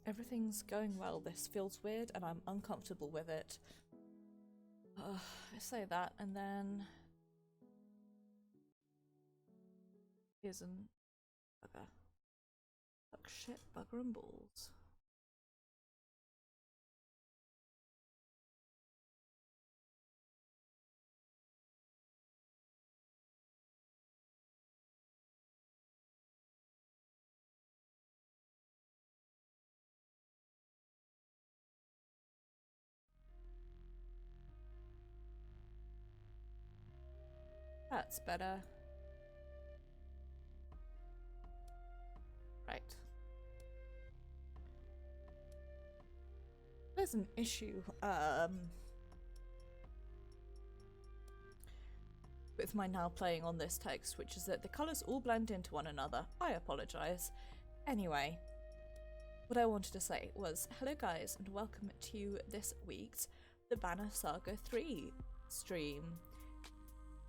Everything's going well. This feels weird and I'm uncomfortable with it. I say that and then... Isn't... Bugger. Fuck shit, bugger and balls. That's better. Right. There's an issue, with my now playing on this text, which is that the colours all blend into one another. I apologise. Anyway, what I wanted to say was, hello guys, and welcome to this week's The Banner Saga 3 stream.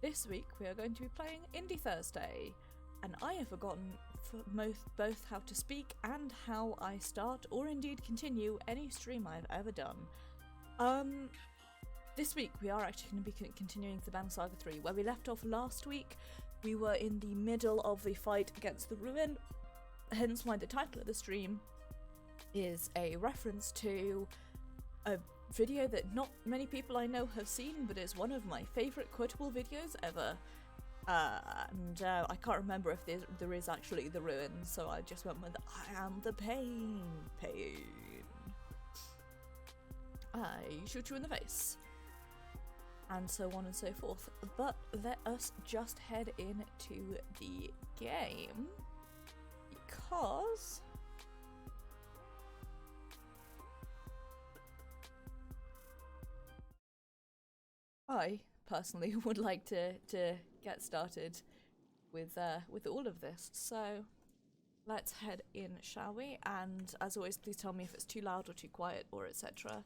This week we are going to be playing Indie Thursday, and I have forgotten both how to speak and how I start or indeed continue any stream I've ever done. This week we are actually going to be continuing The Banner Saga 3. Where we left off last week, we were in the middle of the fight against the Ruin, hence why the title of the stream is a reference to a video that not many people I know have seen, but is one of my favourite quotable videos ever. I can't remember if there is actually the Ruin, so I just went with I am the pain. I shoot you in the face. And so on and so forth. But let us just head into the game, because I personally would like to get started with all of this. So let's head in, shall we? And as always, please tell me if it's too loud or too quiet or etc.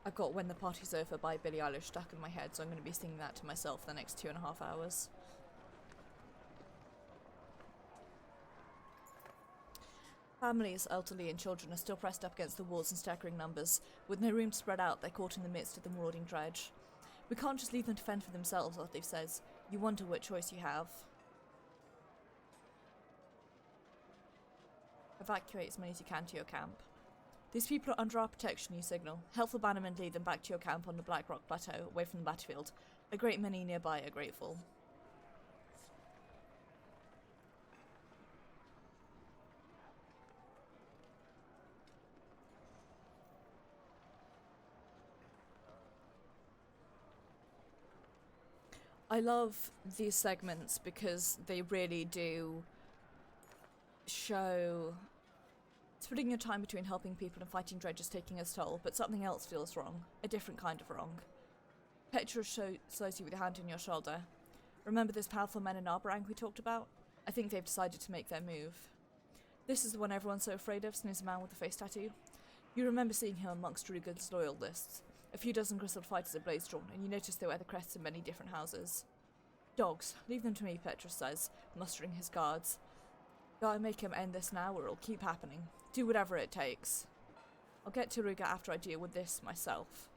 I've got When the Party's Over by Billie Eilish stuck in my head, so I'm going to be singing that to myself for the next 2.5 hours. Families, elderly and children are still pressed up against the walls in staggering numbers. With no room to spread out, they're caught in the midst of the marauding dredge. We can't just leave them to fend for themselves, Arthur says. You wonder what choice you have. Evacuate as many as you can to your camp. These people are under our protection, you signal. Helpful bannermen lead them back to your camp on the Black Rock Plateau, away from the battlefield. A great many nearby are grateful. I love these segments because they really do show splitting your time between helping people and fighting dredges taking its toll, but something else feels wrong. A different kind of wrong. Petra slows you with a hand on your shoulder. Remember those powerful men in Arborang we talked about? I think they've decided to make their move. This is the one everyone's so afraid of, sneers a man with a face tattoo. You remember seeing him amongst Ruger's loyal lists. A few dozen grizzled fighters at blaze drawn, and you notice they wear the crests of many different houses. Dogs, leave them to me, Petrus says, mustering his guards. Gotta make him end this now, or it'll keep happening. Do whatever it takes. I'll get to Ruger after I deal with this myself.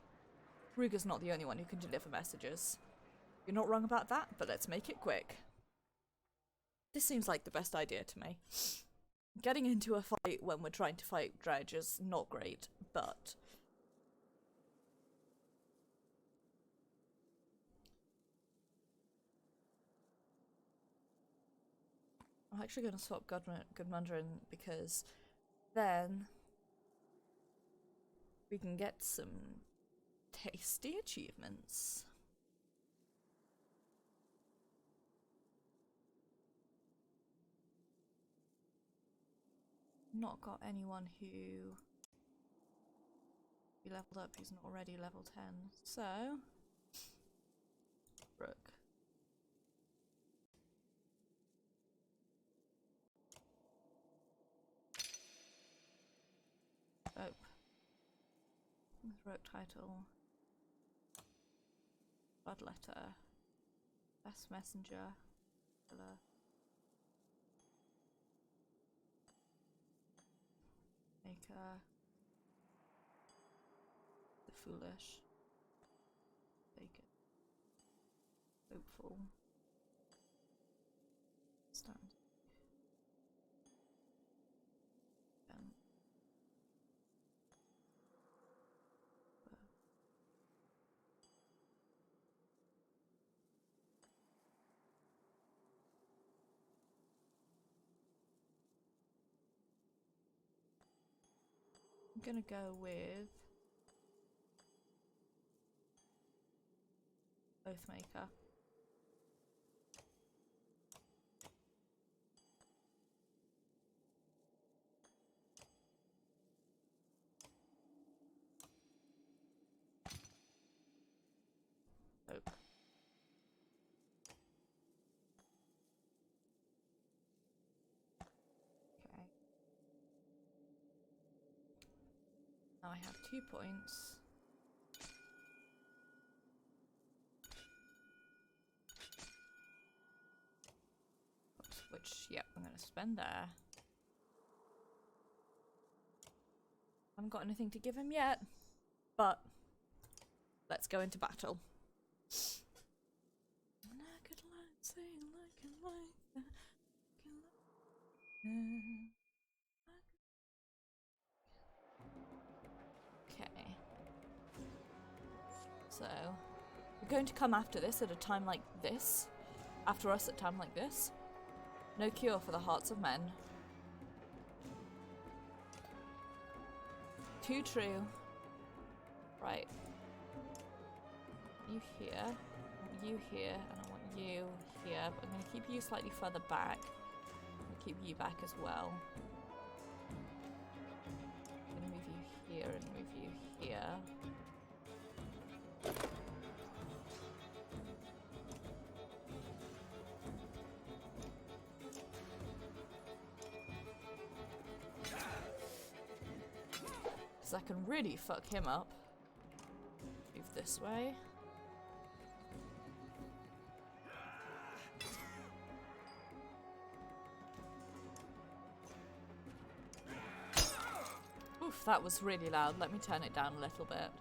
Ruger's not the only one who can deliver messages. You're not wrong about that, but let's make it quick. This seems like the best idea to me. Getting into a fight when we're trying to fight dredge is not great, but... I'm actually going to swap Gudmundur because then we can get some tasty achievements. Not got anyone who leveled up who's not already level 10, so Brooke. Oh. Rogue title. Blood letter. Best messenger. Killer. Maker. The foolish. Bacon. Hopeful. Stand. I'm gonna go with Oathmaker. Oak. Okay. Now I have 2 points. Which, yep, I'm going to spend there. Haven't got anything to give him yet, but let's go into battle. Okay. So, we're going to come after this at a time like this. After us at a time like this. No cure for the hearts of men. Too true. Right. You here. I want you here. And I want you here. But I'm going to keep you slightly further back. I'm going to keep you back as well. I'm going to move you here and move you here. I can really fuck him up. Move this way. Oof, that was really loud. Let me turn it down a little bit.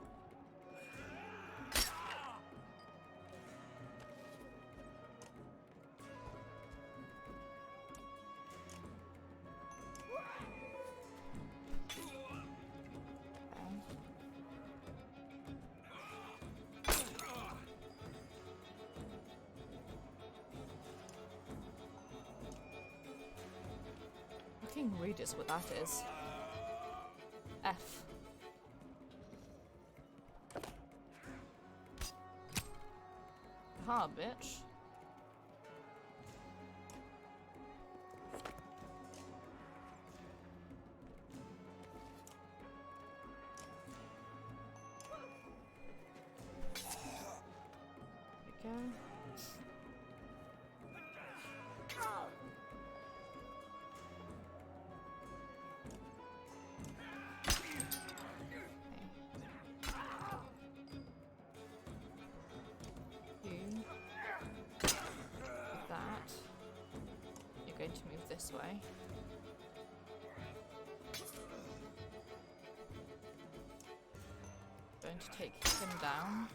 fucking read is what that is. F. Ha, bitch. There we go. Going to move this way. Going to take him down.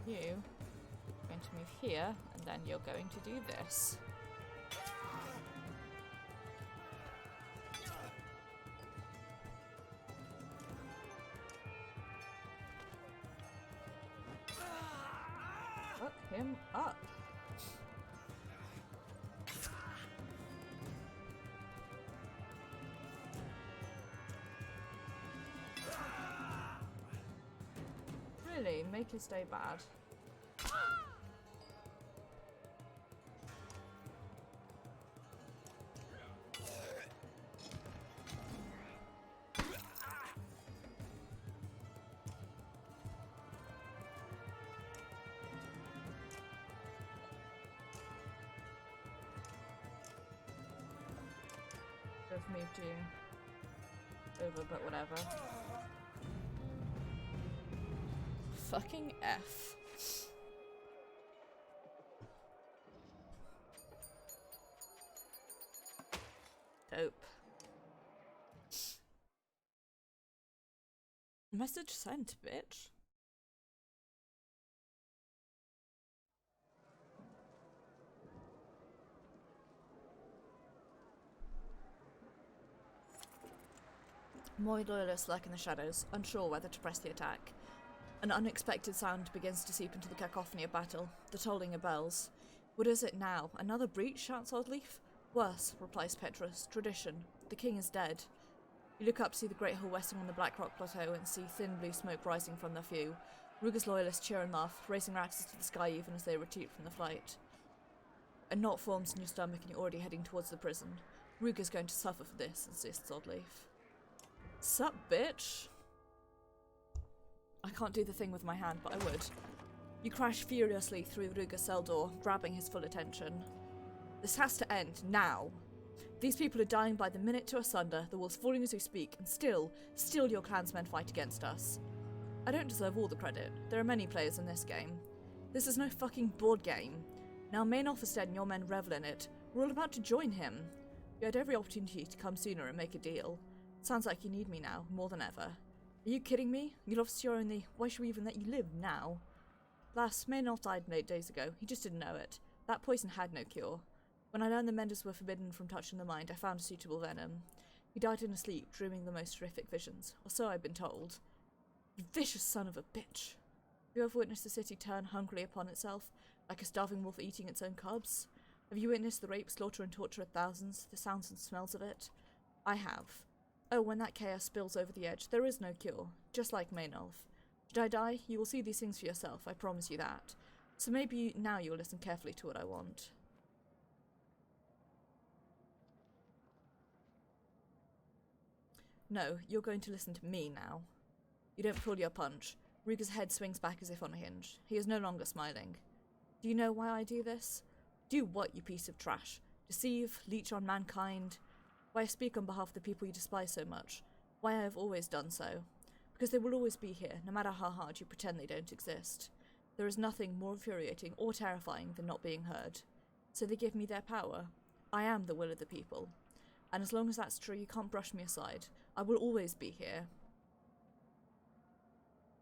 You are going to move here, and then you're going to do this. Him up. Really, make it stay bad. I've moved you over, but whatever. Fucking F. Dope. Message sent, bitch. More loyalists lurk in the shadows, unsure whether to press the attack. An unexpected sound begins to seep into the cacophony of battle, the tolling of bells. What is it now? Another breach? Shouts Oddleaf. Worse, replies Petrus. Tradition. The king is dead. You look up to see the great hall resting on the Black Rock Plateau and see thin blue smoke rising from the few. Ruger's loyalists cheer and laugh, raising their axes to the sky even as they retreat from the flight. A knot forms in your stomach and you're already heading towards the prison. Ruger's going to suffer for this, insists Oddleaf. Sup, bitch? I can't do the thing with my hand, but I would. You crash furiously through Ruger's cell door, grabbing his full attention. This has to end, now. These people are dying by the minute to asunder, the walls falling as we speak, and still your clansmen fight against us. I don't deserve all the credit. There are many players in this game. This is no fucking board game. Now Maynolf is dead and your men revel in it. We're all about to join him. You had every opportunity to come sooner and make a deal. Sounds like you need me now, more than ever. Are you kidding me? You lost your only. Why should we even let you live now? Lass, Maynolf died 8 days ago. He just didn't know it. That poison had no cure. When I learned the Menders were forbidden from touching the mind, I found a suitable venom. He died in his sleep, dreaming the most horrific visions, or so I've been told. You vicious son of a bitch. Have you ever witnessed the city turn hungrily upon itself, like a starving wolf eating its own cubs? Have you witnessed the rape, slaughter, and torture of thousands, the sounds and smells of it? I have. Oh, when that chaos spills over the edge, there is no cure, just like Maynolf. Should I die, you will see these things for yourself, I promise you that. So maybe now you'll listen carefully to what I want. No, you're going to listen to me now. You don't pull your punch. Ruger's head swings back as if on a hinge. He is no longer smiling. Do you know why I do this? Do what, you piece of trash? Deceive, leech on mankind? Why I speak on behalf of the people you despise so much? Why I have always done so? Because they will always be here, no matter how hard you pretend they don't exist. There is nothing more infuriating or terrifying than not being heard. So they give me their power. I am the will of the people. And as long as that's true, you can't brush me aside. I will always be here.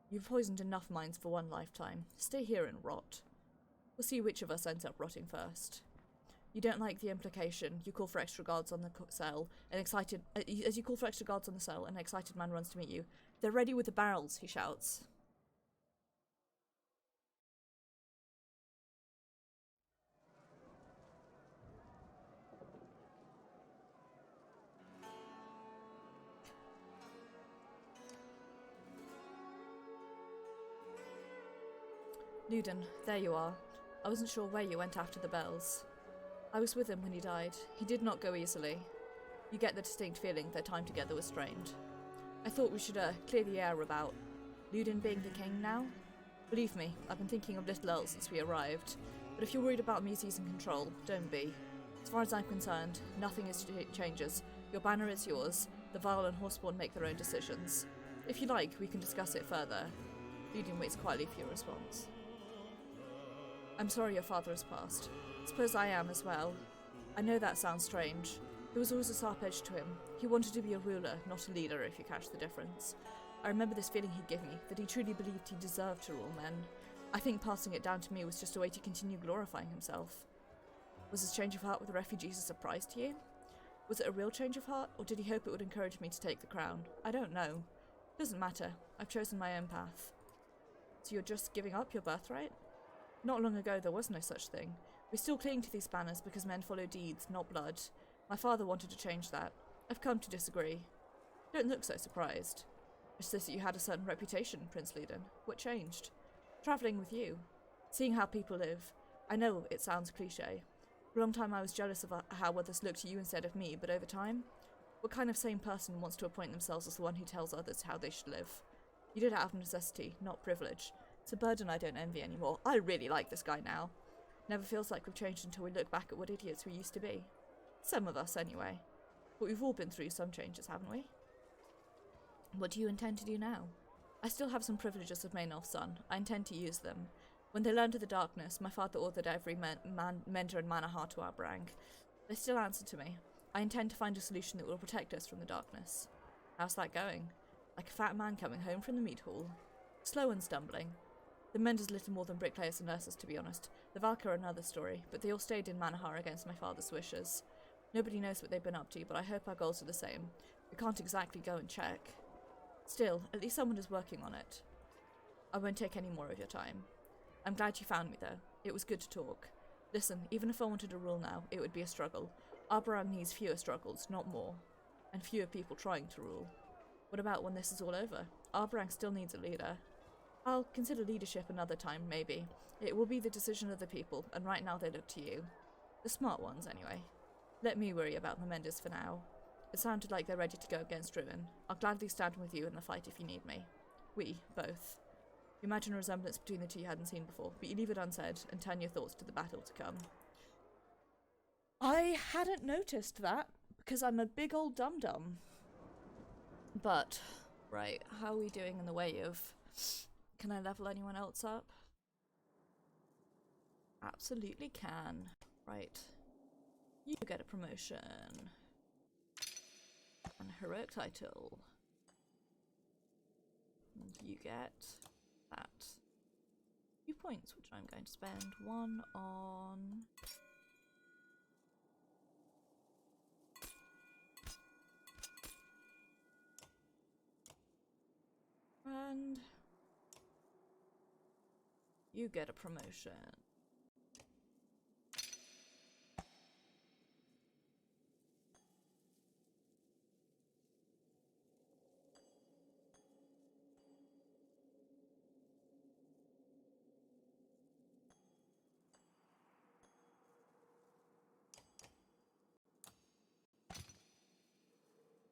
You've poisoned enough minds for one lifetime. Stay here and rot. We'll see which of us ends up rotting first. You don't like the implication. You call for extra guards on the cell. As you call for extra guards on the cell, an excited man runs to meet you. They're ready with the barrels, he shouts. Luden, there you are. I wasn't sure where you went after the bells. I was with him when he died. He did not go easily. You get the distinct feeling their time together was strained. I thought we should clear the air about Luden being the king now. Believe me, I've been thinking of little else since we arrived. But if you're worried about me seizing control, don't be. As far as I'm concerned, nothing changes. Your banner is yours. The Vile and Horseborn make their own decisions. If you like, we can discuss it further. Luden waits quietly for your response. I'm sorry your father has passed. Suppose I am as well. I know that sounds strange. There was always a sharp edge to him. He wanted to be a ruler, not a leader, if you catch the difference. I remember this feeling he gave me, that he truly believed he deserved to rule men. I think passing it down to me was just a way to continue glorifying himself. Was his change of heart with the refugees a surprise to you? Was it a real change of heart, or did he hope it would encourage me to take the crown? I don't know. Doesn't matter. I've chosen my own path. So you're just giving up your birthright? Not long ago there was no such thing. We still cling to these banners because men follow deeds, not blood. My father wanted to change that. I've come to disagree. Don't look so surprised. It's just that you had a certain reputation, Prince Luden. What changed? Travelling with you. Seeing how people live. I know it sounds cliché. For a long time I was jealous of how others looked at you instead of me, but over time, what kind of sane person wants to appoint themselves as the one who tells others how they should live? You did it out of necessity, not privilege. It's a burden I don't envy anymore. I really like this guy now. Never feels like we've changed until we look back at what idiots we used to be. Some of us, anyway. But we've all been through some changes, haven't we? What do you intend to do now? I still have some privileges of Maynolf's son. I intend to use them. When they learned of the darkness, my father ordered every mender in Manahar to our brang. They still answer to me. I intend to find a solution that will protect us from the darkness. How's that going? Like a fat man coming home from the meat hall. Slow and stumbling. The menders little more than bricklayers and nurses, to be honest. The Valka are another story, but they all stayed in Manahar against my father's wishes. Nobody knows what they've been up to, but I hope our goals are the same. We can't exactly go and check. Still, at least someone is working on it. I won't take any more of your time. I'm glad you found me, though. It was good to talk. Listen, even if I wanted to rule now, it would be a struggle. Arborang needs fewer struggles, not more. And fewer people trying to rule. What about when this is all over? Arborang still needs a leader. I'll consider leadership another time, maybe. It will be the decision of the people, and right now they look to you. The smart ones, anyway. Let me worry about the Menders for now. It sounded like they're ready to go against Ruin. I'll gladly stand with you in the fight if you need me. We, both. You imagine a resemblance between the two you hadn't seen before, but you leave it unsaid and turn your thoughts to the battle to come. I hadn't noticed that, because I'm a big old dum-dum. But, right, how are we doing in the way of... Can I level anyone else up? Absolutely can. Right. You get a promotion. And a heroic title. And you get that. 2 points, which I'm going to spend 1 on... And... you get a promotion.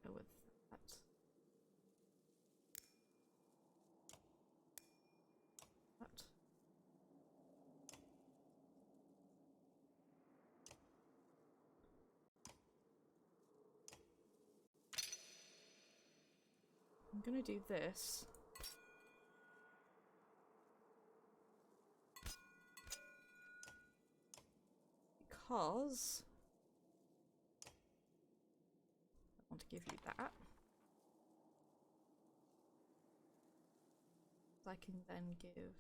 Go with that. That. I'm gonna do this. Because I want to give you that. I can then give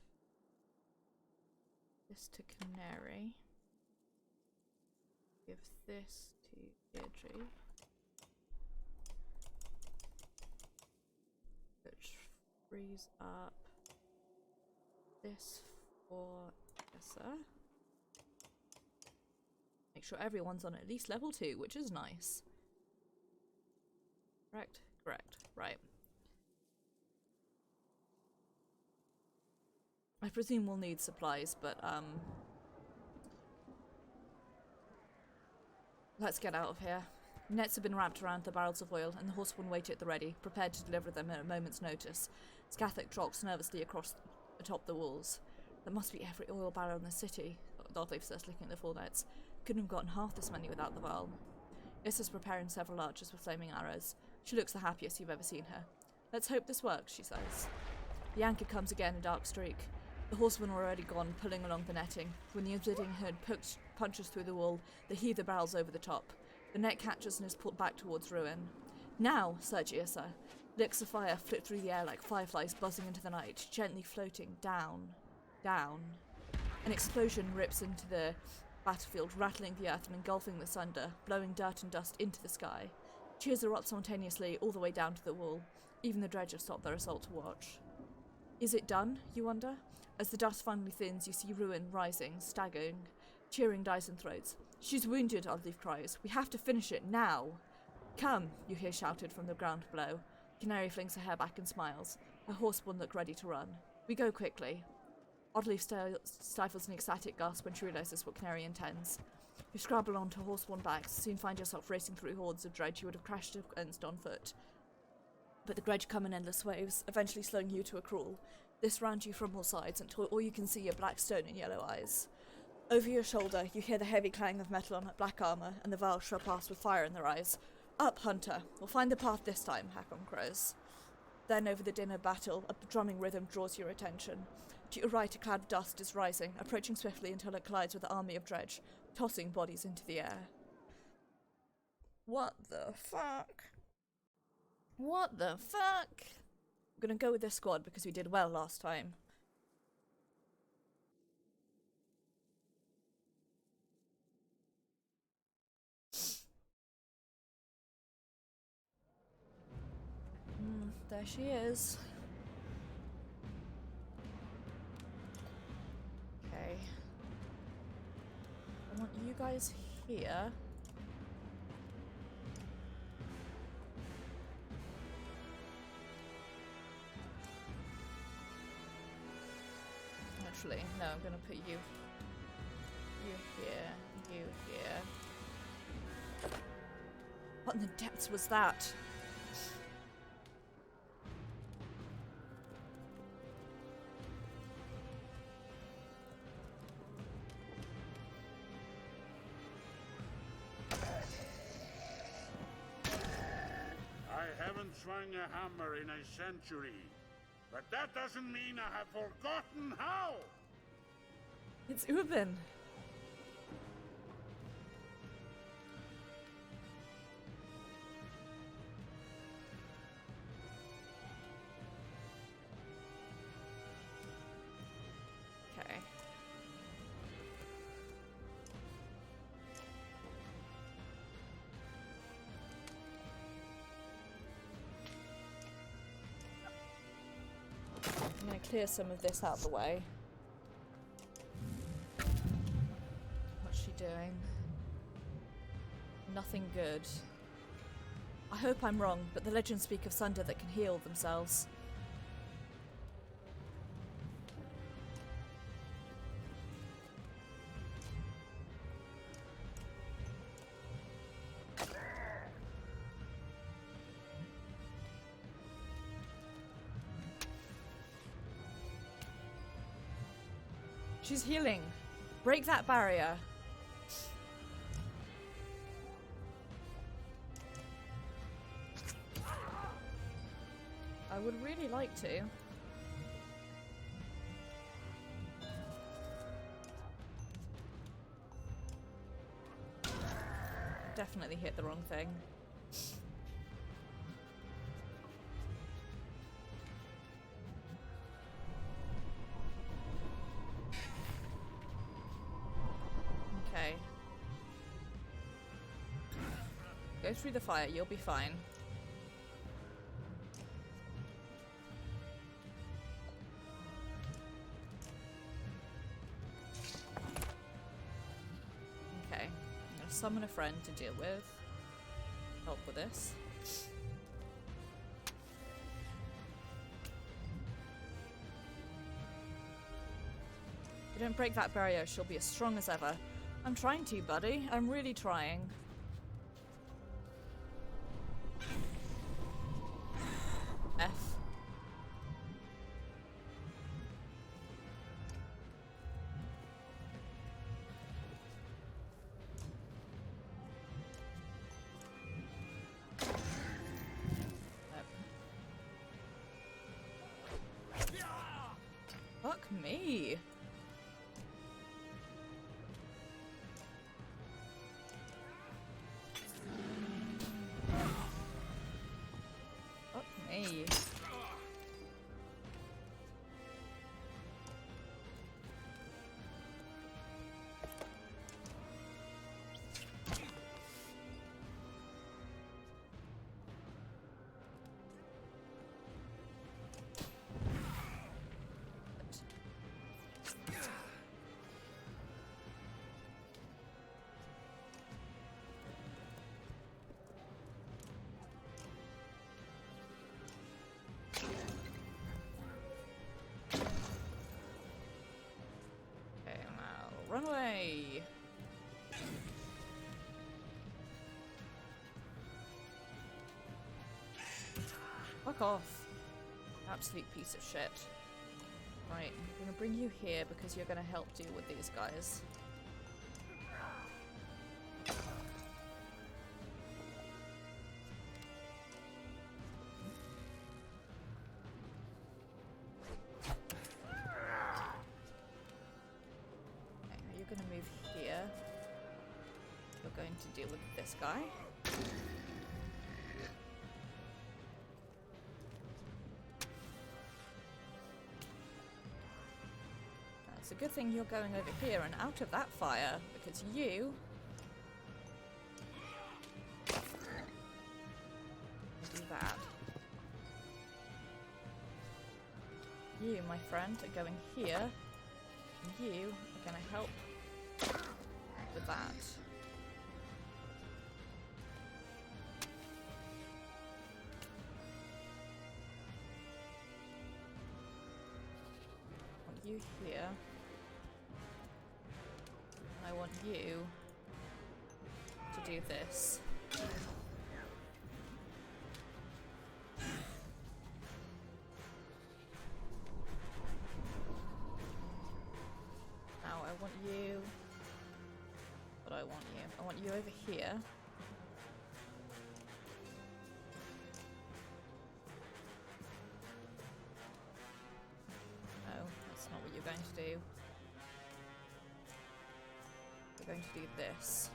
this to Canary. Give this to Deirdre. Which frees up this for Tessa. Make sure everyone's on at least level 2, which is nice. Correct? Correct. Right. I presume we'll need supplies, but let's get out of here. Nets have been wrapped around the barrels of oil, and the horsemen wait at the ready, prepared to deliver them at a moment's notice. Scathach trots nervously across atop the walls. There must be every oil barrel in the city, Dodleif says, looking at the full nets. Couldn't have gotten half this many without the Varl. Issa's preparing several archers with flaming arrows. She looks the happiest you've ever seen her. Let's hope this works, she says. The anchor comes again, a dark streak. The horsemen are already gone, pulling along the netting. When the invading herd punches through the wall, they heave the barrels over the top. The net catches and is pulled back towards ruin. Now, surges Issa. Licks of fire flit through the air like fireflies buzzing into the night, gently floating down, down. An explosion rips into the battlefield, rattling the earth and engulfing the sunder, blowing dirt and dust into the sky. Cheers erupt simultaneously all the way down to the wall. Even the dredge have stopped their assault to watch. Is it done, you wonder? As the dust finally thins, you see ruin rising, staggering. Cheering dies in throats. She's wounded, Odleif cries. We have to finish it, now! Come, you hear shouted from the ground below. Canary flings her hair back and smiles. Her horsemen look ready to run. We go quickly. Odleif stifles an ecstatic gasp when she realises what Canary intends. You scrabble onto horseworn backs, soon find yourself racing through hordes of dredge you would have crashed against on foot. But the dredge come in endless waves, eventually slowing you to a crawl. This surrounds you from all sides until all you can see are black stone and yellow eyes. Over your shoulder, you hear the heavy clang of metal on black armour, and the Varl shall pass with fire in their eyes. Up, Hunter! We'll find the path this time, Hakon crows. Then over the din of battle, a drumming rhythm draws your attention. To your right, a cloud of dust is rising, approaching swiftly until it collides with the army of dredge, tossing bodies into the air. What the fuck? What the fuck? I'm gonna go with this squad because we did well last time. There she is. Okay. I want you guys here. Actually, no, I'm gonna put you here, you here. What in the depths was that? I haven't swung a hammer in a century, but that doesn't mean I have forgotten how! It's Ubin. Okay. I'm going to clear some of this out of the way. What's she doing? Nothing good. I hope I'm wrong, but the legends speak of Sunder that can heal themselves. She's healing. Break that barrier. I would really like to. Definitely hit the wrong thing. Okay. Go through the fire, you'll be fine. Okay. I'm gonna summon a friend to deal with. Help with this. you don't break that barrier, she'll be as strong as ever. I'm trying to, buddy. I'm really trying. F. Fuck me. Fuck me. Run away! Fuck off. Absolute piece of shit. Right, I'm gonna bring you here because you're gonna help deal with these guys. Going to deal with this guy. It's a good thing you're going over here and out of that fire, because you do that. You, my friend, are going here, and you are going to help with that. You here. I want you to do this. Now I want you. What do I want you? I want you over here. Not what you're going to do. You're going to do this.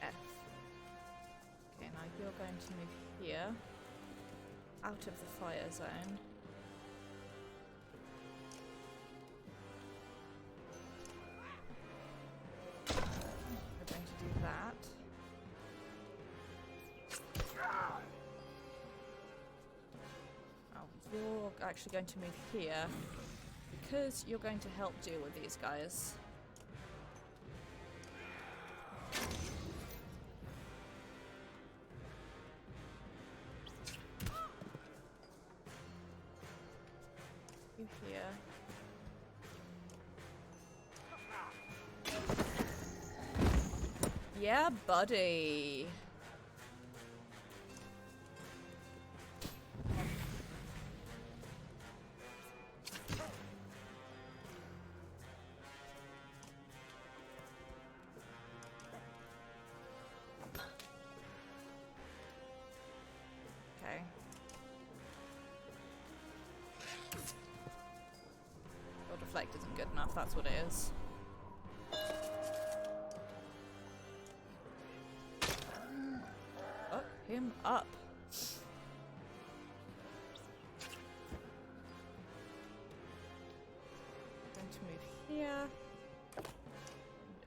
F. Okay, now you're going to move here, out of the fire zone. You're going to do that. You're actually going to move here because you're going to help deal with these guys. You here. Yeah, buddy. Deflect isn't good enough, that's what it is. Up him up. I'm going to move here.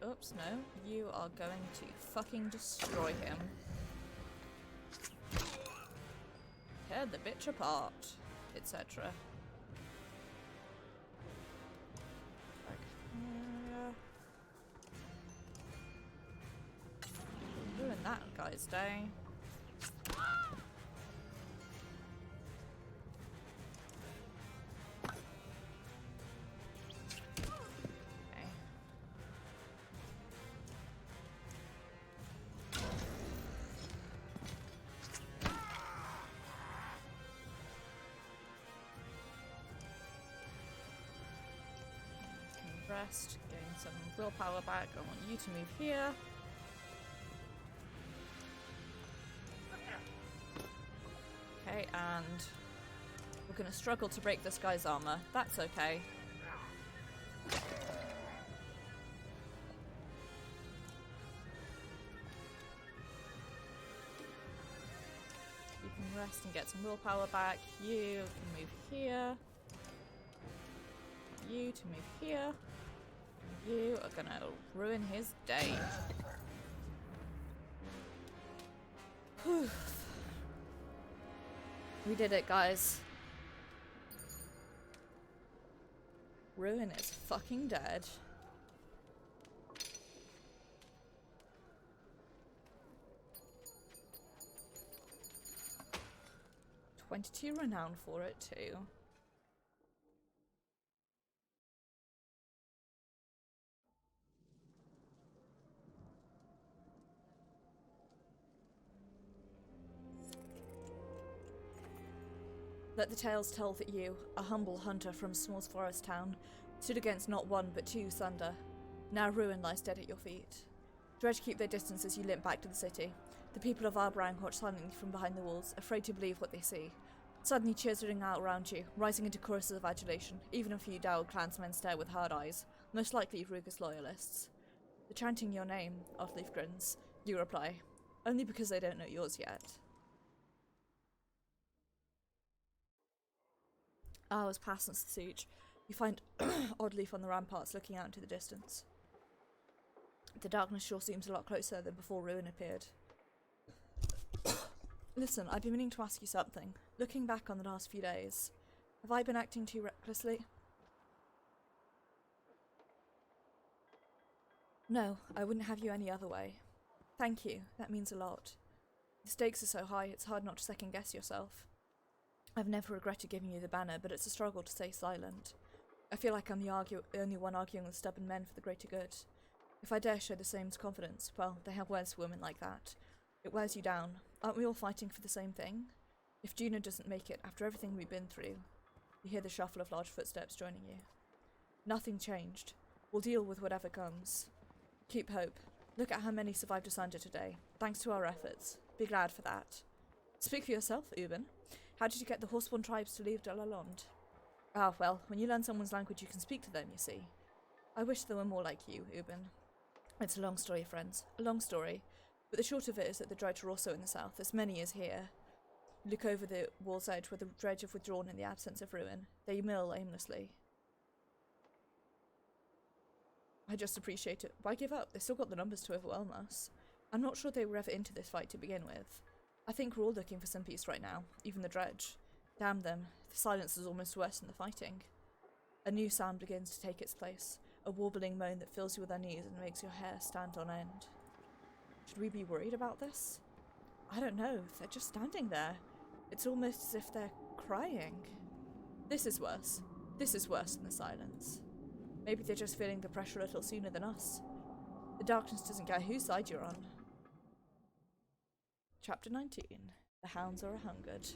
Oops, no. You are going to fucking destroy him. Tear the bitch apart, etc. Ruin that guy's day. rest, gain some willpower back. I want you to move here. Okay, and we're going to struggle to break this guy's armor. That's okay. You can rest and get some willpower back. You can move here. You to move here. You are going to ruin his day. Whew. We did it, guys. Ruin is fucking dead. 22 renown for it too. Let the tales tell that you, a humble hunter from a small forest town, stood against not one but two Sunder. Now ruin lies dead at your feet. Dread keep their distance as you limp back to the city. The people of Arbrang watch silently from behind the walls, afraid to believe what they see. Suddenly cheers ring out around you, rising into choruses of adulation. Even a few dour clansmen stare with hard eyes, most likely Ruger's loyalists. They're chanting your name, Oddleaf grins. You reply, only because they don't know yours yet. Hours pass since the siege. You find Oddleaf on the ramparts looking out into the distance. The darkness sure seems a lot closer than before Ruin appeared. Listen, I've been meaning to ask you something. Looking back on the last few days, have I been acting too recklessly? No, I wouldn't have you any other way. Thank you, that means a lot. The stakes are so high, it's hard not to second guess yourself. I've never regretted giving you the banner, but it's a struggle to stay silent. I feel like I'm the only one arguing with stubborn men for the greater good. If I dare show the same confidence, well, they have wears for women like that. It wears you down. Aren't we all fighting for the same thing? If Juno doesn't make it, after everything we've been through, you hear the shuffle of large footsteps joining you. Nothing changed. We'll deal with whatever comes. Keep hope. Look at how many survived Asunder today, thanks to our efforts. Be glad for that. Speak for yourself, Ubin. How did you get the Horseborn tribes to leave Delalond? Ah, well, when you learn someone's language you can speak to them, you see. I wish there were more like you, Ubin. It's a long story, friends. A long story. But the short of it is that the Dredge are also in the south, as many as here. Look over the wall's edge where the Dredge have withdrawn in the absence of Ruin. They mill aimlessly. I just appreciate it. Why give up? They've still got the numbers to overwhelm us. I'm not sure they were ever into this fight to begin with. I think we're all looking for some peace right now, even the Dredge. Damn them, the silence is almost worse than the fighting. A new sound begins to take its place, a warbling moan that fills you with unease and makes your hair stand on end. Should we be worried about this? I don't know, they're just standing there. It's almost as if they're crying. This is worse. This is worse than the silence. Maybe they're just feeling the pressure a little sooner than us. The darkness doesn't care whose side you're on. Chapter 19. The hounds are a-hungered.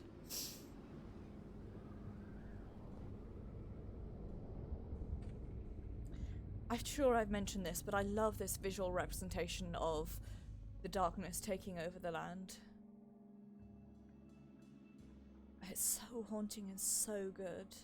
I'm sure I've mentioned this, but I love this visual representation of the darkness taking over the land. It's so haunting and so good.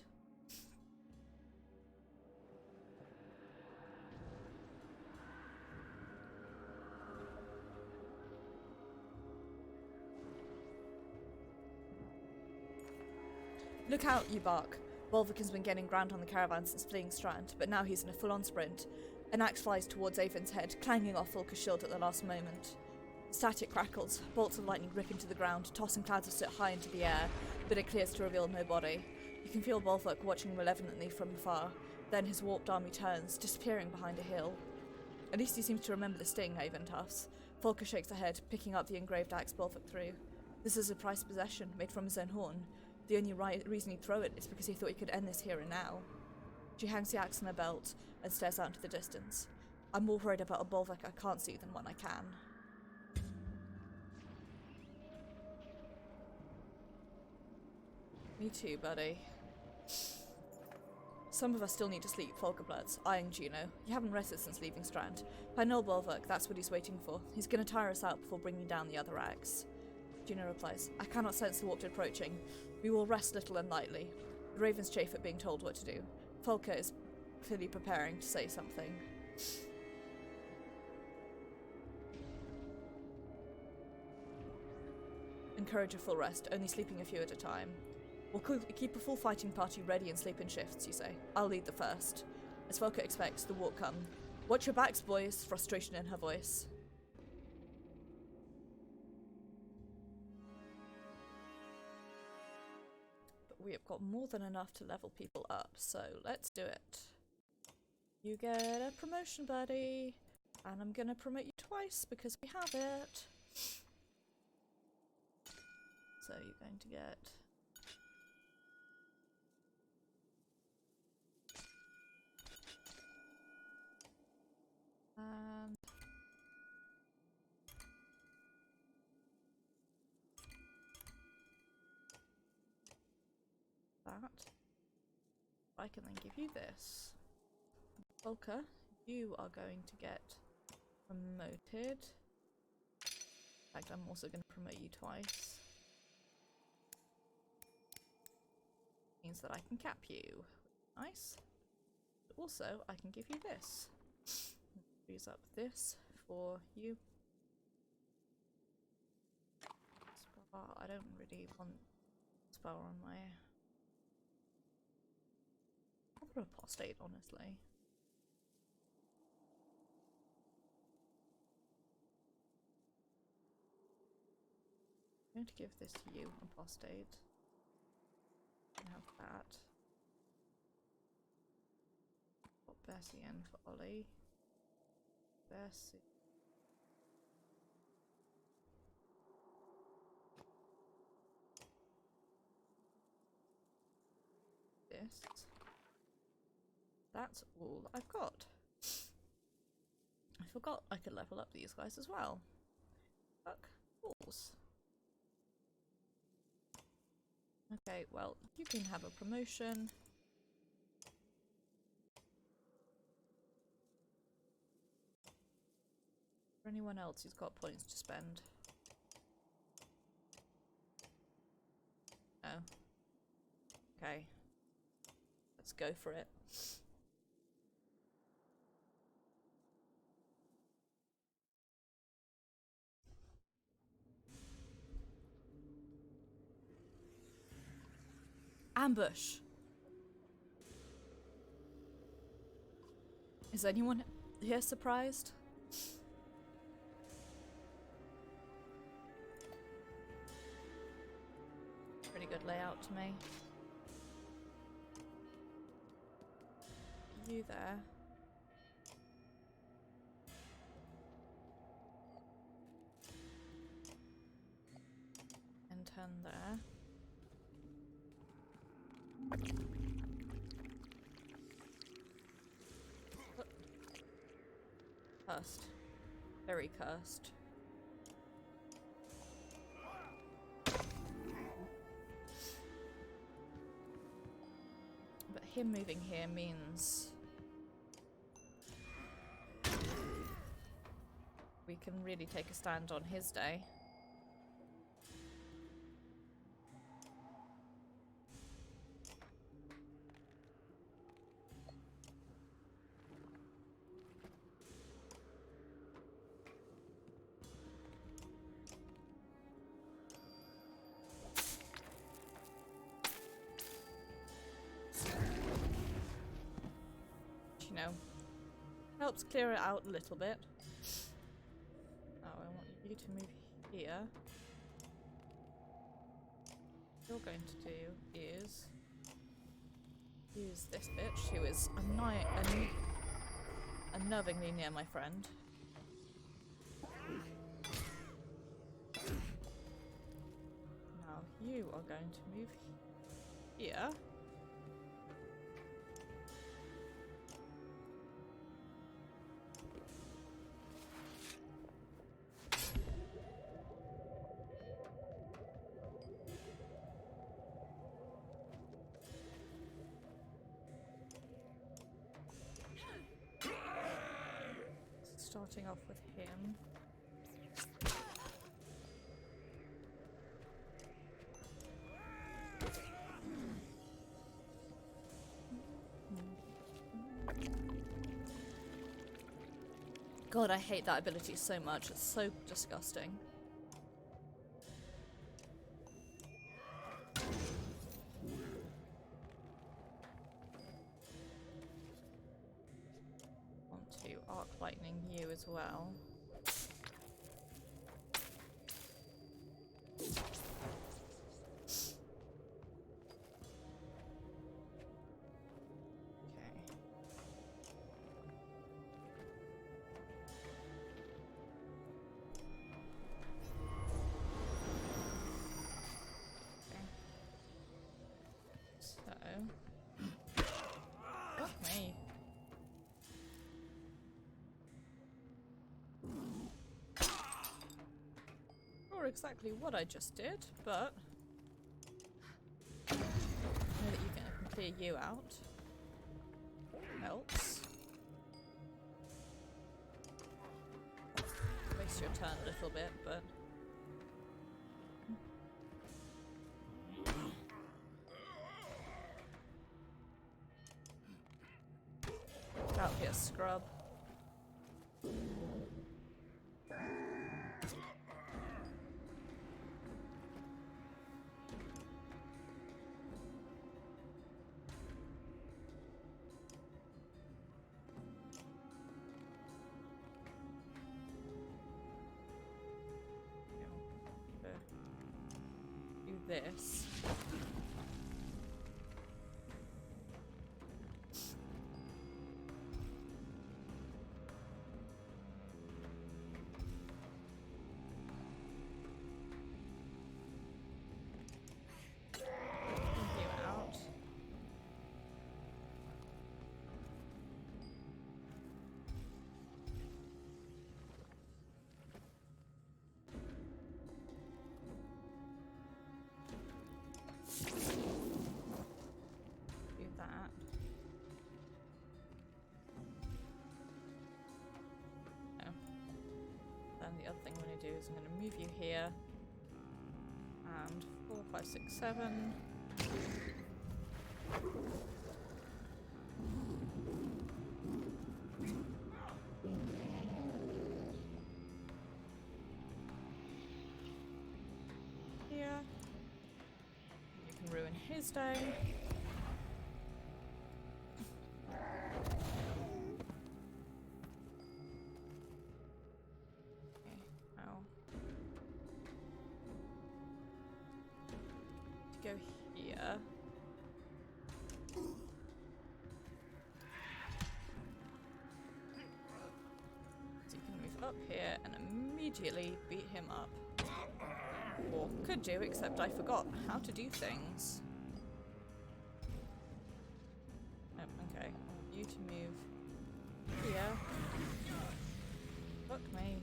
Look out, you bark. Volvic has been getting ground on the caravan since fleeing Strand, but now he's in a full-on sprint. An axe flies towards Avon's head, clanging off Volker's shield at the last moment. Static crackles, bolts of lightning rip into the ground, tossing clouds of soot high into the air, but it clears to reveal no body. You can feel Volvic watching malevolently from afar. Then his warped army turns, disappearing behind a hill. At least he seems to remember the sting, Avon toughs. Volker shakes her head, picking up the engraved axe Volvic threw. This is a prized possession, made from his own horn. The only reason he'd throw it is because he thought he could end this here and now. She hangs the axe in her belt and stares out into the distance. I'm more worried about a Bolvec I can't see than one I can. Me too, buddy. Some of us still need to sleep, Volker blurts, eyeing Juno. You haven't rested since leaving Strand. By Noel Bolverk, that's what he's waiting for. He's gonna tire us out before bringing down the other rags. Juno replies, I cannot sense the warp approaching. We will rest little and lightly. The ravens chafe at being told what to do. Volker is clearly preparing to say something. Encourage a full rest, only sleeping a few at a time. We'll keep a full fighting party ready and sleep in shifts, you say. I'll lead the first. As Volker expects, the walk come. Watch your backs, boys, frustration in her voice. But we have got more than enough to level people up, so let's do it. You get a promotion, buddy. And I'm gonna promote you twice because we have it. So you're going to get... And... that. I can then give you this. Volker, you are going to get promoted. In fact, I'm also going to promote you twice. Means that I can cap you. Nice. But also, I can give you this. Freeze up this for you. Spar. I don't really want spar on my other apostate, honestly. I'm going to give this to you, apostate. Have that. Put Bessie in for Ollie. Bessie. This. That's all I've got. I forgot I could level up these guys as well. Fuck balls. Okay, well, you can have a promotion. For anyone else who's got points to spend. Oh. Okay. Let's go for it. Ambush! Is anyone here surprised? Pretty good layout to me. You there. And turn there. Cursed. Very cursed. But him moving here means we can really take a stand on his day. You know, helps clear it out a little bit. Oh, I want you to move here. What you're going to do is use this bitch who is unnervingly near my friend. Now you are going to move here. starting off with him. God, I hate that ability so much. It's so disgusting. Want to arc lightning you as well. Fuck me. Not exactly what I just did, but I know that you can clear you out. Helps. Waste your turn a little bit, but out here, scrub. Do this. The other thing I'm going to do is I'm going to move you here, and 4, 5, 6, 7. Here. You can ruin his day. Go here. So you can move up here and immediately beat him up. Or could do, except I forgot how to do things. Oh, okay. I want you to move here. Fuck me.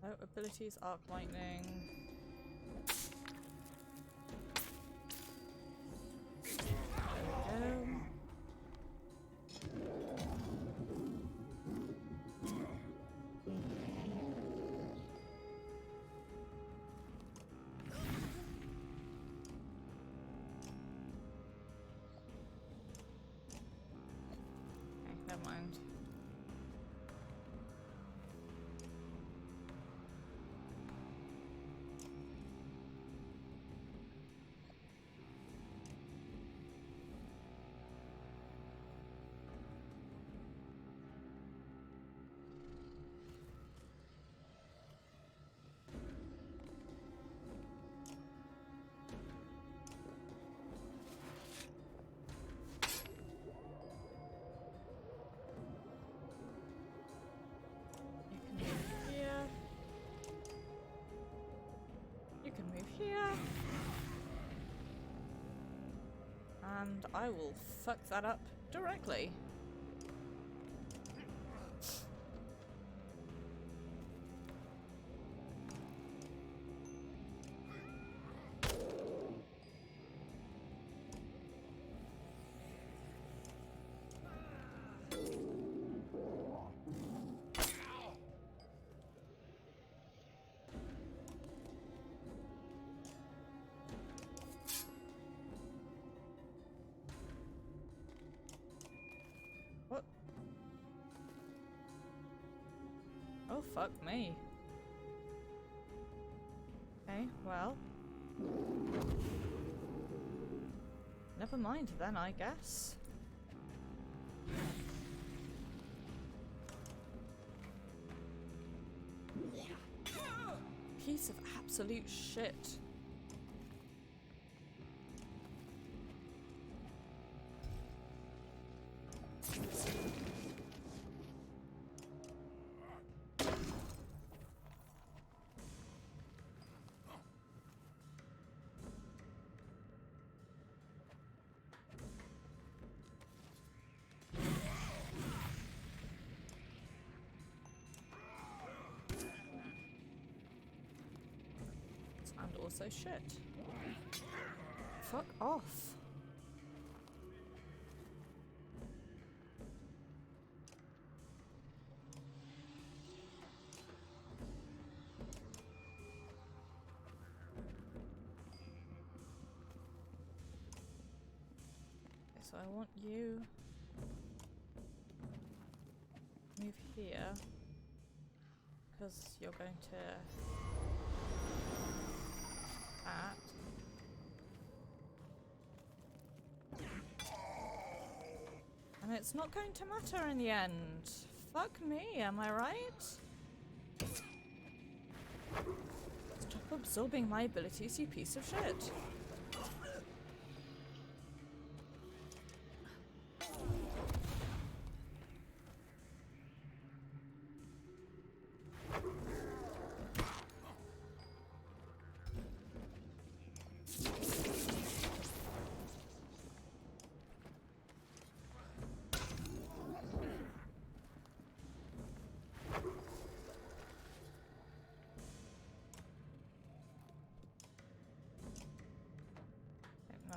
Oh, abilities, arc lightning. There we go. Okay, never mind. Here. And I will fuck that up directly. fuck me. Okay, well. Never mind then, I guess. Piece of absolute shit. And also shit. Fuck off. Okay, so I want you move here because you're going to that. And it's not going to matter in the end. Fuck me, am I right? Stop absorbing my abilities, you piece of shit.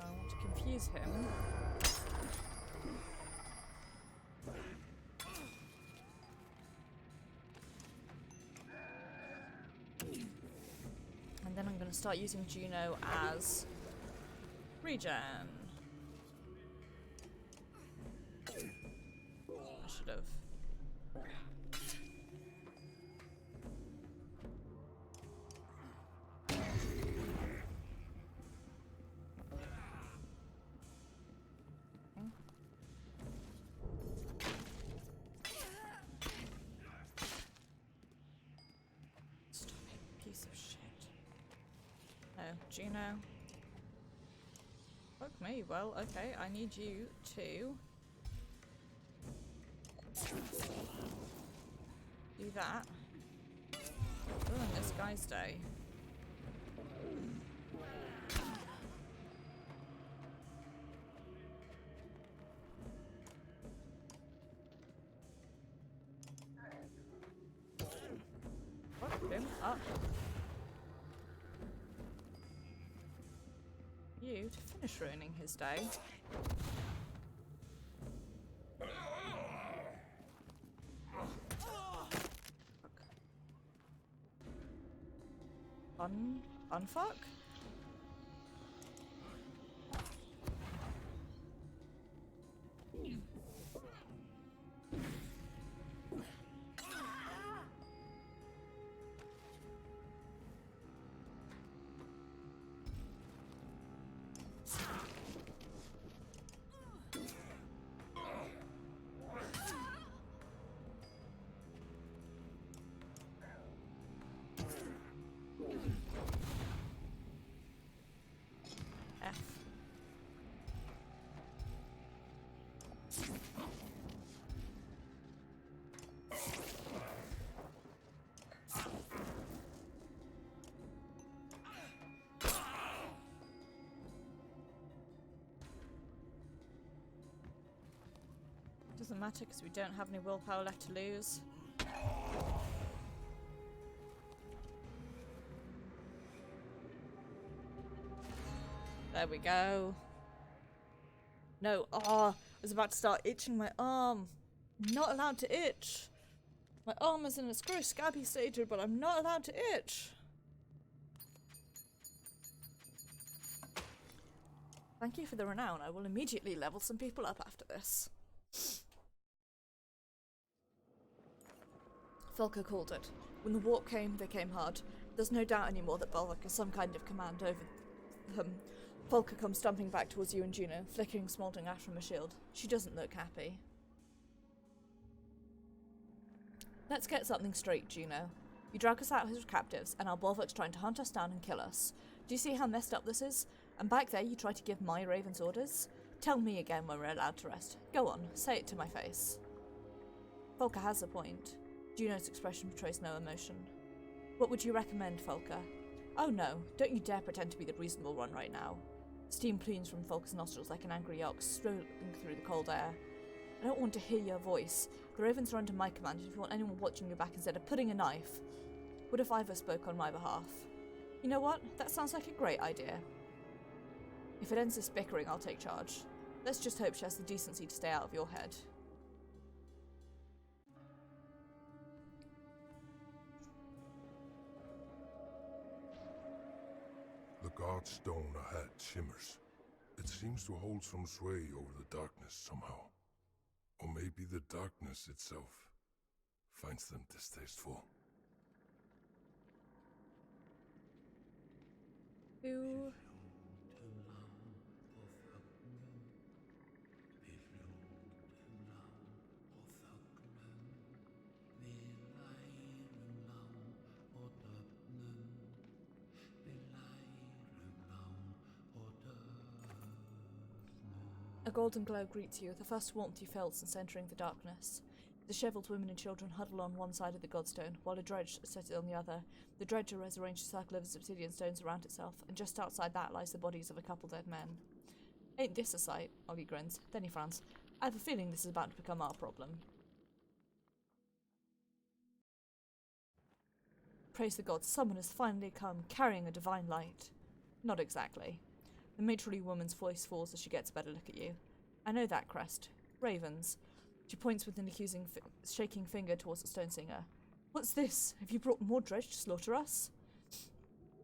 I want to confuse him. And then I'm going to start using Juno as regen. I should have. Stop it, piece of shit. Oh, Juno. Fuck me. Well, okay, I need you to do that. Ruin this guy's day. Fuck him up. You to finish ruining his day. Unfuck? F. Doesn't matter because we don't have any willpower left to lose. There we go. No, I was about to start itching my arm. I'm not allowed to itch. My arm is in its gross scabby stage, but I'm not allowed to itch. Thank you for the renown. I will immediately level some people up after this. Volker called it. When the warp came, they came hard. There's no doubt anymore that Volk has some kind of command over them. Volker comes stumping back towards you and Juno, flickering smouldering ash from her shield. She doesn't look happy. Let's get something straight, Juno. You drag us out as captives, and our Bolverk's trying to hunt us down and kill us. Do you see how messed up this is? And back there you try to give my ravens orders? Tell me again when we're allowed to rest. Go on, say it to my face. Volker has a point. Juno's expression betrays no emotion. What would you recommend, Volker? Oh no, don't you dare pretend to be the reasonable one right now. Steam plumes from Volker's nostrils like an angry ox, strolling through the cold air. I don't want to hear your voice. The ravens are under my command, and if you want anyone watching your back instead of putting a knife. What if Ivor spoke on my behalf? You know what? That sounds like a great idea. If it ends this bickering, I'll take charge. Let's just hope she has the decency to stay out of your head. The guard stone ahead shimmers. It seems to hold some sway over the darkness somehow. Or maybe the darkness itself finds them distasteful. Ooh. A golden glow greets you, the first warmth you felt since entering the darkness. Dishevelled women and children huddle on one side of the godstone, while a dredge sits on the other. The dredger has arranged a circle of obsidian stones around itself, and just outside that lies the bodies of a couple dead men. Ain't this a sight? Ollie grins. Then he frowns. I have a feeling this is about to become our problem. Praise the gods, someone has finally come, carrying a divine light. Not exactly. The matronly woman's voice falls as she gets a better look at you. I know that crest. Ravens. She points with an accusing, shaking finger towards the stone singer. What's this? Have you brought more dredge to slaughter us?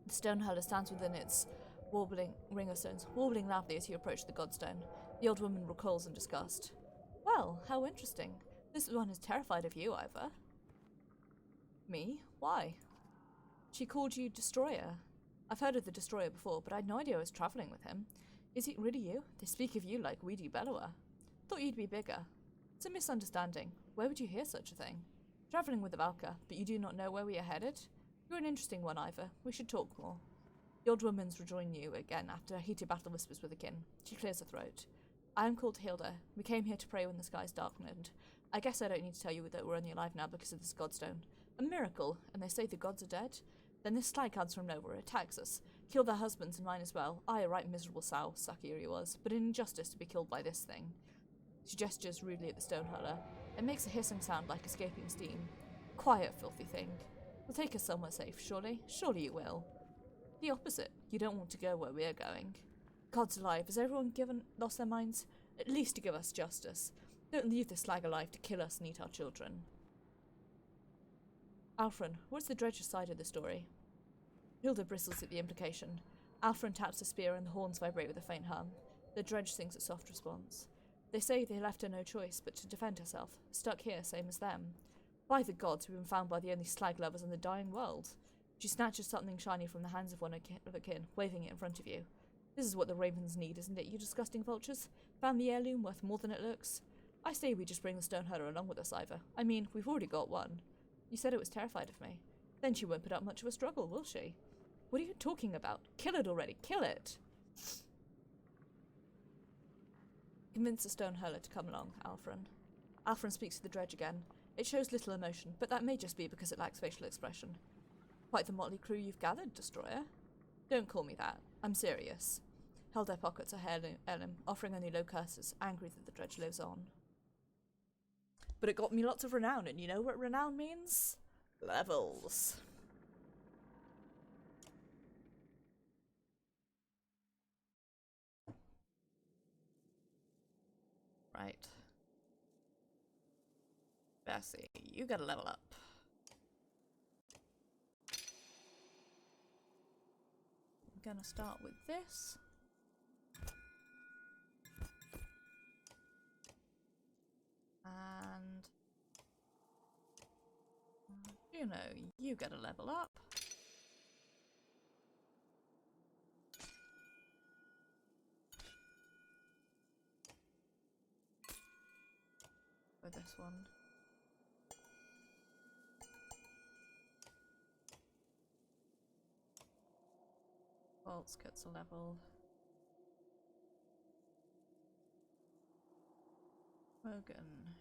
The stone hurler stands within its warbling ring of stones, warbling loudly as you approach the godstone. The old woman recoils in disgust. Well, how interesting. This one is terrified of you, Ivor. Me? Why? She called you Destroyer. I've heard of the Destroyer before, but I had no idea I was travelling with him. Is it really you? They speak of you like Weedy Bellower. Thought you'd be bigger. It's a misunderstanding. Where would you hear such a thing? Travelling with the Valka, but you do not know where we are headed? You're an interesting one, Ivor. We should talk more. The old woman's rejoin you again after a heated battle whispers with the kin. She clears her throat. I am called Hilda. We came here to pray when the skies darkened. I guess I don't need to tell you that we're only alive now because of this godstone. A miracle, and they say the gods are dead? Then this slag comes from nowhere, attacks us. Killed our husbands and mine as well. I, a right miserable sow, sucker he was, but an injustice to be killed by this thing. She gestures rudely at the stone hurler. It makes a hissing sound like escaping steam. Quiet, filthy thing. We'll take us somewhere safe, surely? Surely you will. The opposite. You don't want to go where we're going. Gods alive, has everyone lost their minds? At least to give us justice. Don't leave this slag alive to kill us and eat our children. Alfred, what's the dredger's side of the story? Hilda bristles at the implication. Alfred taps a spear and the horns vibrate with a faint hum. The dredge sings a soft response. They say they left her no choice but to defend herself, stuck here same as them. By the gods, we've been found by the only slag lovers in the dying world. She snatches something shiny from the hands of one of her kin, waving it in front of you. This is what the ravens need, isn't it, you disgusting vultures? Found the heirloom worth more than it looks? I say we just bring the stone hurler along with us, Ivor. I mean, we've already got one. You said it was terrified of me. Then she won't put up much of a struggle, will she? What are you talking about? Kill it already, kill it! Convince the stone hurler to come along, Alfred. Alfred speaks to the dredge again. It shows little emotion, but that may just be because it lacks facial expression. Quite the motley crew you've gathered, Destroyer. Don't call me that. I'm serious. Hilda pockets her heirloom, offering only low curses, angry that the dredge lives on. But it got me lots of renown, and you know what renown means? Levels. Right. Bessie, you gotta level up. I'm gonna start with this. And You know, you get a level up. For this one. Waltz gets a level. Logan.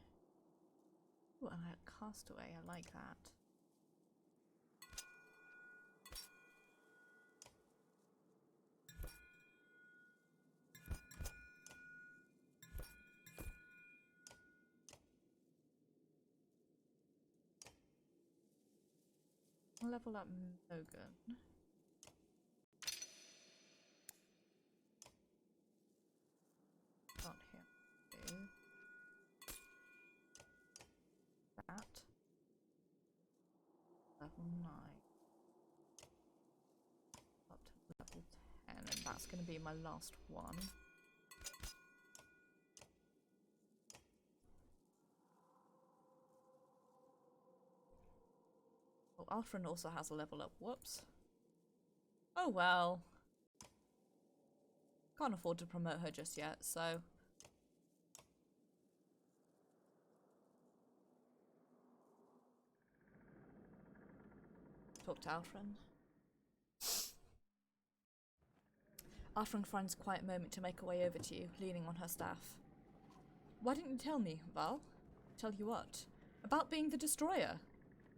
Ooh, and a Castaway, I like that. I'll level up Logan. Not him. Do that. Level 9. Up to level 10, and that's going to be my last one. Oh, Alfred also has a level up. Whoops. Oh well. Can't afford to promote her just yet, so... Talk to Alfred. Alfred finds a quiet moment to make her way over to you, leaning on her staff. Why didn't you tell me, Val? Tell you what? About being the destroyer.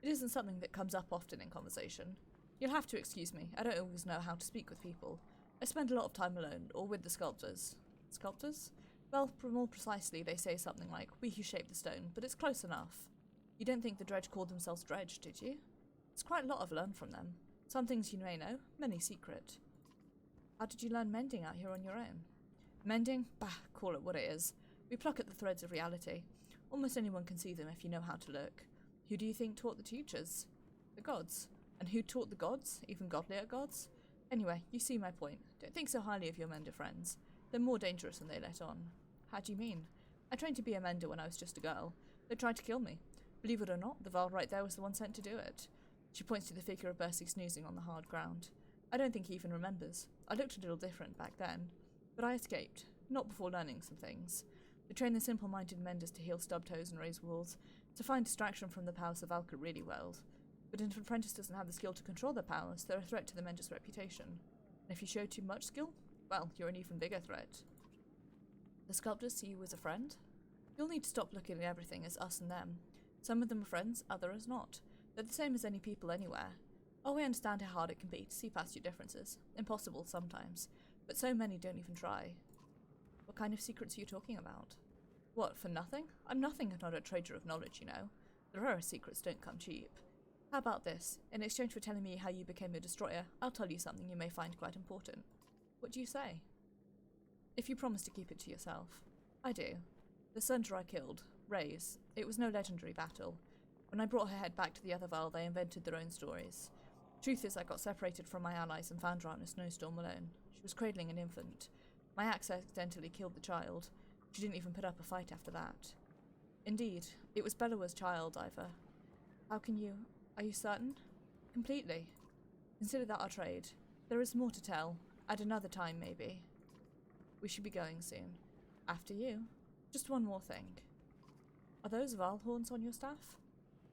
It isn't something that comes up often in conversation. You'll have to excuse me, I don't always know how to speak with people. I spend a lot of time alone, or with the sculptors. Sculptors? Well, more precisely, they say something like, we who shape the stone, but it's close enough. You don't think the Dredge called themselves Dredge, did you? It's quite a lot I've learned from them. Some things you may know, many secret. How did you learn mending out here on your own? Mending? Bah, call it what it is. We pluck at the threads of reality. Almost anyone can see them if you know how to look. Who do you think taught the teachers? The gods. And who taught the gods? Even godlier gods? Anyway, you see my point. Don't think so highly of your mender friends. They're more dangerous than they let on. How do you mean? I trained to be a mender when I was just a girl. They tried to kill me. Believe it or not, the Val right there was the one sent to do it. She points to the figure of Bercy snoozing on the hard ground. I don't think he even remembers. I looked a little different back then. But I escaped. Not before learning some things. They train the simple-minded menders to heal stubbed toes and raise walls, to find distraction from the powers of Valka really well. But if an apprentice doesn't have the skill to control their powers, they're a threat to the mender's reputation. And if you show too much skill, well, you're an even bigger threat. The sculptors see you as a friend? You'll need to stop looking at everything as us and them. Some of them are friends, others not. They're the same as any people anywhere. Oh, we understand how hard it can be to see past your differences. Impossible sometimes. But so many don't even try. What kind of secrets are you talking about? What, for nothing? I'm nothing if not a treasure of knowledge, you know. The rarest secrets don't come cheap. How about this? In exchange for telling me how you became a destroyer, I'll tell you something you may find quite important. What do you say? If you promise to keep it to yourself. I do. The Sundra I killed, Ray's, it was no legendary battle. When I brought her head back to the other Val, they invented their own stories. Truth is, I got separated from my allies and found her out in a snowstorm alone. She was cradling an infant. My axe accidentally killed the child. She didn't even put up a fight after that. Indeed, it was Bella's child, Ivor. How can you... Are you certain? Completely. Consider that our trade. There is more to tell. At another time, maybe. We should be going soon. After you. Just one more thing. Are those Val horns on your staff?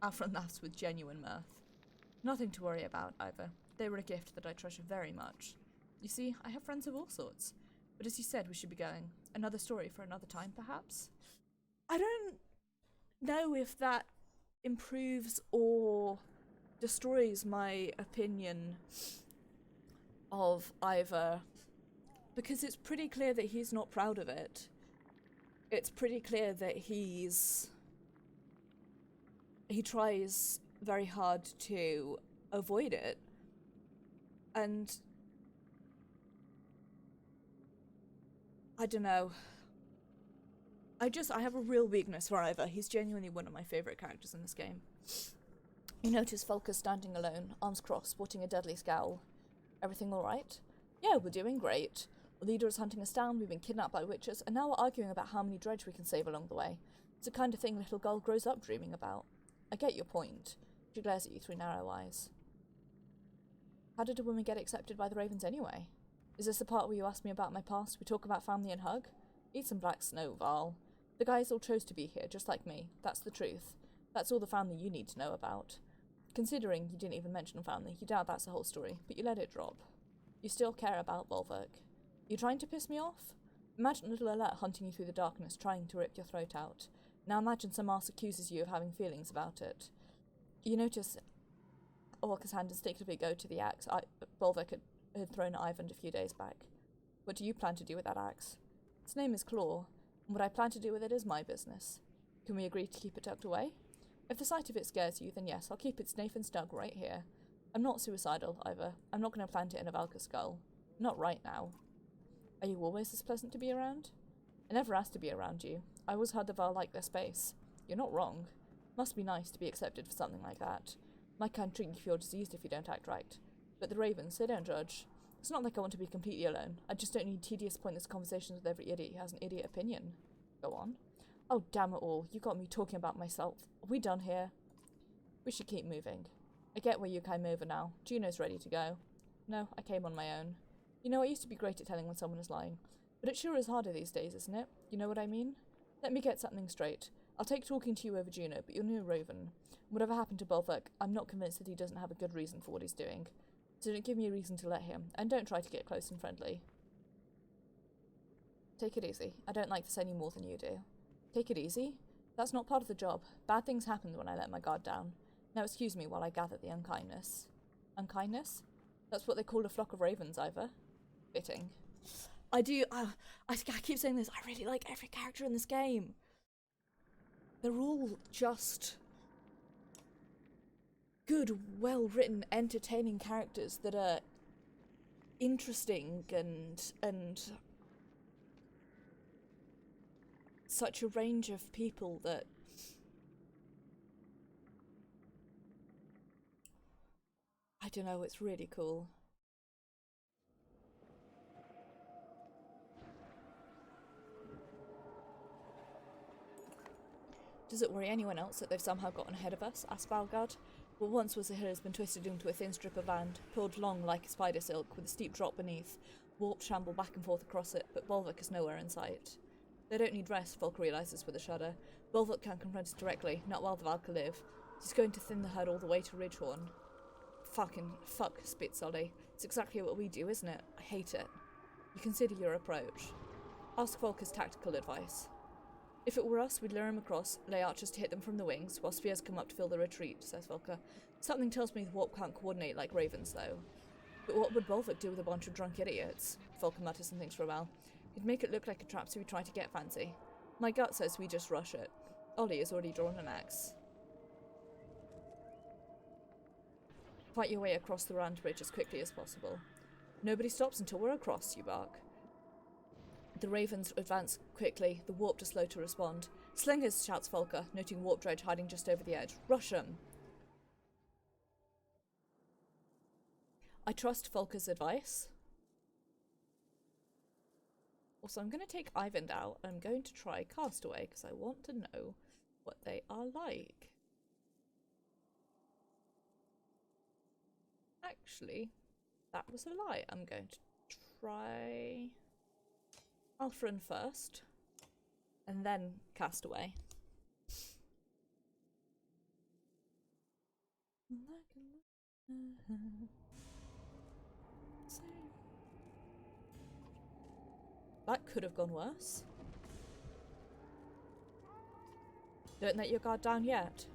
Alfred laughs with genuine mirth. Nothing to worry about, Ivor. They were a gift that I treasure very much. You see, I have friends of all sorts. But as you said, we should be going. Another story for another time, perhaps? I don't know if that improves or destroys my opinion of Ivor, because it's pretty clear that he's not proud of it. It's pretty clear that he tries very hard to avoid it. And I don't know. I have a real weakness for Ivor. He's genuinely one of my favourite characters in this game. You notice Volker standing alone, arms crossed, sporting a deadly scowl. Everything alright? Yeah, we're doing great. The leader is hunting us down, we've been kidnapped by witches, and now we're arguing about how many dredge we can save along the way. It's the kind of thing little girl grows up dreaming about. I get your point. She glares at you through narrow eyes. How did a woman get accepted by the Ravens anyway? Is this the part where you ask me about my past? We talk about family and hug? Eat some black snow, Val. The guys all chose to be here, just like me. That's the truth. That's all the family you need to know about. Considering you didn't even mention family, you doubt that's the whole story, but you let it drop. You still care about Volvok. You trying to piss me off? Imagine little Alert hunting you through the darkness, trying to rip your throat out. Now imagine some ass accuses you of having feelings about it. You notice Orca's hand instinctively go to the axe Volvok had thrown at Ivan a few days back. What do you plan to do with that axe? Its name is Claw, and what I plan to do with it is my business. Can we agree to keep it tucked away? If the sight of it scares you, then yes, I'll keep it safe and snug right here. I'm not suicidal, either. I'm not going to plant it in a Valka skull. Not right now. Are you always this pleasant to be around? I never asked to be around you. I always heard the Val like their space. You're not wrong. Must be nice to be accepted for something like that. My kind treat you if you're diseased if you don't act right. But the Ravens, they don't judge. It's not like I want to be completely alone. I just don't need tedious, pointless conversations with every idiot who has an idiot opinion. Go on. Oh, damn it all. You got me talking about myself. Are we done here? We should keep moving. I get where you came over now. Juno's ready to go. No, I came on my own. You know, I used to be great at telling when someone is lying. But it sure is harder these days, isn't it? You know what I mean? Let me get something straight. I'll take talking to you over Juno, but you're no Raven. Whatever happened to Bolvik, I'm not convinced that he doesn't have a good reason for what he's doing. So don't give me a reason to let him, and don't try to get close and friendly. Take it easy. I don't like this any more than you do. Take it easy? That's not part of the job. Bad things happened when I let my guard down. Now excuse me while I gather the unkindness. Unkindness? That's what they call a flock of ravens, Ivor. Fitting. I keep saying this, I really like every character in this game. They're all just good, well-written, entertaining characters that are interesting and such a range of people that I don't know, it's really cool. Does it worry anyone else that they've somehow gotten ahead of us? Asked Valgard. What once was a hill has been twisted into a thin strip of land, pulled long like a spider silk, with a steep drop beneath. Warp shamble back and forth across it, but Volvik is nowhere in sight. They don't need rest, Volk realises with a shudder. Volvik can't confront us directly, not while the Valka live. He's going to thin the herd all the way to Ridgehorn. Fuck, spit Solly. It's exactly what we do, isn't it? I hate it. You consider your approach. Ask Volker's tactical advice. If it were us, we'd lure him across, lay archers to hit them from the wings, while spears come up to fill the retreat, says Volker. Something tells me the warp can't coordinate like ravens, though. But what would Volvik do with a bunch of drunk idiots? Volker mutters and thinks for a while. He'd make it look like a trap so we try to get fancy. My gut says we just rush it. Ollie has already drawn an axe. Fight your way across the round bridge as quickly as possible. Nobody stops until we're across, you bark. The ravens advance quickly, the warp are slow to respond. Slingers, shouts Volker, noting warp dredge hiding just over the edge. Rush 'em! I trust Volker's advice. Also, I'm going to take Ivan out and I'm going to try Castaway because I want to know what they are like. Actually, that was a lie. I'm going to try Alfred first, and then Castaway. That could have gone worse. Don't let your guard down yet.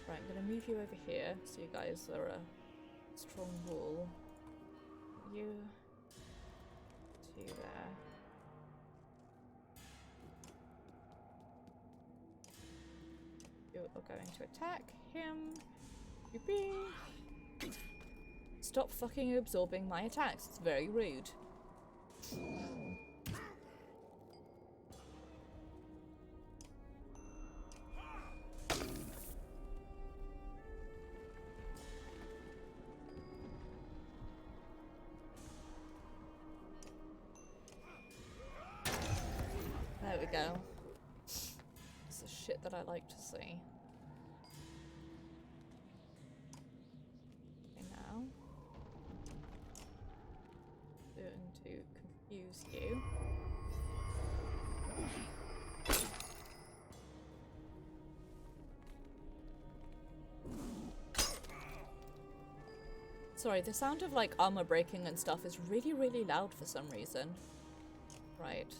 Right, I'm going to move you over here so you guys are a strong wall. You to there. You are going to attack him. Yippee! Stop fucking absorbing my attacks. It's very rude. There we go. shit that I like to see. Okay, now. Going to confuse you. Sorry, the sound of like armor breaking and stuff is really, really loud for some reason. Right.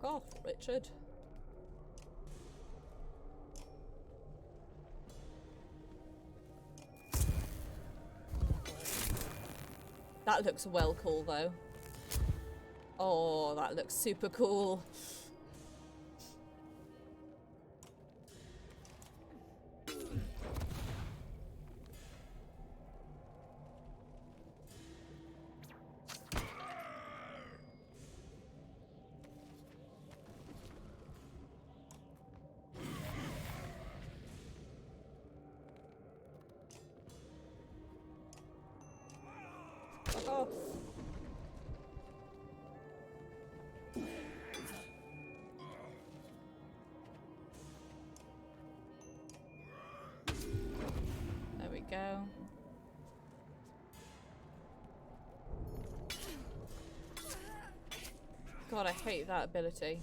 Fuck off, Richard. That looks well cool though. Oh, that looks super cool. Fuck off. There we go. God, I hate that ability.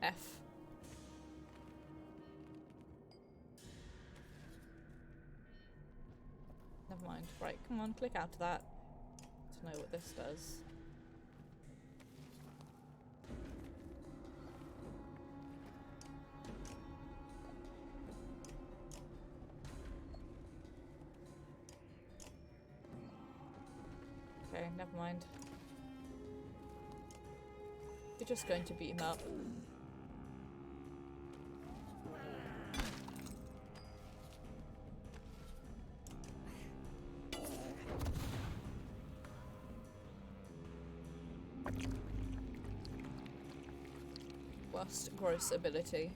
F. Never mind. Right, come on, click out of that to know what this does. Okay, never mind. You're just going to beat him up. Worst gross ability.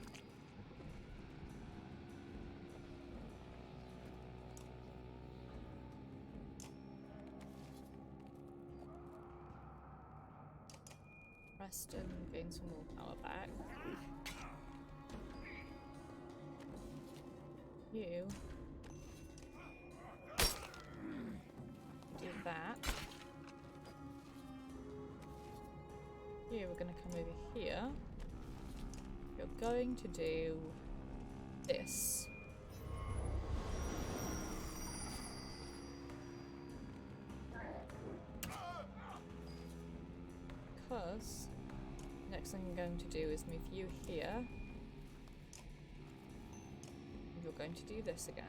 Rest and gain some more power back. You do that. You, we're gonna come over here. You're going to do this. Because next thing I'm going to do is move you here. You're going to do this again.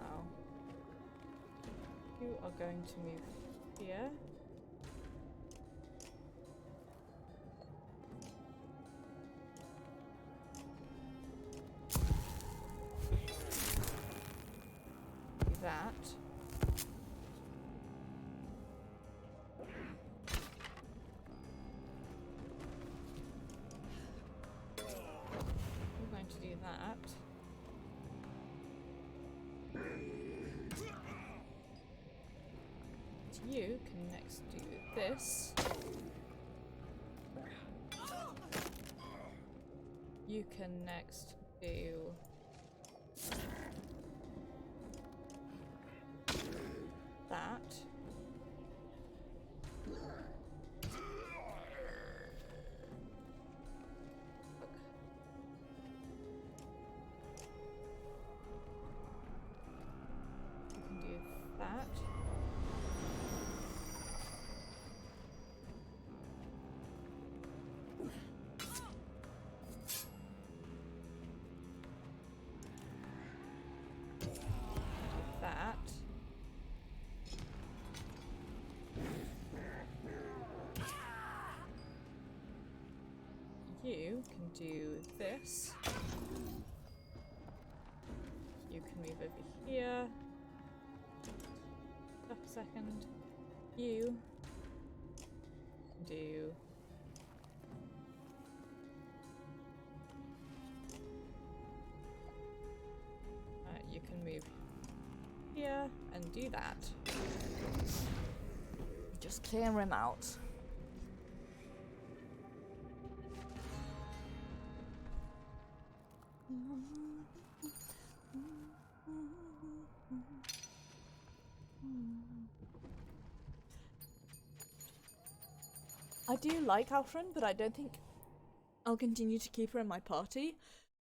Oh. You are going to move here. Do that. We're going to do that. You can next do this. You can next do that. You can do that. You can do this. You can move over here. Up a second. You can do you can move here and do that. Just clear him out. I do like Alfred, but I don't think I'll continue to keep her in my party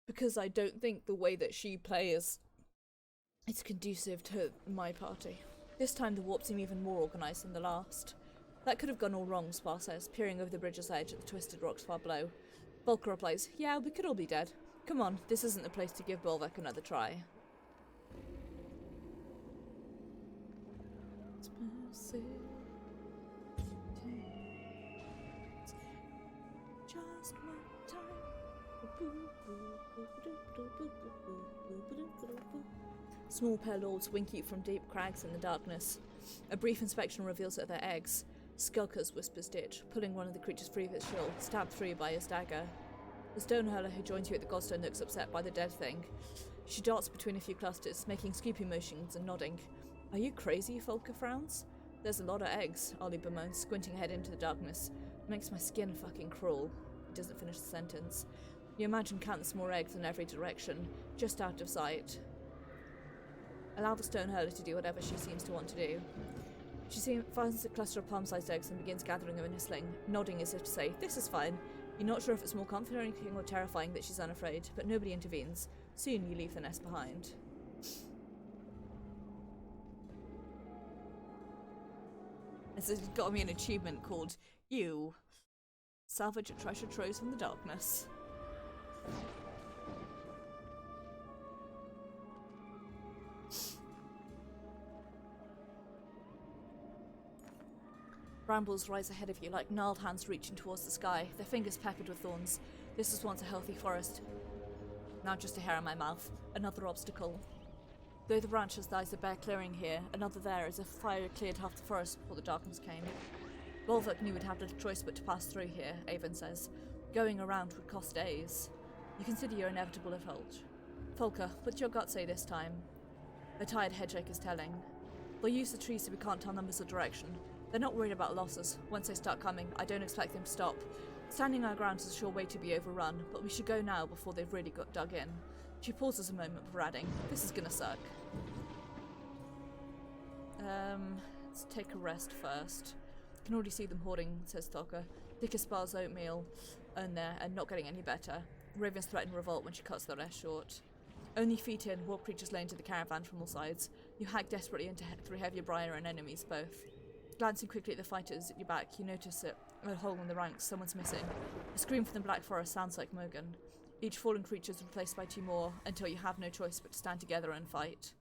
because I don't think the way that she plays is conducive to my party. This time the warp seem even more organised than the last. That could have gone all wrong, Spar says, peering over the bridge's edge at the twisted rocks far below. Volker replies, yeah, we could all be dead. Come on, this isn't the place to give Bolvek another try. Just one time. Small pale lords wink from deep crags in the darkness. A brief inspection reveals that they're eggs. Skulkers, whispers Ditch, pulling one of the creatures free of its shield, stabbed through by his dagger. The stone hurler who joins you at the Godstone looks upset by the dead thing. She darts between a few clusters, making scoopy motions and nodding. Are you crazy? Volker frowns. There's a lot of eggs, Ollie bemoans, squinting ahead into the darkness. Makes my skin fucking crawl. He doesn't finish the sentence. You imagine countless more eggs in every direction, just out of sight. Allow the stone hurler to do whatever she seems to want to do. She finds a cluster of palm-sized eggs and begins gathering them in a sling, nodding as if to say, this is fine. You're not sure if it's more comforting or terrifying that she's unafraid, but nobody intervenes. Soon you leave the nest behind. It's got me an achievement called You. Salvage a treasure trove from the darkness. Brambles rise ahead of you like gnarled hands reaching towards the sky, their fingers peppered with thorns. This was once a healthy forest. Now just a hair in my mouth. Another obstacle. Though the branches lies a bare clearing here, another there as if fire cleared half the forest before the darkness came. Bolvek knew we'd have little choice but to pass through here, Avon says. Going around would cost days. You consider your inevitable effort. Volker, what'd your gut say this time? A tired headshake is telling. They'll use the trees so we can't tell numbers or direction. They're not worried about losses. Once they start coming, I don't expect them to stop. Standing our ground is a sure way to be overrun, but we should go now before they've really got dug in. She pauses a moment before adding, this is gonna suck. Let's take a rest first. Can already see them hoarding, says Thalka. Thick as Spar's oatmeal in there and not getting any better. Ravens threaten revolt when she cuts the rest short. Only feet in, warp creatures lay into the caravan from all sides. You hack desperately through heavier briar and enemies both. Glancing quickly at the fighters at your back, you notice that a hole in the ranks, someone's missing. A scream from the Black Forest sounds like Mogan. Each fallen creature is replaced by two more, until you have no choice but to stand together and fight.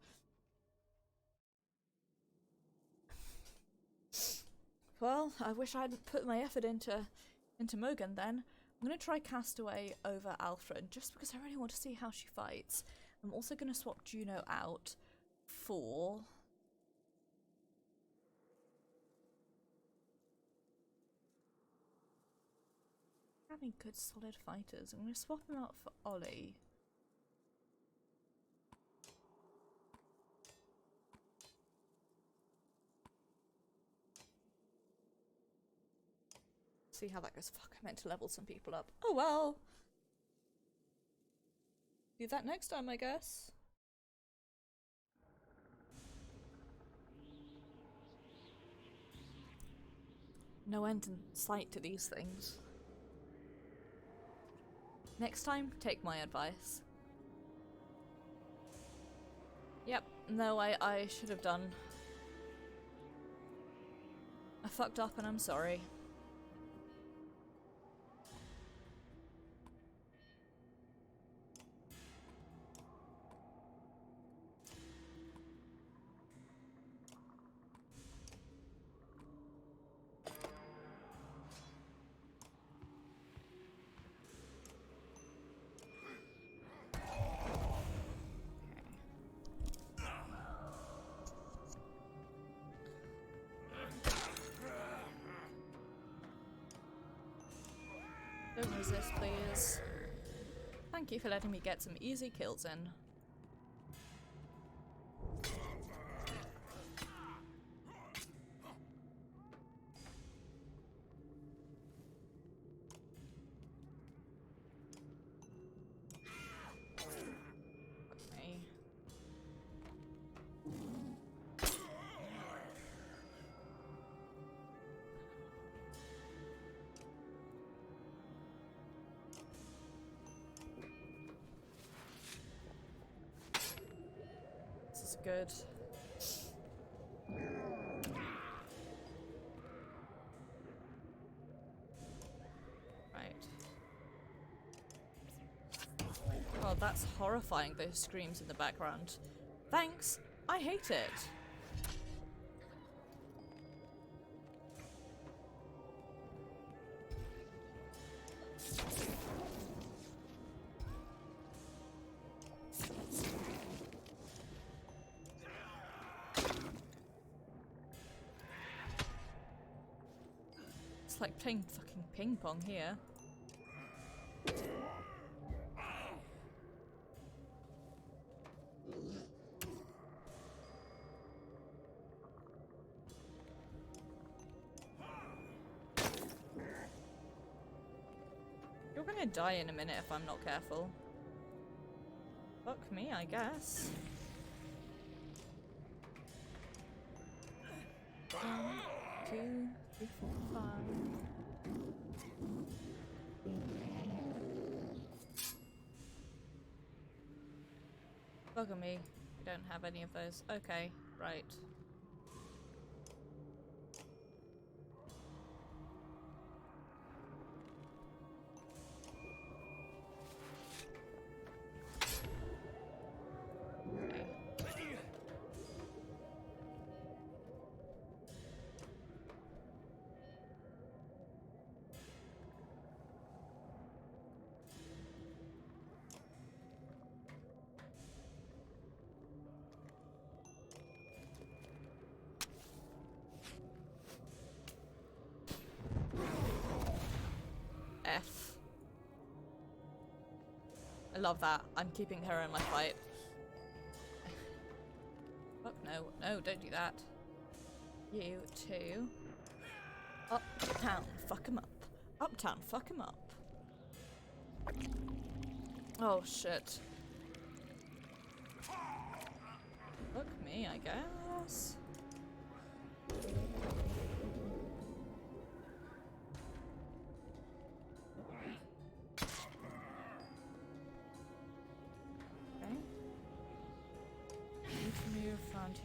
Well, I wish I hadn't put my effort into Mogan then. I'm going to try Castaway over Alfred, just because I really want to see how she fights. I'm also going to swap Juno out for... having good solid fighters. I'm going to swap him out for Ollie. See how that goes. Fuck, I meant to level some people up. Oh well. Do that next time, I guess. No end in sight to these things. Next time, take my advice. Yep, no, I should have done. I fucked up and I'm sorry. Don't resist, please. Thank you for letting me get some easy kills in. Okay. This is good. Right. Oh, that's horrifying, those screams in the background. Thanks! I hate it! It's like playing fucking ping pong here. You're gonna die in a minute if I'm not careful. Fuck me, I guess. 1, 2, 3, 4, 5. Bugger me. We don't have any of those. Okay, right. F. I love that. I'm keeping her in my fight. Fuck no. No, don't do that. You too. Uptown, fuck him up. Uptown, fuck him up. Oh shit. Fuck me, I guess.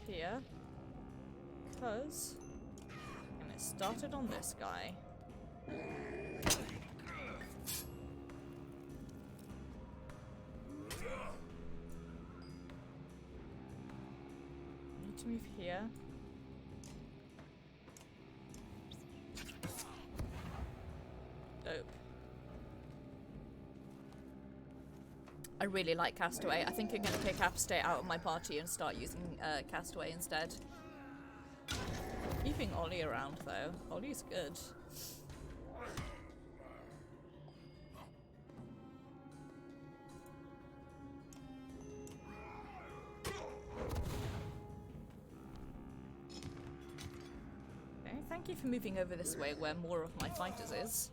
Here because and it started on this guy. Need to move here. Dope. I really like Castaway. I think I'm going to kick Capstate out of my party and start using Castaway instead. Keeping Ollie around though. Ollie's good. Okay, thank you for moving over this way where more of my fighters is.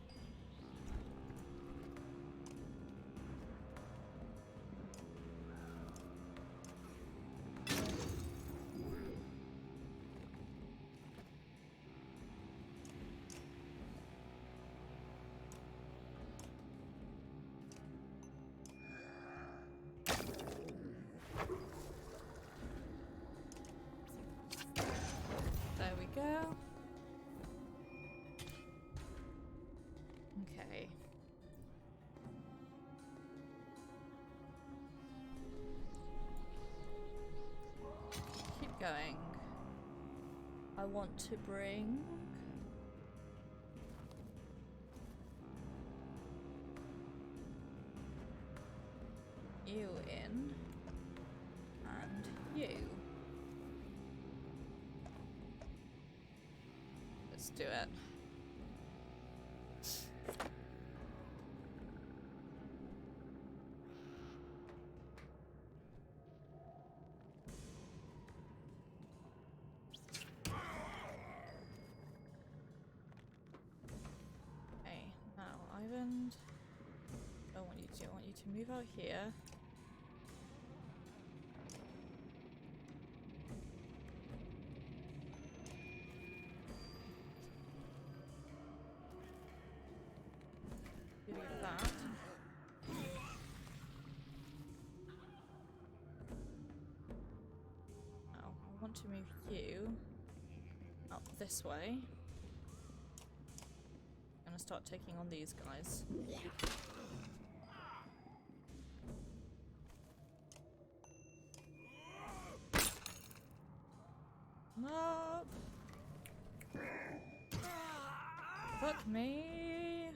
Okay. Keep going. I want to bring you in and you. Let's do it. to move out here. Leave that. Now, I want to move you up this way. I'm gonna start taking on these guys. Up. Fuck me.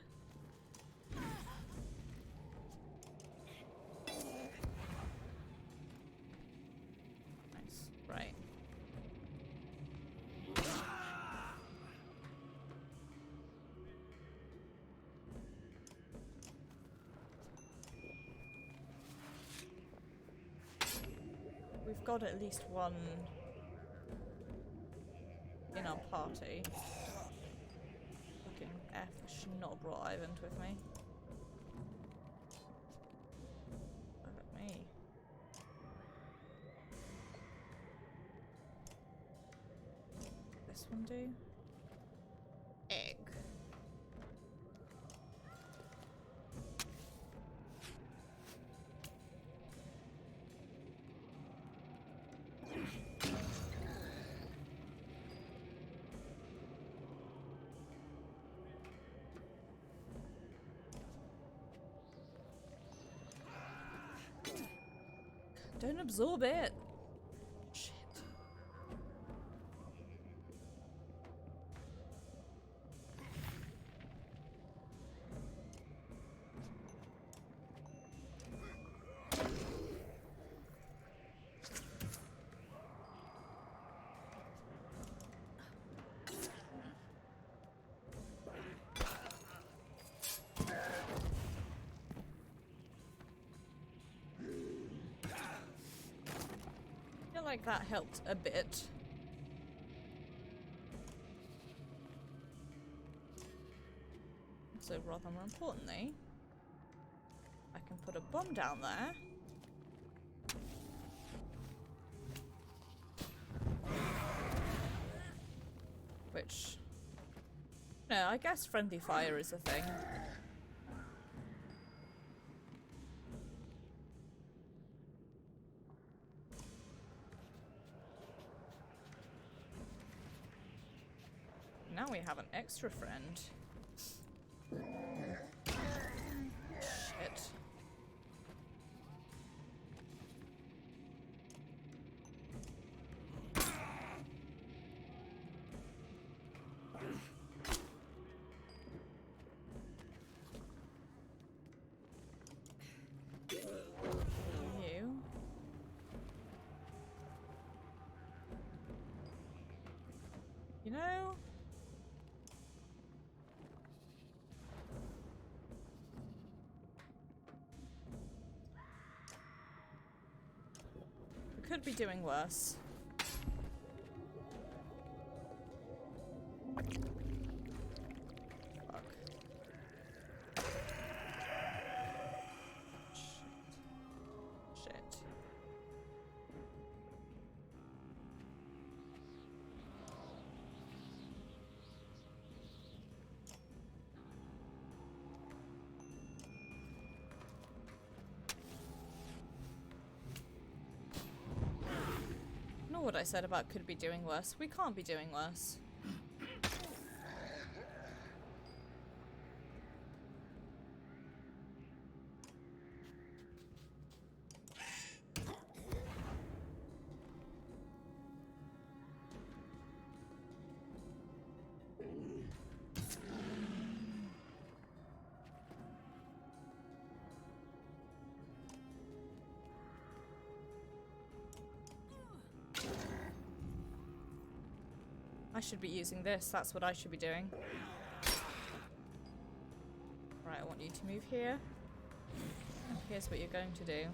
Nice. Right. We've got at least one in our party. Fucking F, I should not have brought Ivan with me. Look at me. This one do? Egg. Don't absorb it. Shit. I feel like that helped a bit. So rather more importantly, I can put a bomb down there. Which, no, I guess friendly fire is a thing. Now we have an extra friend. Shit. You. You know? Could be doing worse. Fuck. Shit. What I said about could be doing worse. We can't be doing worse. I should be using this. That's what I should be doing. Right, I want you to move here. And here's what you're going to do.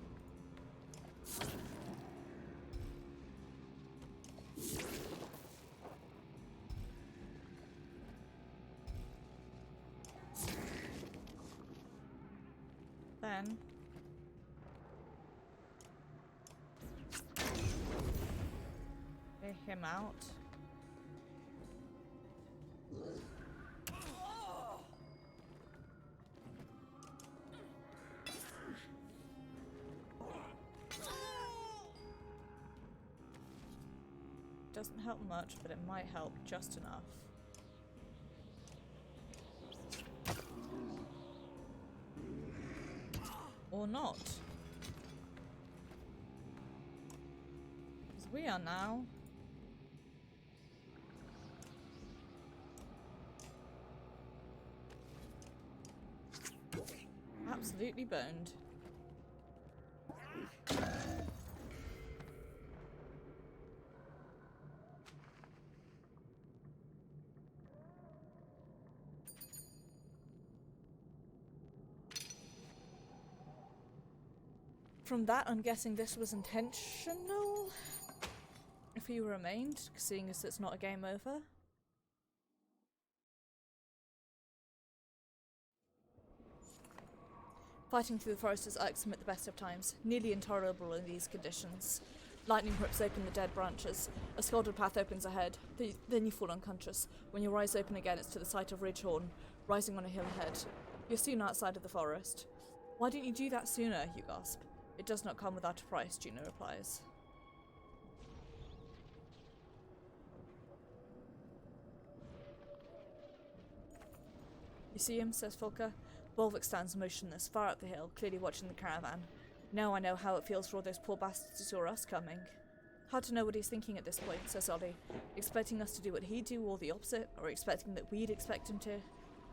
Then him out. Doesn't help much, but it might help just enough. Or not. Because we are now absolutely boned. From that, I'm guessing this was intentional. If he remained, seeing as it's not a game over. Fighting through the forest is irksome at the best of times, nearly intolerable in these conditions. Lightning rips open the dead branches. A scalded path opens ahead. Then you fall unconscious. When your eyes open again, it's to the sight of Ridgehorn, rising on a hill ahead. You're soon outside of the forest. Why didn't you do that sooner? You gasp. It does not come without a price, Juno replies. You see him, says Volker. Volvic stands motionless, far up the hill, clearly watching the caravan. Now I know how it feels for all those poor bastards who saw us coming. Hard to know what he's thinking at this point, says Ollie. Expecting us to do what he'd do, or the opposite, or expecting that we'd expect him to.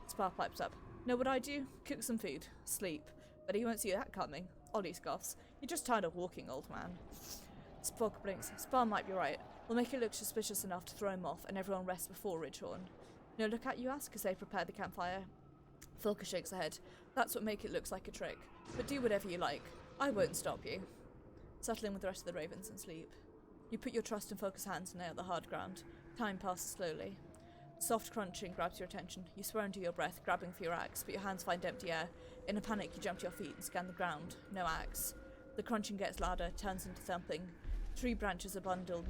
Spar pipes up. Know what I do? Cook some food. Sleep. But he won't see that coming. Ollie scoffs. You're just tired of walking, old man. Spock blinks. Spar might be right. We'll make it look suspicious enough to throw him off, and everyone rests before Ridgehorn. No look at, you ask, as they prepare the campfire. Volker shakes her head. That's what make it looks like a trick. But do whatever you like. I won't stop you. Settle in with the rest of the ravens and sleep. You put your trust in Volker's hands and nail the hard ground. Time passes slowly. Soft crunching grabs your attention. You swear under your breath, grabbing for your axe, but your hands find empty air. In a panic, you jump to your feet and scan the ground. No axe. The crunching gets louder, turns into thumping. 3 branches are bundled,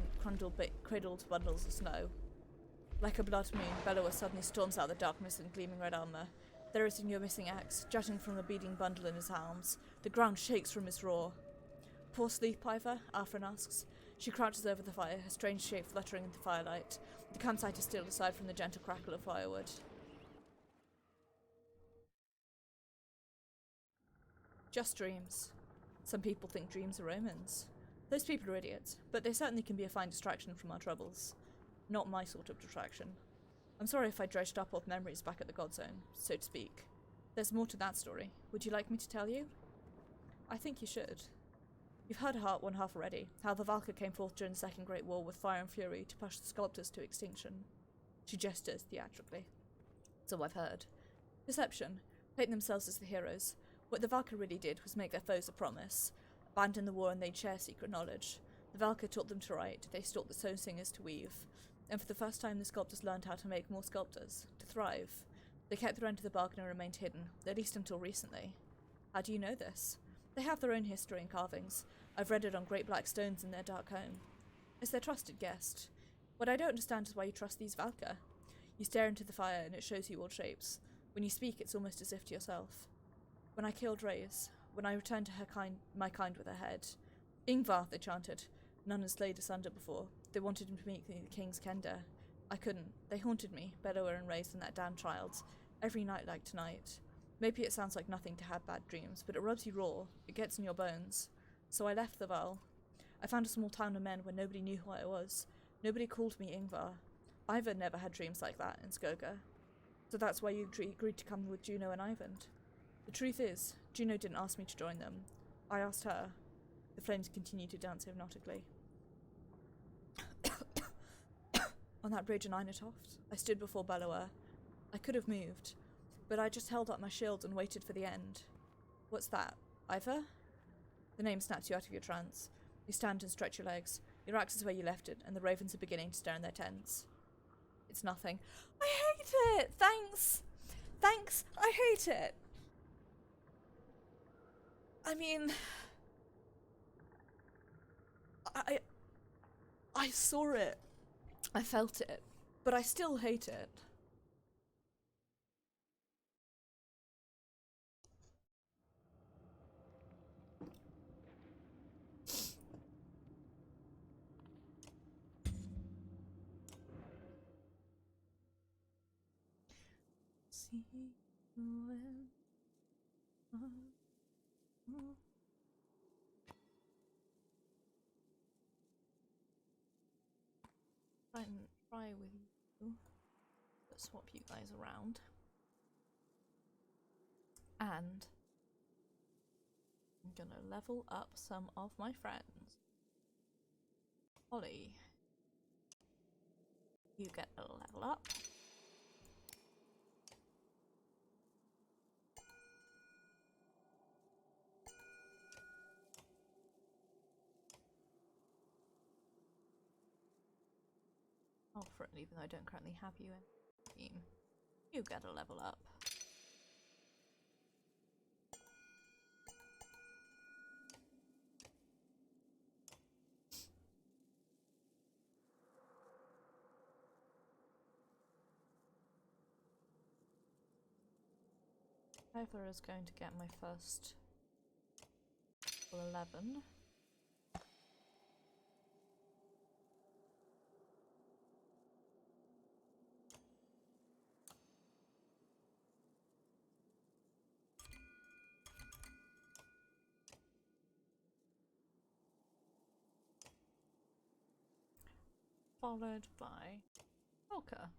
cradled bundles of snow. Like a blood moon, Bellower suddenly storms out of the darkness in gleaming red armour. There is in your missing axe, jutting from the beating bundle in his arms. The ground shakes from his roar. Poor sleep, Ivor? Afrin asks. She crouches over the fire, her strange shape fluttering in the firelight. The campsite is still, aside from the gentle crackle of firewood. Just dreams. Some people think dreams are omens. Those people are idiots, but they certainly can be a fine distraction from our troubles. Not my sort of distraction. I'm sorry if I dredged up old memories back at the God Zone, so to speak. There's more to that story. Would you like me to tell you? I think you should. You've heard one half already, how the Valkyr came forth during the Second Great War with fire and fury to push the sculptors to extinction. She gestures theatrically. So I've heard. Deception. Paint themselves as the heroes. What the Valkyr really did was make their foes a promise. Abandon the war and they'd share secret knowledge. The Valkyr taught them to write, they taught the stone singers to weave. And for the first time the sculptors learned how to make more sculptors, to thrive. They kept their end of the bargain and remained hidden, at least until recently. How do you know this? They have their own history and carvings. I've read it on great black stones in their dark home. It's their trusted guest. What I don't understand is why you trust these Valkyr. You stare into the fire and it shows you all shapes. When you speak, it's almost as if to yourself. When I killed Reyes, when I returned to my kind with her head. Ingvar, they chanted. None had slayed asunder before. They wanted him to meet the king's kender. I couldn't. They haunted me, Bellower and Reyes and that damned child, every night like tonight. Maybe it sounds like nothing to have bad dreams, but it rubs you raw. It gets in your bones. So I left the Val. I found a small town of men where nobody knew who I was. Nobody called me Ingvar. Ivan never had dreams like that in Skoga. So that's why you agreed to come with Juno and Ivan. The truth is, Juno didn't ask me to join them. I asked her. The flames continued to dance hypnotically. On that bridge in Einatoft, I stood before Bellower. I could have moved, but I just held up my shield and waited for the end. What's that? Ivor? The name snaps you out of your trance. You stand and stretch your legs. Your axe is where you left it, and the ravens are beginning to stir in their tents. It's nothing. I hate it! Thanks! Thanks! I hate it! I mean... I saw it. I felt it, but I still hate it. See you when try with you. Let's swap you guys around. And I'm gonna level up some of my friends. Holly, you get a level up. Alfred, even though I don't currently have you in the team, you get a level up. Ivor is going to get my first level 11. Followed by Polka.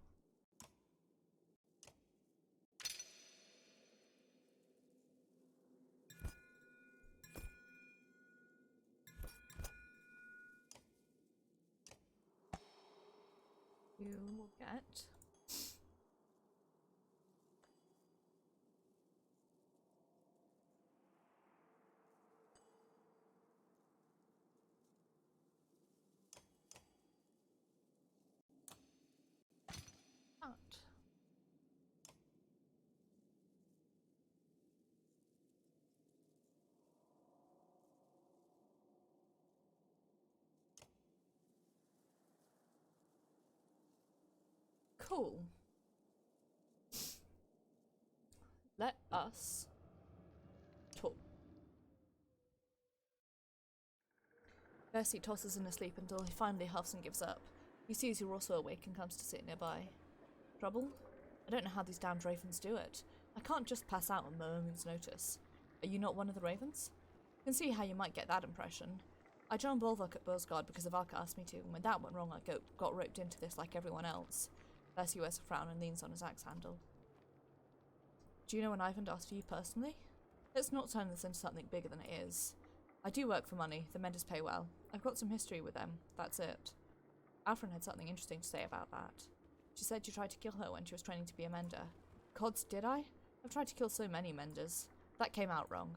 You will get that. Cool. Let us talk. Percy tosses in asleep until he finally huffs and gives up. He sees you're also awake and comes to sit nearby. Trouble? I don't know how these damned ravens do it. I can't just pass out on a moment's notice. Are you not one of the ravens? I can see how you might get that impression. I joined Bolvok at Bursgard because Avarka asked me to, and when that went wrong I got roped into this like everyone else. Percy wears a frown and leans on his axe handle. Do you know when Ivan asked for you personally? Let's not turn this into something bigger than it is. I do work for money, the Menders pay well. I've got some history with them, that's it. Alfred had something interesting to say about that. She said you tried to kill her when she was training to be a mender. Gods, did I? I've tried to kill so many menders. That came out wrong.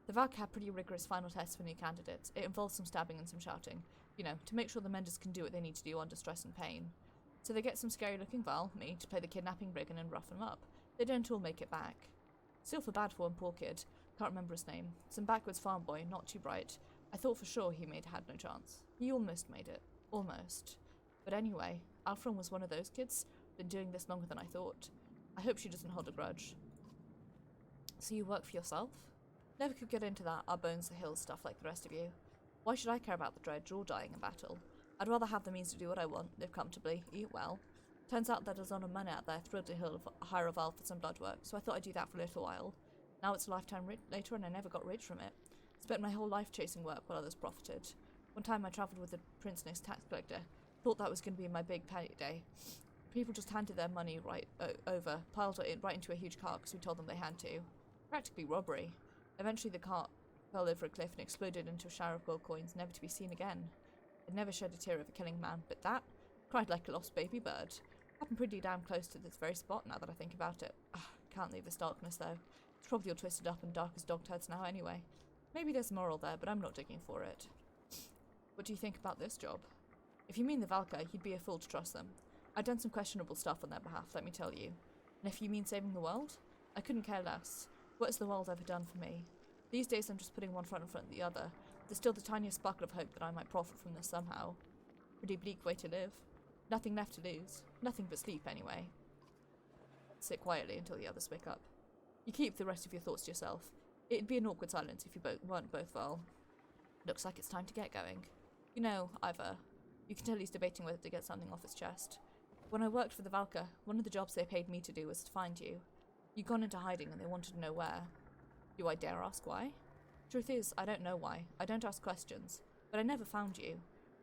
The Valk had pretty rigorous final tests for new candidates. It involves some stabbing and some shouting. You know, to make sure the menders can do what they need to do under stress and pain. So they get some scary-looking Val, me, to play the kidnapping brigand and rough him up. They don't all make it back. Still feel bad for one poor kid. Can't remember his name. Some backwoods farm boy, not too bright. I thought for sure he had no chance. He almost made it. Almost. But anyway, Alfred was one of those kids. Been doing this longer than I thought. I hope she doesn't hold a grudge. So you work for yourself? Never could get into that, our bones the hills stuff like the rest of you. Why should I care about the dredge or dying in battle? I'd rather have the means to do what I want, live comfortably, eat well. Turns out that there's a lot of money out there thrilled to hire a Val for some blood work, so I thought I'd do that for a little while. Now it's a lifetime later and I never got rich from it. Spent my whole life chasing work while others profited. One time I travelled with a prince and his tax collector. Thought that was going to be my big payday. People just handed their money over, piled it right into a huge cart because we told them they had to. Practically robbery. Eventually the cart fell over a cliff and exploded into a shower of gold coins, never to be seen again. I'd never shed a tear over killing a man, but that cried like a lost baby bird. Happened pretty damn close to this very spot now that I think about it. Can't leave this darkness though. It's probably all twisted up and dark as dog turds now anyway. Maybe there's a moral there, but I'm not digging for it. What do you think about this job? If you mean the Valka, you'd be a fool to trust them. I've done some questionable stuff on their behalf, let me tell you. And if you mean saving the world, I couldn't care less. What has the world ever done for me? These days I'm just putting one foot in front of the other. There's still the tiniest sparkle of hope that I might profit from this somehow. Pretty bleak way to live. Nothing left to lose. Nothing but sleep, anyway. Sit quietly until the others wake up. You keep the rest of your thoughts to yourself. It'd be an awkward silence if you weren't both well. Looks like it's time to get going. You know, Ivor, you can tell he's debating whether to get something off his chest. When I worked for the Valka, one of the jobs they paid me to do was to find you. You'd gone into hiding and they wanted to know where. Do I dare ask why? Truth is, I don't know why. I don't ask questions. But I never found you.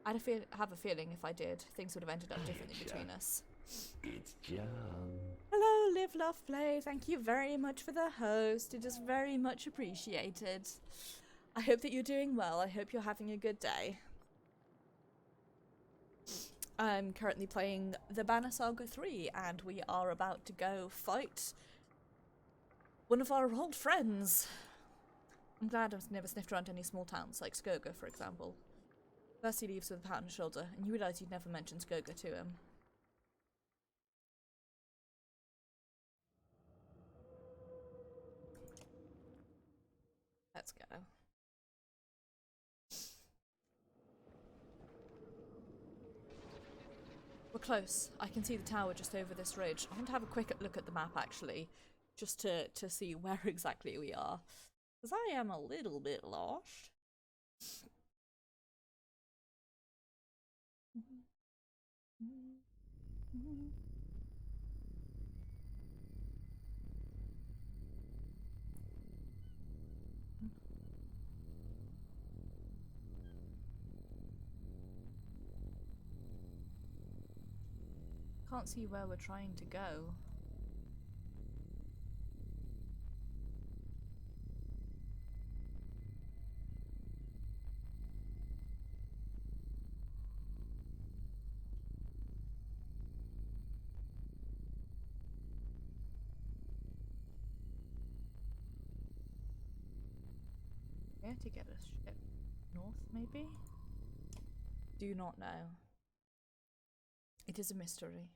I'd have a feeling if I did, things would have ended up differently between us. It's John. Hello, Live, Love, Play. Thank you very much for the host. It is very much appreciated. I hope that you're doing well. I hope you're having a good day. I'm currently playing the Banner Saga 3, and we are about to go fight one of our old friends. I'm glad I've never sniffed around any small towns, like Skoga, for example. First he leaves with a pat on the shoulder, and you realise you'd never mentioned Skoga to him. Let's go. We're close. I can see the tower just over this ridge. I want to have a quick look at the map, actually, just to see where exactly we are. Because I am a little bit lost. Can't see where we're trying to go. Here to get a ship north, maybe? Do not know. It is a mystery.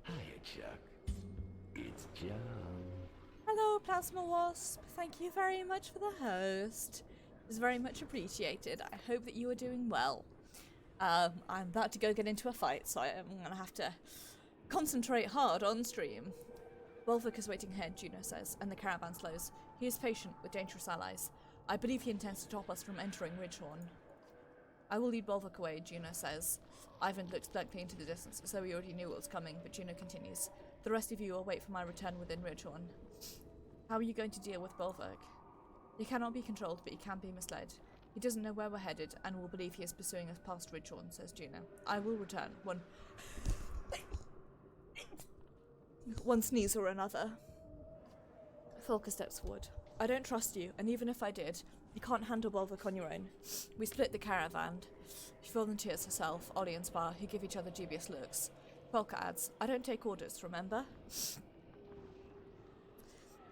Hiya, Chuck. It's John. Hello, Plasma Wasp. Thank you very much for the host. It's very much appreciated. I hope that you are doing well. I'm about to go get into a fight, so I'm gonna have to concentrate hard on stream. Bolvik is waiting ahead, Juno says, and the caravan slows. He is patient with dangerous allies. I believe he intends to stop us from entering Ridgehorn. I will lead Bolvik away, Juno says. Ivan looked blankly into the distance, as though he already knew what was coming, but Juno continues. The rest of you will wait for my return within Ridgehorn. How are you going to deal with Bolvik? He cannot be controlled, but he can be misled. He doesn't know where we're headed, and will believe he is pursuing us past Ridgehorn, says Juno. I will return. One sneeze or another. Folker steps forward. I don't trust you, and even if I did, you can't handle Bolvik on your own. We split the caravan. She volunteers herself, Ollie and Spar, who give each other dubious looks. Folker adds, I don't take orders, remember?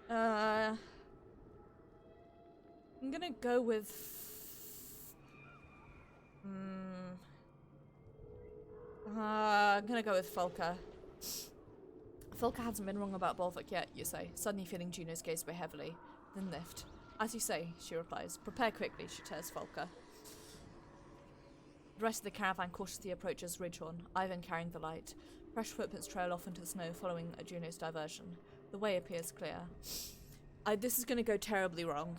I'm gonna go with... I'm gonna go with Folker. Folker hasn't been wrong about Bolvik yet, you say, suddenly feeling Juno's gaze weigh heavily. Then lift. As you say, she replies. Prepare quickly, she tells Folker. The rest of the caravan cautiously approaches Ridgehorn, Ivan carrying the light. Fresh footprints trail off into the snow following Juno's diversion. The way appears clear. This is going to go terribly wrong.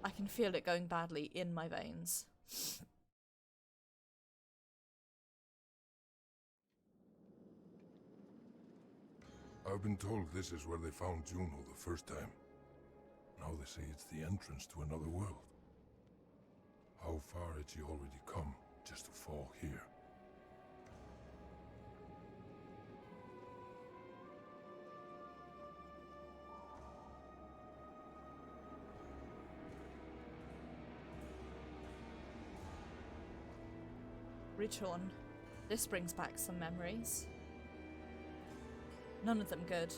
I can feel it going badly in my veins. I've been told this is where they found Juno the first time. Now they say it's the entrance to another world. How far had she already come just to fall here? Ridgehorn. This brings back some memories. None of them good.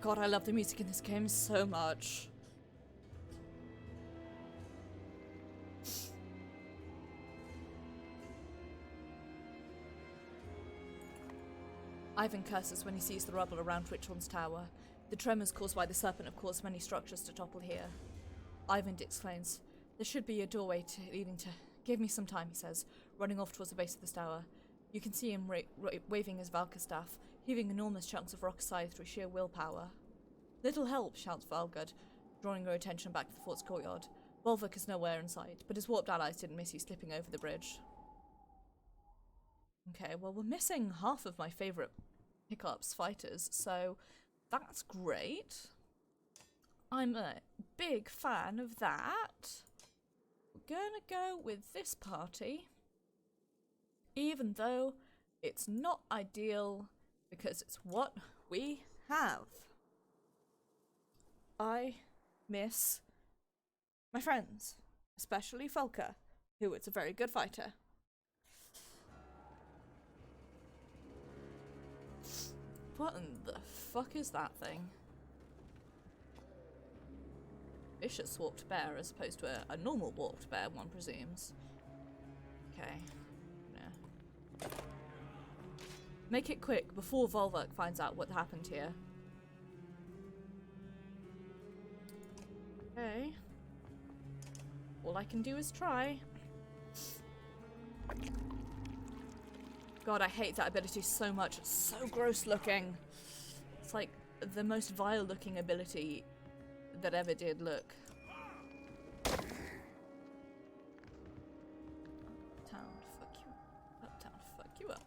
God, I love the music in this game so much. Ivan curses when he sees the rubble around Ridgehorn's tower. The tremors caused by the serpent have caused many structures to topple here. Ivan exclaims, "There should be a doorway leading to... Give me some time," he says, running off towards the base of the tower. You can see him waving his Valka staff, heaving enormous chunks of rock aside through sheer willpower. "Little help," shouts Valgard, drawing her attention back to the fort's courtyard. Volvik is nowhere in sight, but his warped allies didn't miss you slipping over the bridge. Okay, well, we're missing half of my favourite Hiccups fighters, so that's great. I'm a big fan of that. We're gonna go with this party, even though it's not ideal because it's what we have. I miss my friends, especially Falka, who is a very good fighter. What in the fuck is that thing? Vicious warped bear as opposed to a normal warped bear, one presumes. Okay. Yeah. Make it quick before Volvik finds out what happened here. Okay. All I can do is try. God, I hate that ability so much. It's so gross looking. It's like the most vile looking ability that ever did look. Uptown, fuck you. Uptown, fuck you up.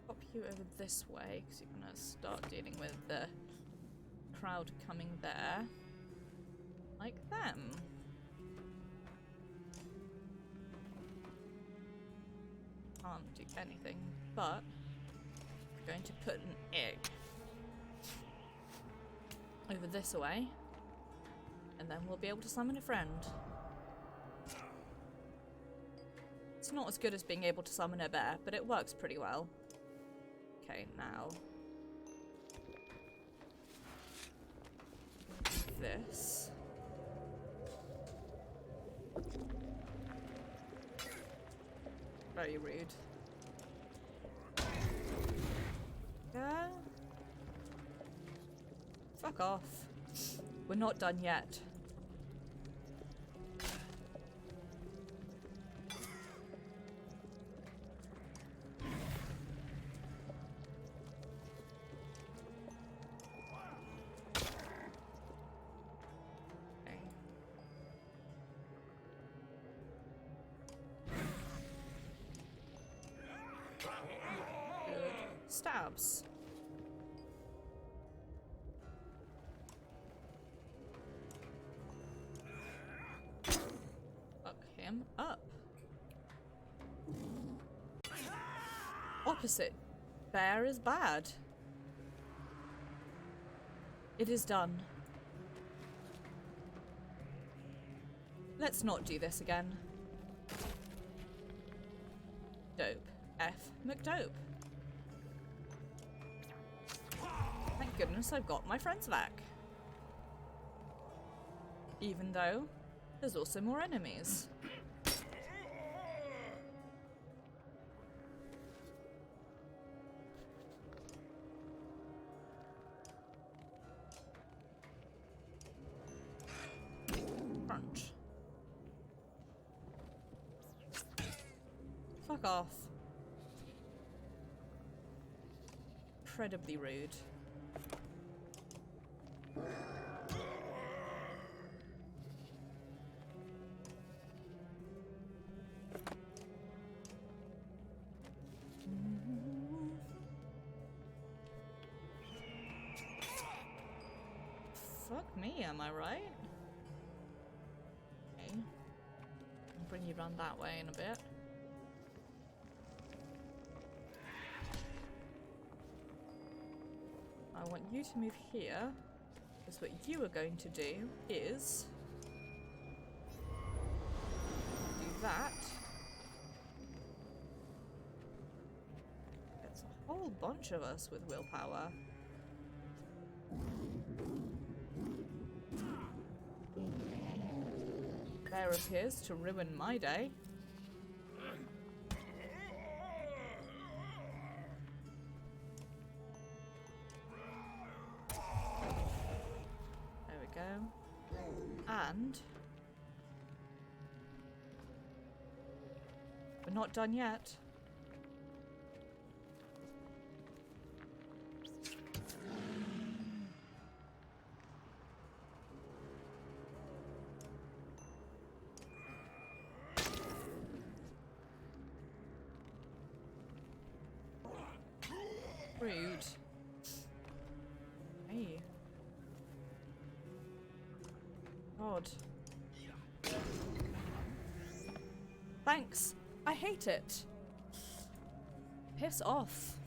Pop you over this way, because you're gonna start dealing with the crowd coming there. Like them. Can't do anything, but we're going to put an egg over this way, and then we'll be able to summon a friend. It's not as good as being able to summon a bear, but it works pretty well. Okay, now this. Very rude. Yeah. Fuck off. We're not done yet. Stabs. Fuck him up. Opposite. Bear is bad. It is done. Let's not do this again. Dope. F. McDope. Thank goodness I've got my friends back. Even though there's also more enemies. Crunch. Fuck off. Incredibly rude. Fuck me, am I right? Okay. I'll bring you round that way in a bit. I want you to move here, because what you are going to do is do that. It's a whole bunch of us with willpower. bear appears to ruin my day. There we go. And we're not done yet. Rude. Hey. God. Thanks. I hate it. Piss off.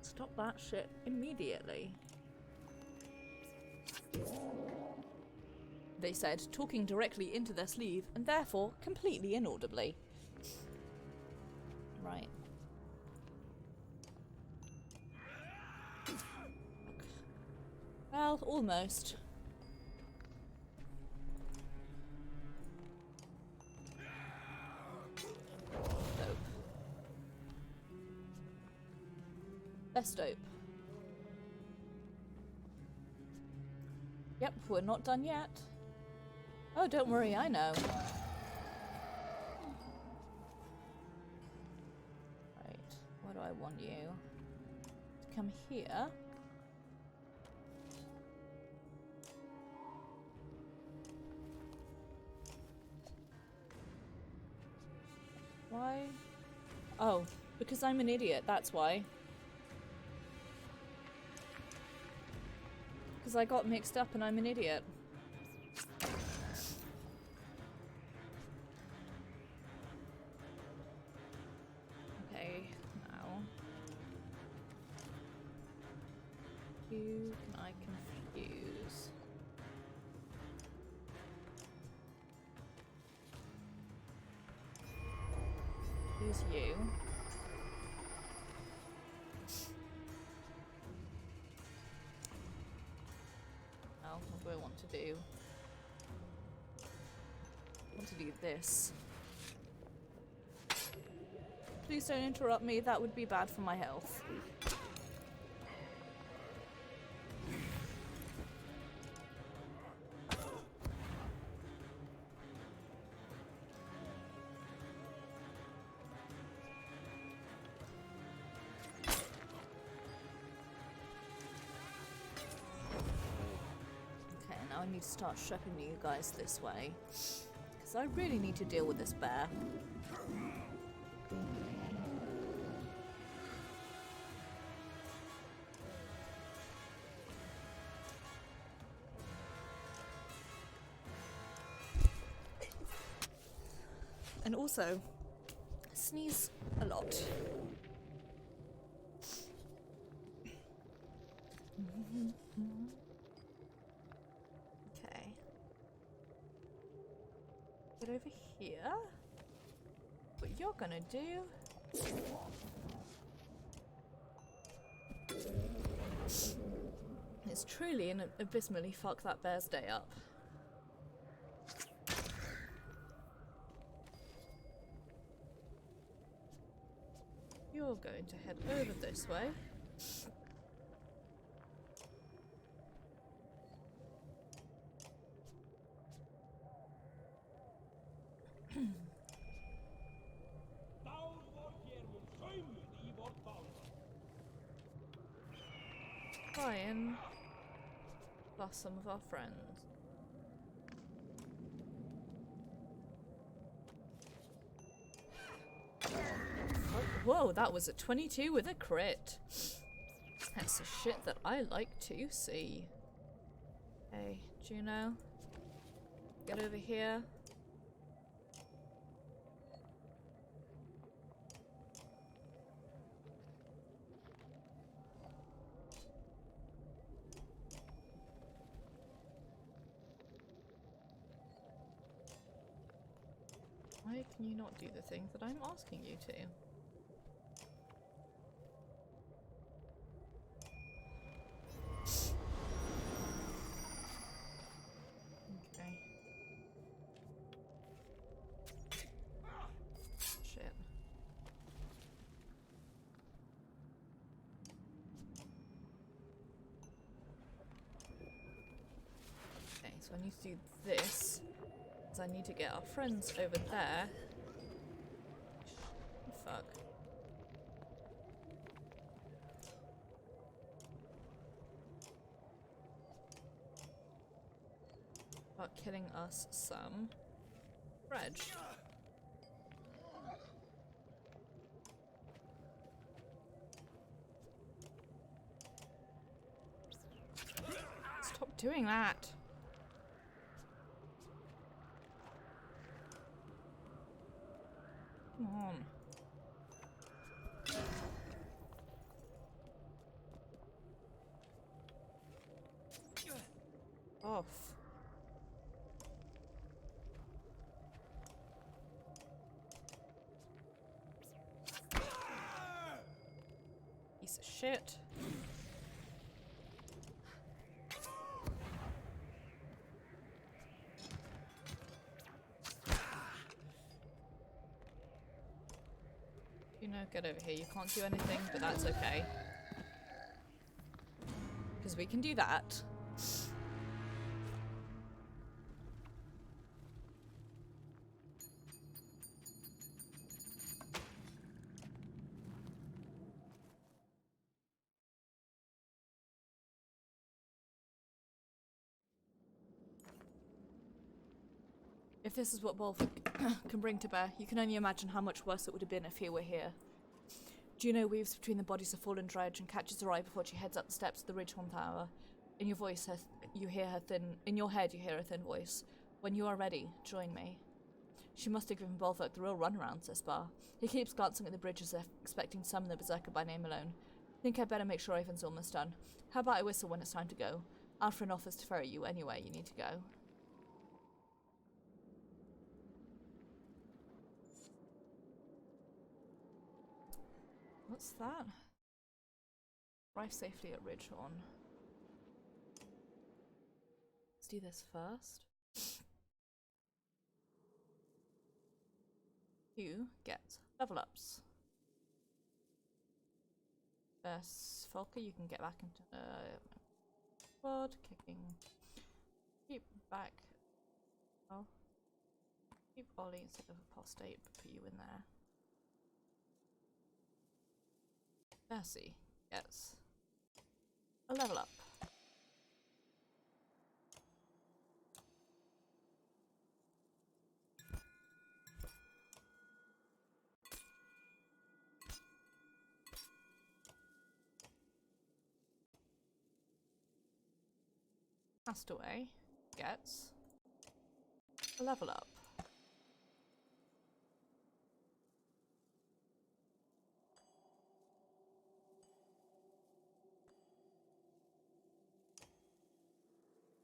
Stop that shit immediately. They said, talking directly into their sleeve and therefore completely inaudibly. Right. Well, almost. Dope. Less dope. Yep, we're not done yet. Oh, don't worry, I know. Right, where do I want you? To come here. Why? Oh, because I'm an idiot, that's why. Because I got mixed up and I'm an idiot. Okay, now. Who can I confuse? Who's you? What do I want to do? I want to do this. Please don't interrupt me, that would be bad for my health. I need to start shepherding you guys this way. Because I really need to deal with this bear. And also, sneeze a lot. Get over here. What you're gonna do? It's truly an abysmally fuck that bear's day up. You're going to head over this way. Try and plus some of our friends. Whoa, that was a 22 with a crit. That's the shit that I like to see. Hey, Juno. Get over here. Why can you not do the thing that I'm asking you to? So I need to do this. Because I need to get our friends over there. Fuck. About killing us some bread. Stop doing that. Come on. Off. Piece of shit. You know, get over here. You can't do anything, but that's okay. Because we can do that. If this is what Bolf can bring to bear, you can only imagine how much worse it would have been if he were here. Juno weaves between the bodies of fallen dredge and catches her eye before she heads up the steps of the Ridgehorn Tower. In your voice, you hear her in your head, you hear a thin voice. When you are ready, join me. She must have given Bolthok the real runaround, says Bar. He keeps glancing at the bridge as if expecting to summon the Berserker by name alone. Think I'd better make sure Ivan's almost done. How about I whistle when it's time to go? Alfred offers to ferry you anywhere you need to go. What's that? Arrive safely at Ridgehorn. Let's do this first. You get level ups. Volker, you can get back into squad, kicking. Keep back. Oh. Keep Ollie instead of apostate, but put you in there. Mercy gets a level up. Castaway gets a level up.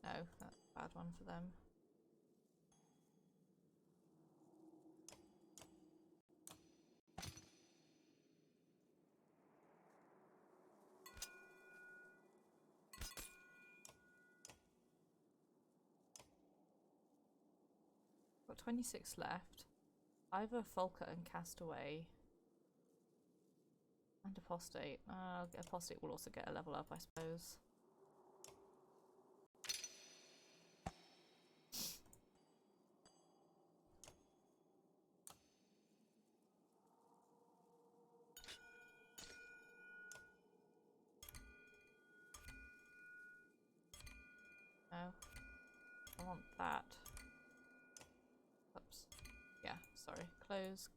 No, that's a bad one for them. Got 26 left. Either Folker and Castaway and Apostate. Apostate will also get a level up, I suppose. No. I want that. Oops. Yeah, sorry. Close.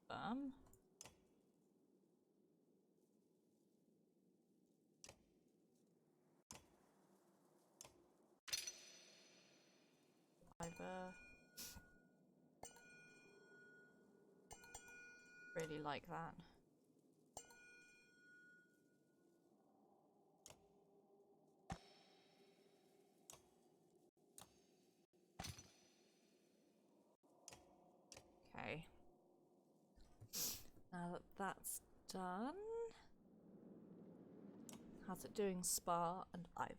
Confirm. Really like that. Okay. Now that that's done, how's it doing Spa and Ivan?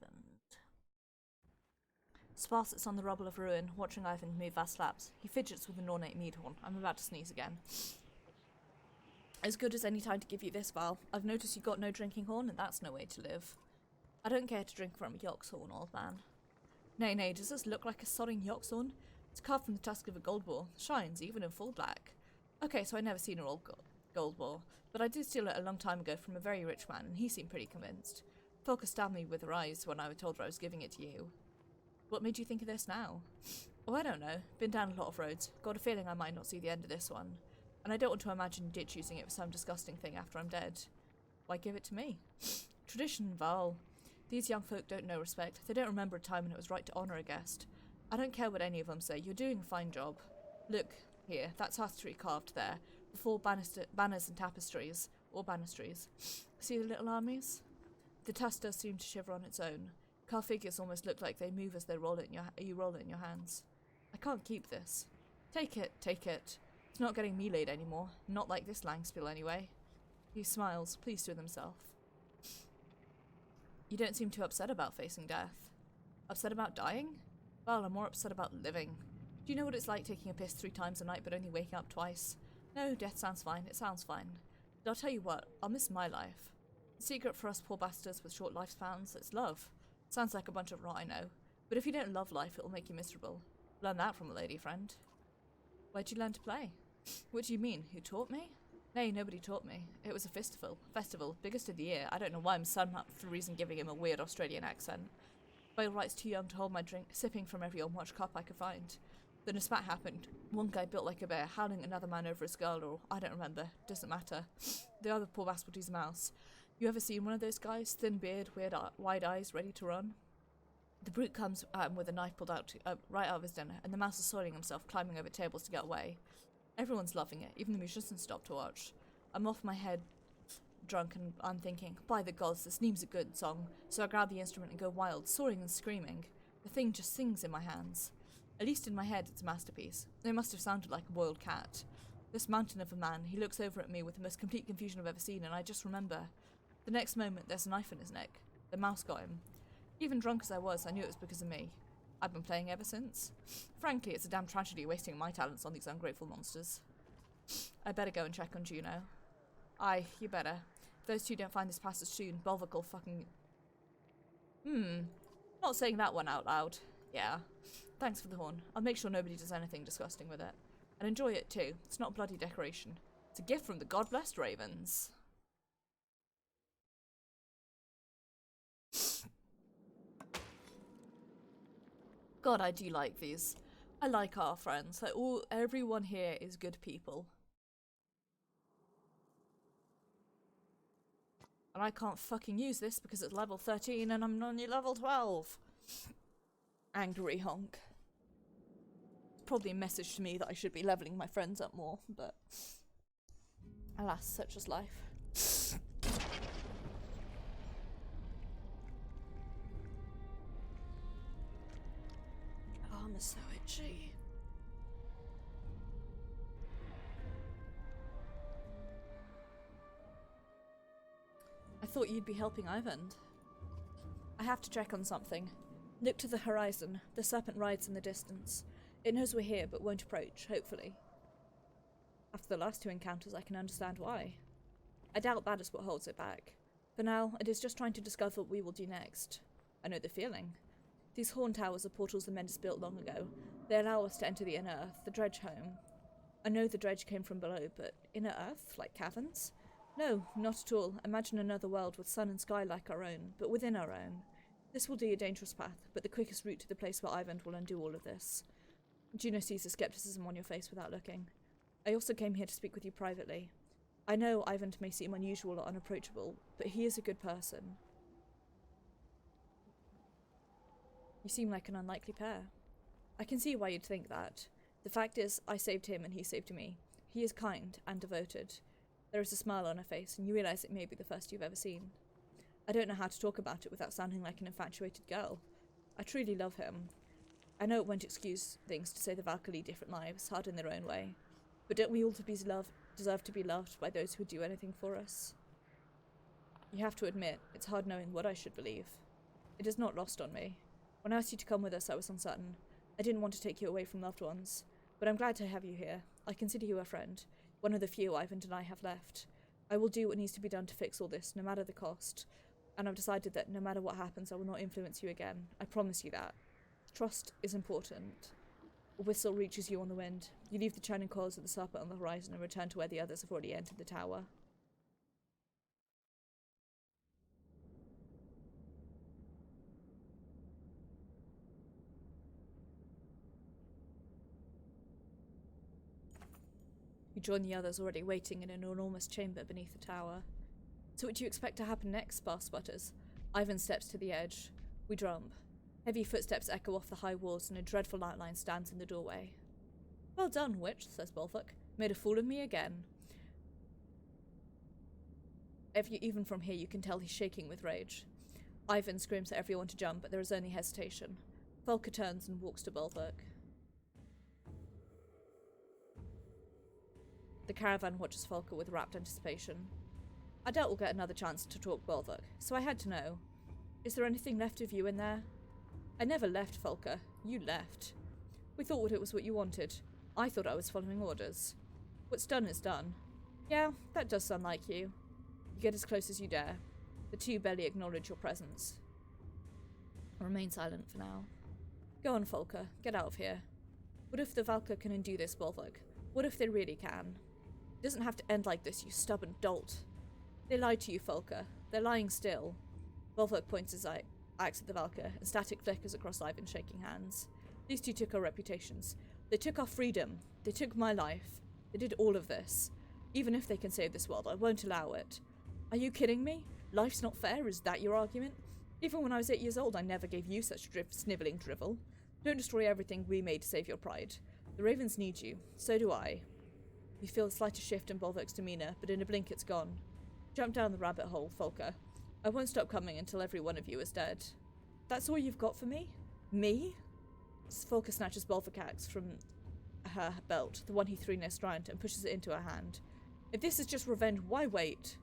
Spa sits on the rubble of ruin, watching Ivan move vast laps. He fidgets with an ornate mead horn. I'm about to sneeze again. As good as any time to give you this, Val. I've noticed you got no drinking horn, and that's no way to live. I don't care to drink from a Yox horn, old man. Nay, nay, does this look like a sodding Yoxhorn? It's carved from the tusk of a gold boar. Shines, even in full black. Okay, so I never seen a old gold boar, but I did steal it a long time ago from a very rich man, and he seemed pretty convinced. Folka stabbed me with her eyes when I told her I was giving it to you. What made you think of this now? Oh, I don't know. Been down a lot of roads. Got a feeling I might not see the end of this one. And I don't want to imagine Ditch using it for some disgusting thing after I'm dead. Why give it to me? Tradition, Val. These young folk don't know respect. They don't remember a time when it was right to honour a guest. I don't care what any of them say. You're doing a fine job. Look, here. That's history carved there. Before banners and tapestries. Or banistries. See the little armies? The tusk does seem to shiver on its own. Carved figures almost look like they move as you roll it in your hands. I can't keep this. Take it, take it. It's not getting me laid anymore. Not like this Langspiel anyway. He smiles, pleased with himself. You don't seem too upset about facing death. Upset about dying? Well, I'm more upset about living. Do you know what it's like taking a piss 3 times a night but only waking up twice? No, death sounds fine. It sounds fine. But I'll tell you what, I'll miss my life. The secret for us poor bastards with short lifespans is love. Sounds like a bunch of rot, I know. But if you don't love life, it'll make you miserable. Learn that from a lady friend. Where'd you learn to play? What do you mean? Who taught me? Nay, nobody taught me. It was a festival, biggest of the year. I don't know why I'm some for reason giving him a weird Australian accent. By all rights too young to hold my drink, sipping from every unwatched cup I could find. Then a spat happened. One guy built like a bear, howling another man over his girl, or I don't remember. Doesn't matter. The other poor bastard was a mouse. You ever seen one of those guys? Thin beard, wide eyes, ready to run? The brute comes at him with a knife pulled out right out of his dinner, and the mouse is soiling himself, climbing over tables to get away. Everyone's loving it, even the musicians stop to watch. I'm off my head, drunk, and I'm thinking, by the gods, this seems a good song. So I grab the instrument and go wild, soaring and screaming. The thing just sings in my hands. At least in my head, it's a masterpiece. It must have sounded like a boiled cat. This mountain of a man, he looks over at me with the most complete confusion I've ever seen, and I just remember. The next moment, there's a knife in his neck. The mouse got him. Even drunk as I was, I knew it was because of me. I've been playing ever since. Frankly, it's a damn tragedy wasting my talents on these ungrateful monsters. I better go and check on Juno. Aye, you better. If those two don't find this passage soon, Bolvik will fucking... Not saying that one out loud. Yeah. Thanks for the horn. I'll make sure nobody does anything disgusting with it. And enjoy it too. It's not a bloody decoration. It's a gift from the God-blessed ravens. God, I do like these. I like our friends. Like everyone here is good people. And I can't fucking use this because it's level 13 and I'm only level 12. Angry honk. It's probably a message to me that I should be leveling my friends up more, but alas, such is life. Arm is so itchy. I thought you'd be helping Ivan. I have to check on something. Look to the horizon. The serpent rides in the distance. It knows we're here, but won't approach, hopefully. After the last 2 encounters, I can understand why. I doubt that is what holds it back. For now, it is just trying to discover what we will do next. I know the feeling. These horn towers are portals the Mendus built long ago. They allow us to enter the inner earth, the dredge home. I know the dredge came from below, but inner earth? Like caverns? No, not at all. Imagine another world with sun and sky like our own, but within our own. This will be a dangerous path, but the quickest route to the place where Ivan will undo all of this. Juno sees the skepticism on your face without looking. I also came here to speak with you privately. I know Ivan may seem unusual or unapproachable, but he is a good person. You seem like an unlikely pair. I can see why you'd think that. The fact is, I saved him and he saved me. He is kind and devoted. There is a smile on her face, and you realise it may be the first you've ever seen. I don't know how to talk about it without sounding like an infatuated girl. I truly love him. I know it won't excuse things to say the Valkyrie lead different lives, hard in their own way. But don't we all deserve to be loved by those who would do anything for us? You have to admit, it's hard knowing what I should believe. It is not lost on me. When I asked you to come with us, I was uncertain. I didn't want to take you away from loved ones. But I'm glad to have you here. I consider you a friend. One of the few Ivan and I have left. I will do what needs to be done to fix all this, no matter the cost. And I've decided that no matter what happens, I will not influence you again. I promise you that. Trust is important. A whistle reaches you on the wind. You leave the churning coils of the serpent on the horizon and return to where the others have already entered the tower. You join the others already waiting in an enormous chamber beneath the tower. So what do you expect to happen next? Sparse sputters. Ivan steps to the edge. We jump. Heavy footsteps echo off the high walls and a dreadful outline stands in the doorway. Well done, witch, says Bolthok. Made a fool of me again. Even from here you can tell he's shaking with rage. Ivan screams at everyone to jump, but there is only hesitation. Volker turns and walks to Bolthok. The caravan watches Volker with rapt anticipation. I doubt we'll get another chance to talk Bolthok, so I had to know. Is there anything left of you in there? I never left, Volker. You left. We thought it was what you wanted. I thought I was following orders. What's done is done. Yeah, that does sound like you. You get as close as you dare. The two barely acknowledge your presence. Remain silent for now. Go on, Volker. Get out of here. What if the Valkyr can undo this, Bolthok? What if they really can? It doesn't have to end like this, you stubborn dolt. They lied to you, Volker. They're lying still. Bolthok points his axe at the Valkyr, and static flickers across Ivan, shaking hands. These two took our reputations. They took our freedom. They took my life. They did all of this. Even if they can save this world, I won't allow it. Are you kidding me? Life's not fair, is that your argument? Even when I was 8 years old, I never gave you such snivelling drivel. Don't destroy everything we made to save your pride. The Ravens need you. So do I. You feel a slightest shift in Bolthok's demeanour, but in a blink it's gone. Jump down the rabbit hole, Volker. I won't stop coming until every one of you is dead. That's all you've got for me? Me? Volker snatches Bolthok's axe from her belt, the one he threw near Strand, and pushes it into her hand. If this is just revenge, why wait?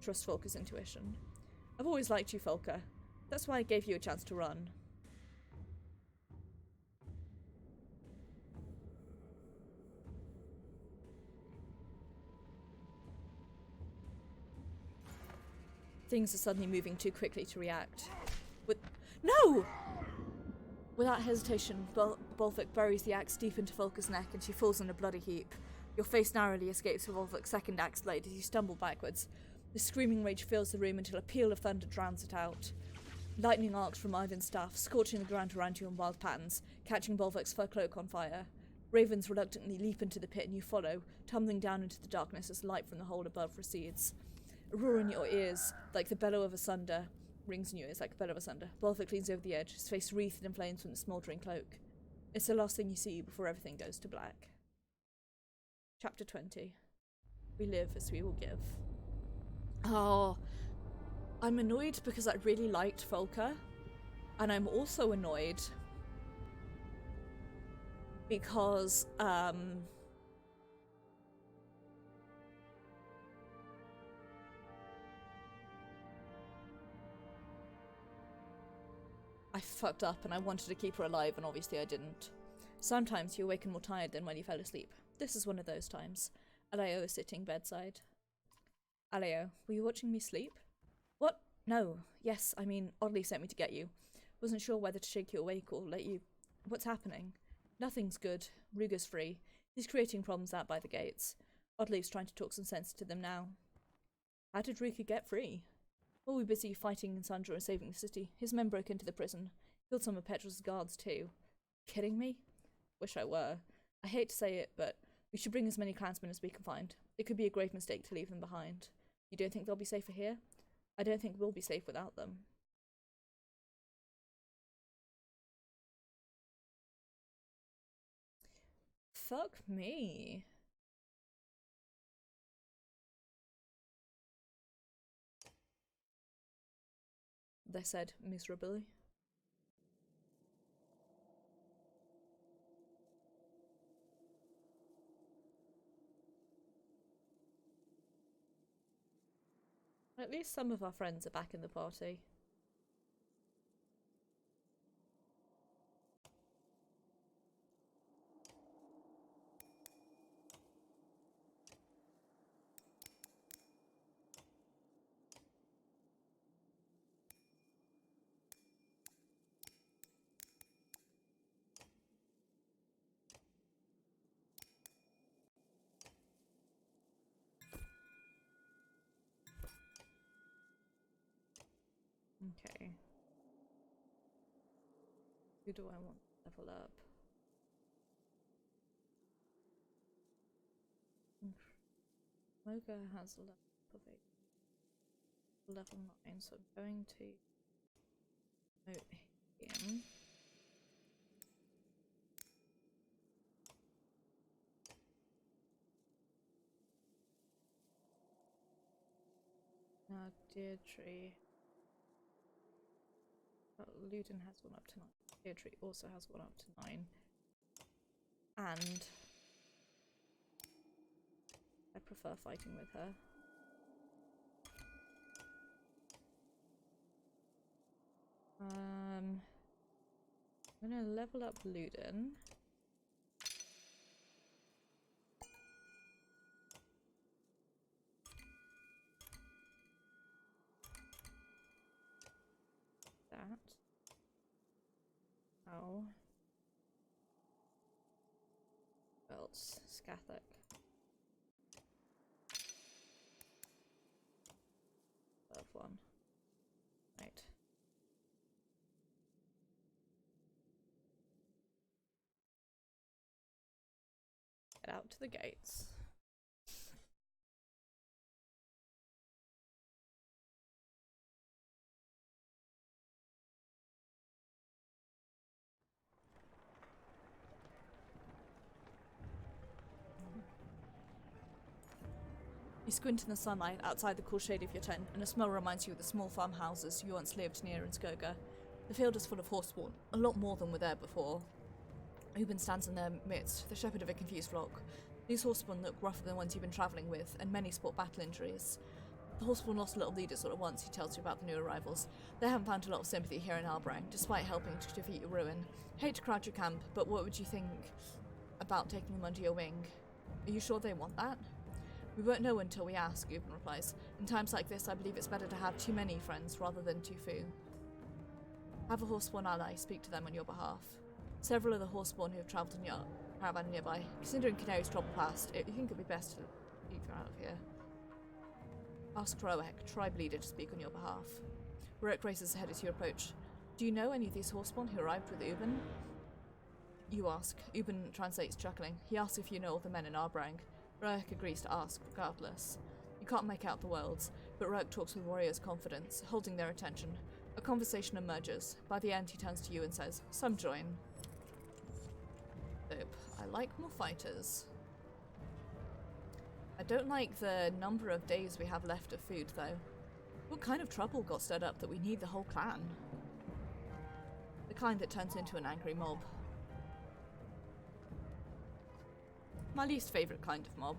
Trust Volker's intuition. I've always liked you, Volker. That's why I gave you a chance to run. Things are suddenly moving too quickly to react. No! Without hesitation, Bolthok buries the axe deep into Volker's neck and she falls in a bloody heap. Your face narrowly escapes Volthok's second axe blade as you stumble backwards. The screaming rage fills the room until a peal of thunder drowns it out. Lightning arcs from Ivan's staff, scorching the ground around you in wild patterns, catching Bolthok's fur cloak on fire. Ravens reluctantly leap into the pit and you follow, tumbling down into the darkness as light from the hole above recedes. A roar in your ears, like the bellow of a sunder, rings in your ears like the bellow of a sunder. Bolthok leans over the edge, his face wreathed in flames from the smouldering cloak. It's the last thing you see before everything goes to black. Chapter 20. We live as we will give. Oh, I'm annoyed because I really liked Volker, and I'm also annoyed because, I fucked up and I wanted to keep her alive, and obviously I didn't. Sometimes you awaken more tired than when you fell asleep. This is one of those times. Aleo is sitting bedside. Aleo, were you watching me sleep? What? No. Yes, I mean, Oddly sent me to get you. Wasn't sure whether to shake you awake or let you... What's happening? Nothing's good. Ruger's free. He's creating problems out by the gates. Oddly's trying to talk some sense to them now. How did Ruger get free? While we were busy fighting in Sandra and saving the city, his men broke into the prison. Killed some of Petra's guards too. Kidding me? Wish I were. I hate to say it, but we should bring as many clansmen as we can find. It could be a grave mistake to leave them behind. You don't think they'll be safer here? I don't think we'll be safe without them. Fuck me. They said miserably. At least some of our friends are back in the party. Okay. Who do I want to level up? Moga has a level of 8. Level 9, so I'm going to promote him. Now Deirdre. Oh, Luden has one up to 9. Deirdre also has one up to 9. And I prefer fighting with her. I'm gonna level up Luden. That. Oh. What else? Skathak. Love one. Right. Get out to the gates. You squint in the sunlight outside the cool shade of your tent, and a smell reminds you of the small farmhouses you once lived near in Skoga. The field is full of horseborn, a lot more than were there before. Ubin stands in their midst, the shepherd of a confused flock. These horseborn look rougher than ones you've been travelling with, and many sport battle injuries. The horseborn lost a lot of leaders all at once, he tells you about the new arrivals. They haven't found a lot of sympathy here in Albrang, despite helping to defeat your ruin. Hate to crowd your camp, but what would you think about taking them under your wing? Are you sure they want that? We won't know until we ask, Ubin replies. In times like this, I believe it's better to have too many friends rather than too few. Have a horseborn ally speak to them on your behalf. Several of the horseborn who have travelled in your caravan nearby. Considering Canary's trouble past, you think it'd be best to leave you out of here. Ask Roek, tribe leader, to speak on your behalf. Roek races ahead as you approach. Do you know any of these horseborn who arrived with Ubin? You ask. Ubin translates, chuckling. He asks if you know all the men in Arbrang. Roek agrees to ask, regardless. You can't make out the words, but Roek talks with warriors' confidence, holding their attention. A conversation emerges. By the end, he turns to you and says, "Some join." Dope. I like more fighters. I don't like the number of days we have left of food, though. What kind of trouble got stirred up that we need the whole clan? The kind that turns into an angry mob. My least favourite kind of mob.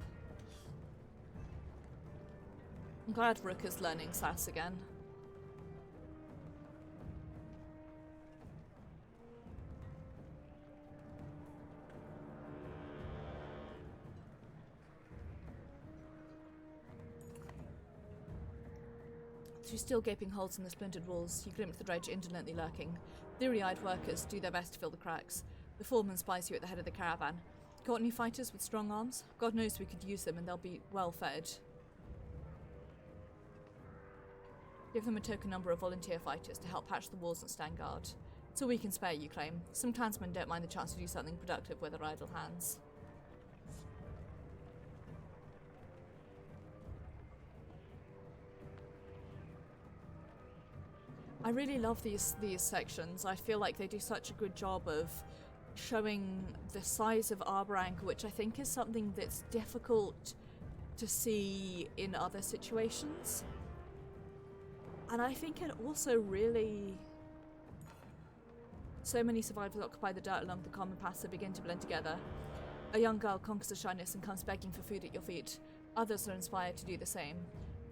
I'm glad Rook is learning sass again. Through still gaping holes in the splintered walls, you glimpse the dredge indolently lurking. Bleary-eyed workers do their best to fill the cracks. The foreman spies you at the head of the caravan. Got any fighters with strong arms? God knows we could use them and they'll be well fed. Give them a token number of volunteer fighters to help patch the walls and stand guard. It's all we can spare, you claim. Some clansmen don't mind the chance to do something productive with their idle hands. I really love these sections. I feel like they do such a good job of showing the size of Arbrang, which I think is something that's difficult to see in other situations. And I think it also really... So many survivors occupy the dirt along the common paths that begin to blend together. A young girl conquers the shyness and comes begging for food at your feet. Others are inspired to do the same.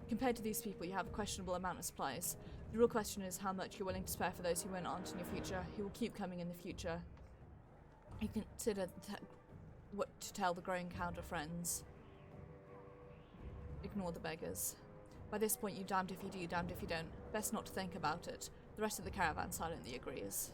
Compared to these people, you have a questionable amount of supplies. The real question is how much you're willing to spare for those who went on in your future, who will keep coming in the future. You consider what to tell the growing crowd of friends. Ignore the beggars. By this point, you damned if you do, damned if you don't. Best not to think about it. The rest of the caravan silently agrees.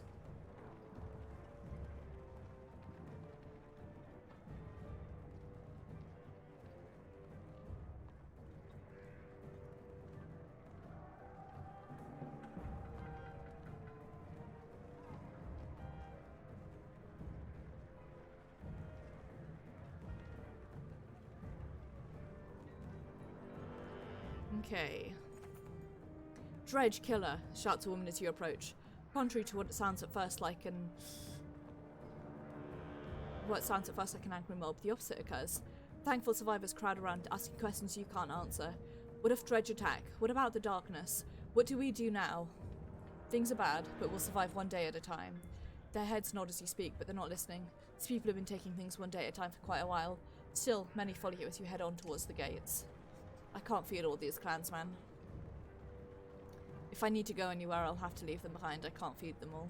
Okay. Dredge killer, shouts a woman as you approach. Contrary to what it sounds at first like an angry mob, the opposite occurs. Thankful survivors crowd around asking questions you can't answer. What if Dredge attack? What about the darkness? What do we do now? Things are bad, but we'll survive one day at a time. Their heads nod as you speak, but they're not listening. These people have been taking things one day at a time for quite a while. Still, many follow you as you head on towards the gates. I can't feed all these clansmen. If I need to go anywhere, I'll have to leave them behind. I can't feed them all.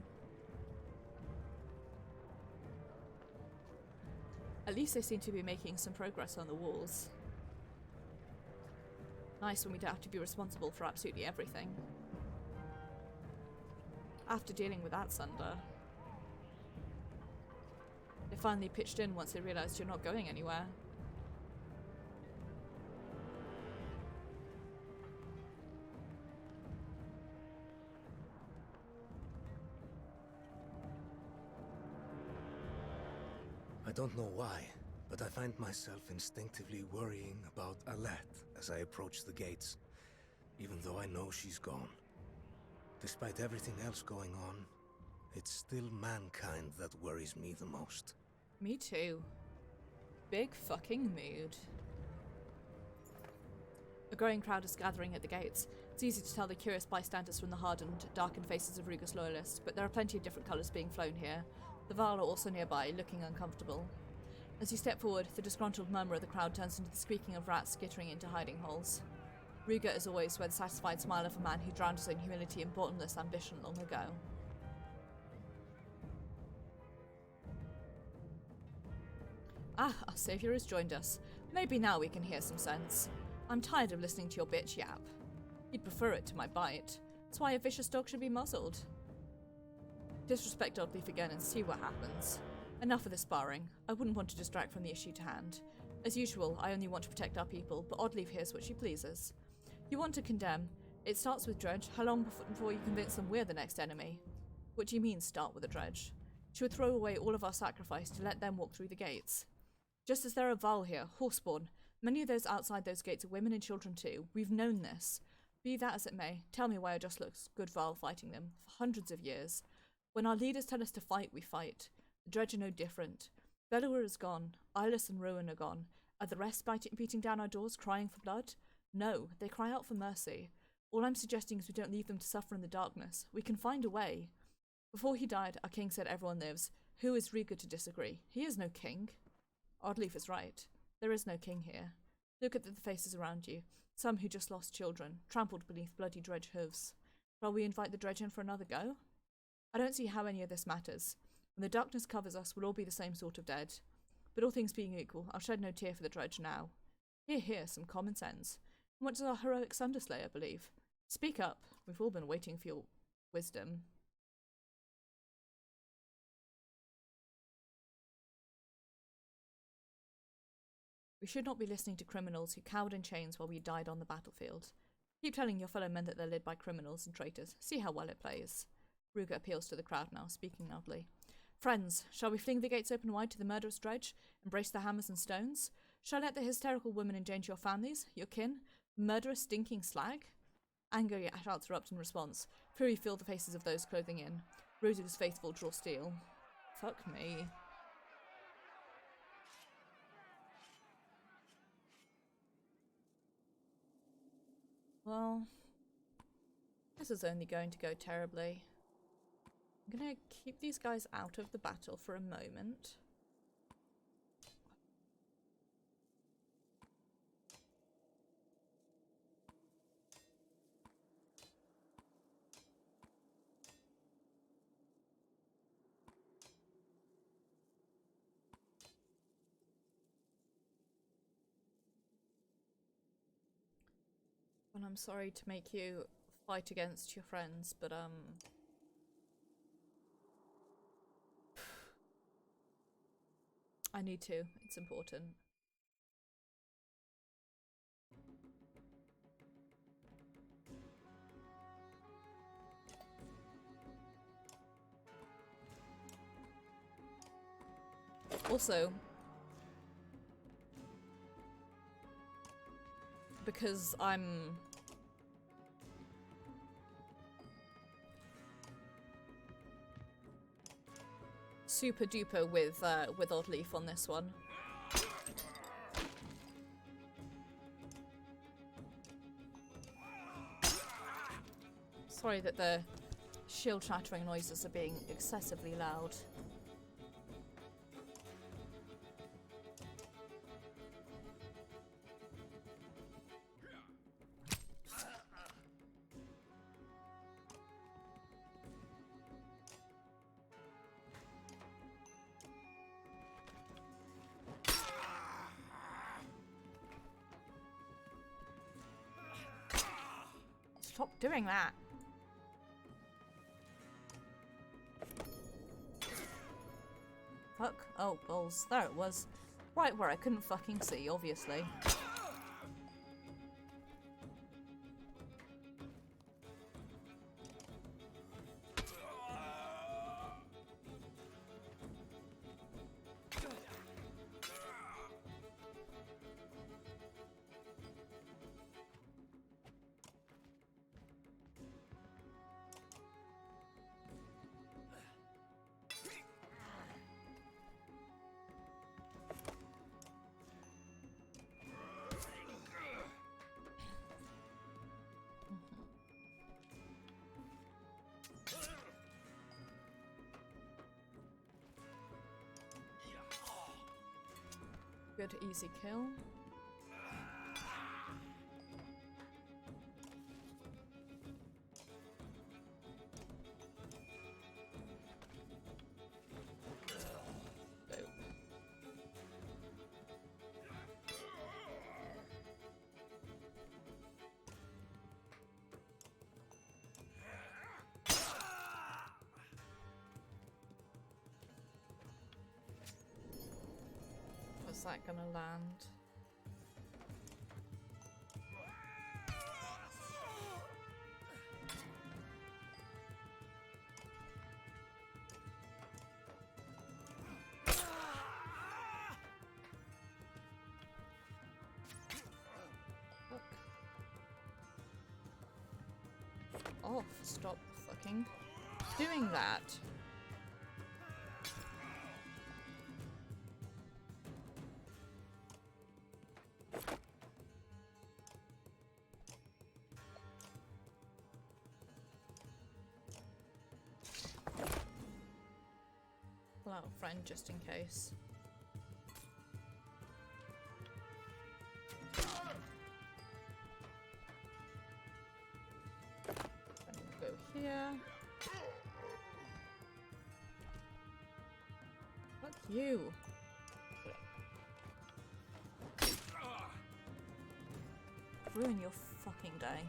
At least they seem to be making some progress on the walls. Nice when we don't have to be responsible for absolutely everything. After dealing with that Sunder, they finally pitched in once they realised you're not going anywhere. I don't know why, but I find myself instinctively worrying about Alette as I approach the gates, even though I know she's gone. Despite everything else going on, it's still mankind that worries me the most. Me too. Big fucking mood. A growing crowd is gathering at the gates. It's easy to tell the curious bystanders from the hardened, darkened faces of Ruger's loyalists, but there are plenty of different colours being flown here. The Val are also nearby, looking uncomfortable. As you step forward, the disgruntled murmur of the crowd turns into the squeaking of rats skittering into hiding holes. Ruger, as always, wears the satisfied smile of a man who drowned his own humility in bottomless ambition long ago. Ah, our saviour has joined us. Maybe now we can hear some sense. I'm tired of listening to your bitch yap. You'd prefer it to my bite. That's why a vicious dog should be muzzled. Disrespect Oddleaf again and see what happens. Enough of the sparring. I wouldn't want to distract from the issue to hand. As usual, I only want to protect our people, but Oddleaf hears what she pleases. You want to condemn. It starts with Dredge. How long before you convince them we're the next enemy? What do you mean, start with a Dredge? She would throw away all of our sacrifice to let them walk through the gates. Just as there are Val here, Horseborn. Many of those outside those gates are women and children too. We've known this. Be that as it may, tell me why I just looks good Val fighting them, for hundreds of years. When our leaders tell us to fight, we fight. The Dredge are no different. Bellower is gone. Eyeless and Rowan are gone. Are the rest beating down our doors, crying for blood? No, they cry out for mercy. All I'm suggesting is we don't leave them to suffer in the darkness. We can find a way. Before he died, our king said everyone lives. Who is Rieger to disagree? He is no king. Oddleaf is right. There is no king here. Look at the faces around you. Some who just lost children, trampled beneath bloody Dredge hooves. Shall we invite the Dredge in for another go? I don't see how any of this matters. When the darkness covers us, we'll all be the same sort of dead. But all things being equal, I'll shed no tear for the Dredge now. Here, some common sense. And what does our heroic Sunderslayer believe? Speak up. We've all been waiting for your wisdom. We should not be listening to criminals who cowered in chains while we died on the battlefield. Keep telling your fellow men that they're led by criminals and traitors. See how well it plays. Ruger appeals to the crowd now, speaking loudly. Friends, shall we fling the gates open wide to the murderous Dredge? Embrace the hammers and stones? Shall I let the hysterical woman endanger your families, your kin? Murderous, stinking slag? Anger shouts erupt in response. Fury filled the faces of those clothing in. Ruger's faithful draw steel. Fuck me. Well, this is only going to go terribly. I'm gonna keep these guys out of the battle for a moment. And I'm sorry to make you fight against your friends, but I need to. It's important. Also, because I'm super duper with Odd Leaf on this one. Sorry that the shield shattering noises are being excessively loud. Stop doing that. Fuck. Oh, balls. There it was. Right where I couldn't fucking see, obviously. Good, easy kill. Was that gonna land? Look. Off. Stop fucking doing that. Pull out a friend just in case. Go here. Fuck you. Ruin your fucking day.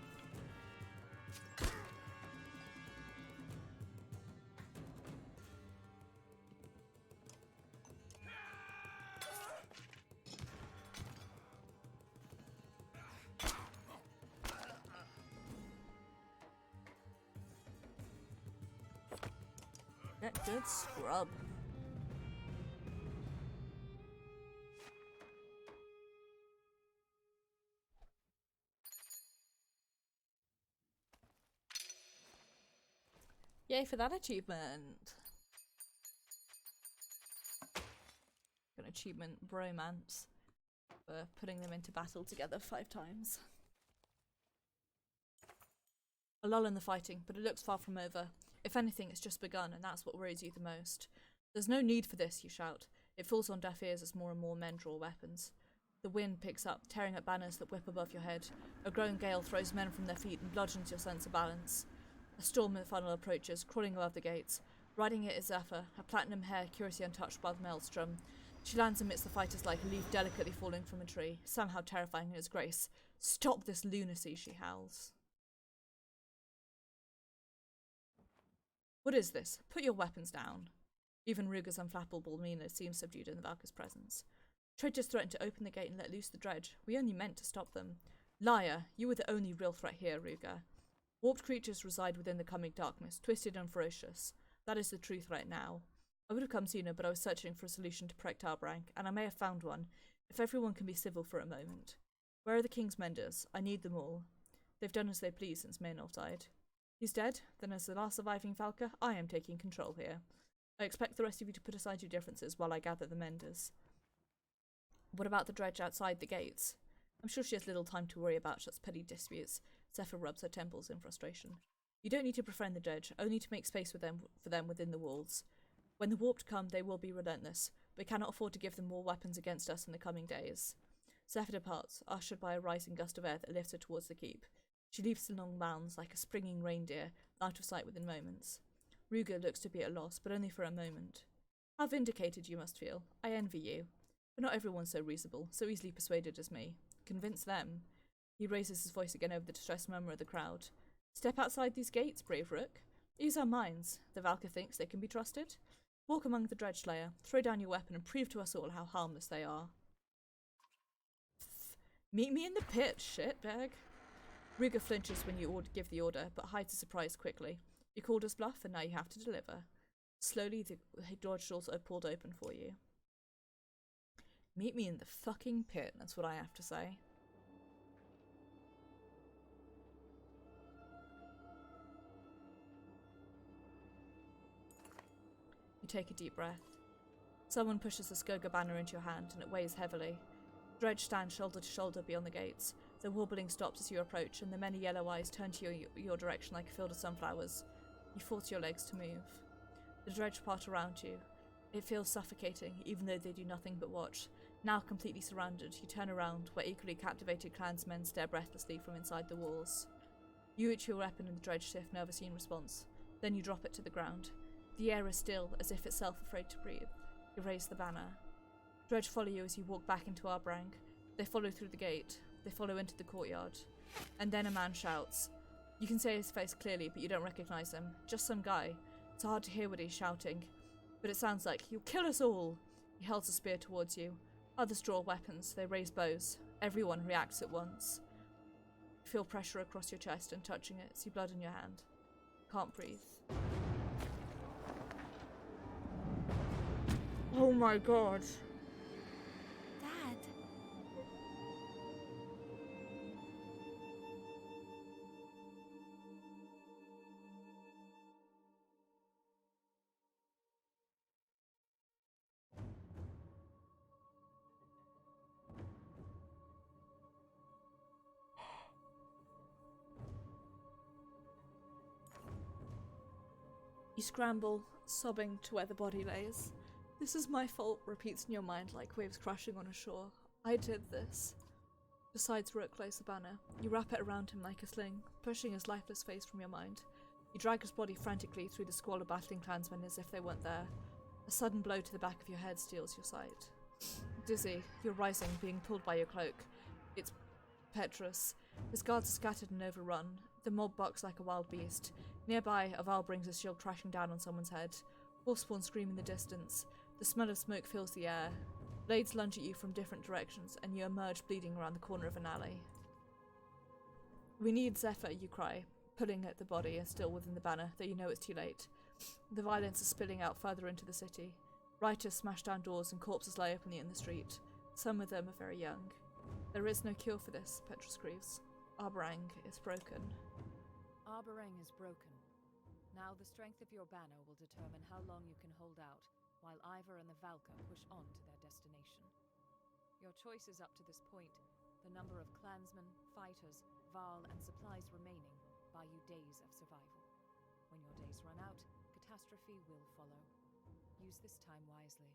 That good scrub. Yay for that achievement. An achievement bromance for putting them into battle together 5 times. A lull in the fighting, but it looks far from over. If anything, it's just begun, and that's what worries you the most. There's no need for this, you shout. It falls on deaf ears as more and more men draw weapons. The wind picks up, tearing at banners that whip above your head. A growing gale throws men from their feet and bludgeons your sense of balance. A storm in the funnel approaches, crawling above the gates. Riding it is Zephyr, her platinum hair curiously untouched by the maelstrom. She lands amidst the fighters like a leaf delicately falling from a tree, somehow terrifying in its grace. Stop this lunacy, she howls. What is this? Put your weapons down. Even Ruger's unflappable demeanour seems subdued in the Valkyr's presence. Traitors threatened to open the gate and let loose the dredge. We only meant to stop them. Liar, you were the only real threat here, Ruger. Warped creatures reside within the coming darkness, twisted and ferocious. That is the truth right now. I would have come sooner, but I was searching for a solution to Prektarbrand, and I may have found one, if everyone can be civil for a moment. Where are the King's Menders? I need them all. They've done as they please since Maynolf died. He's dead, then as the last surviving Valkyr, I am taking control here. I expect the rest of you to put aside your differences while I gather the menders. What about the dredge outside the gates? I'm sure she has little time to worry about such petty disputes. Zephyr rubs her temples in frustration. You don't need to befriend the dredge, only to make space for them within the walls. When the warped come, they will be relentless. We cannot afford to give them more weapons against us in the coming days. Zephyr departs, ushered by a rising gust of air that lifts her towards the keep. She leaps the long mounds like a springing reindeer, out of sight within moments. Ruger looks to be at a loss, but only for a moment. How vindicated you must feel. I envy you. But not everyone's so reasonable, so easily persuaded as me. Convince them. He raises his voice again over the distressed murmur of the crowd. Step outside these gates, brave rook. Use our minds. The Valkyr thinks they can be trusted. Walk among the Dredge Slayer, throw down your weapon, and prove to us all how harmless they are. Meet me in the pit, shitbag. Ruger flinches when you give the order, but hides his surprise quickly. You called us bluff, and now you have to deliver. Slowly, the dodge doors are pulled open for you. Meet me in the fucking pit, that's what I have to say. You take a deep breath. Someone pushes the Skoga banner into your hand, and it weighs heavily. Dredge stand shoulder to shoulder beyond the gates. The warbling stops as you approach, and the many yellow eyes turn to your direction like a field of sunflowers. You force your legs to move. The dredge part around you. It feels suffocating, even though they do nothing but watch. Now completely surrounded, you turn around, where equally captivated clansmen stare breathlessly from inside the walls. You reach your weapon and the dredge stiff, never-seen response. Then you drop it to the ground. The air is still, as if itself afraid to breathe. You raise the banner. Dredge follow you as you walk back into Arbrang. They follow through the gate. They follow into the courtyard. And then a man shouts. You can see his face clearly, but you don't recognize him. Just some guy. It's hard to hear what he's shouting. But it sounds like, "You'll kill us all!" He holds a spear towards you. Others draw weapons. They raise bows. Everyone reacts at once. You feel pressure across your chest and touching it, see blood in your hand. Can't breathe. Oh my god. Dad. You scramble, sobbing to where the body lays. This is my fault, repeats in your mind like waves crashing on a shore. I did this. Besides, Rook lays the banner. You wrap it around him like a sling, pushing his lifeless face from your mind. You drag his body frantically through the squall of battling clansmen as if they weren't there. A sudden blow to the back of your head steals your sight. Dizzy, you're rising, being pulled by your cloak. It's Petrus. His guards are scattered and overrun. The mob bucks like a wild beast. Nearby, Aval brings a shield crashing down on someone's head. Horseborn scream in the distance. The smell of smoke fills the air. Blades lunge at you from different directions, and you emerge bleeding around the corner of an alley. We need Zephyr, you cry, pulling at the body and still within the banner, though you know it's too late. The violence is spilling out further into the city. Rioters smash down doors and corpses lie openly in the street. Some of them are very young. There is no cure for this, Petrus grieves. Arbrang is broken. Arborang is broken. Now the strength of your banner will determine how long you can hold out, while Ivor and the Valkyr push on to their destination. Your choices up to this point, the number of clansmen, fighters, Varl, and supplies remaining, buy you days of survival. When your days run out, catastrophe will follow. Use this time wisely.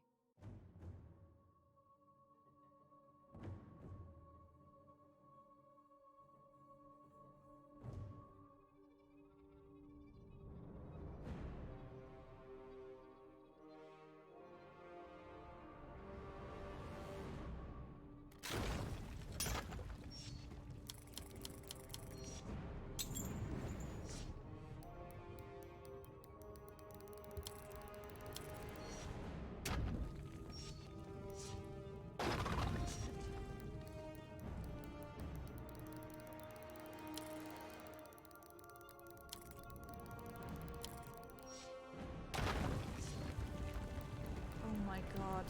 Oh my god.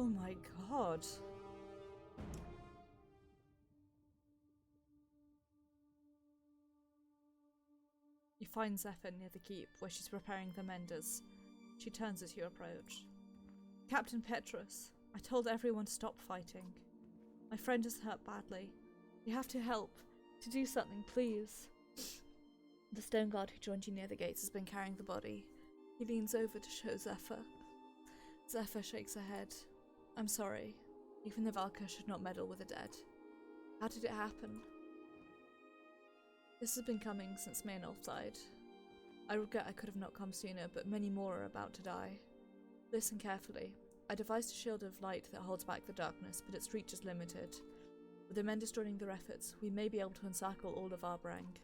Oh my god. You find Zephyr near the keep, where she's preparing the menders. She turns as you approach. Captain Petrus, I told everyone to stop fighting. My friend is hurt badly. You have to help. To do something, please. The stone guard who joined you near the gates has been carrying the body. He leans over to show Zephyr. Zephyr shakes her head. I'm sorry. Even the Valka should not meddle with the dead. How did it happen? This has been coming since Maynolf died. I regret I could have not come sooner, but many more are about to die. Listen carefully. I devised a shield of light that holds back the darkness, but its reach is limited. With the Menders joining their efforts, we may be able to encircle all of Arbrang.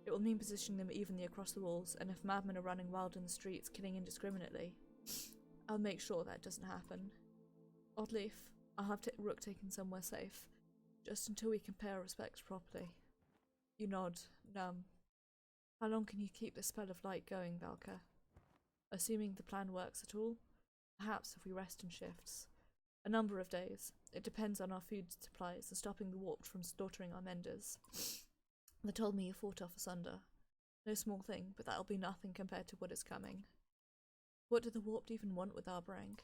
It will mean positioning them evenly across the walls, and if madmen are running wild in the streets, killing indiscriminately, I'll make sure that doesn't happen. Oddleaf, I'll have Rook taken somewhere safe, just until we can pay our respects properly. You nod, numb. How long can you keep this spell of light going, Valka? Assuming the plan works at all? Perhaps if we rest in shifts. A number of days. It depends on our food supplies and stopping the warped from slaughtering our menders. They told me you fought off asunder. No small thing, but that'll be nothing compared to what is coming. What do the warped even want with Arbrang?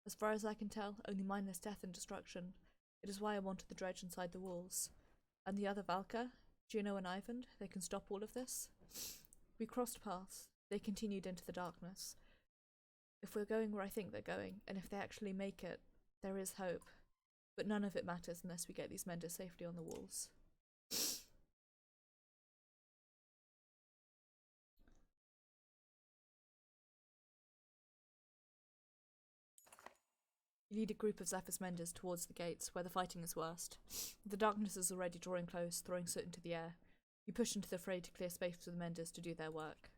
As far as I can tell, only mindless death and destruction. It is why I wanted the dredge inside the walls. And the other Valka, Juno and Ivan, they can stop all of this? We crossed paths. They continued into the darkness. If we're going where I think they're going, and if they actually make it, there is hope. But none of it matters unless we get these menders safely on the walls. You lead a group of Zephyr's menders towards the gates, where the fighting is worst. The darkness is already drawing close, throwing soot into the air. You push into the fray to clear space for the menders to do their work.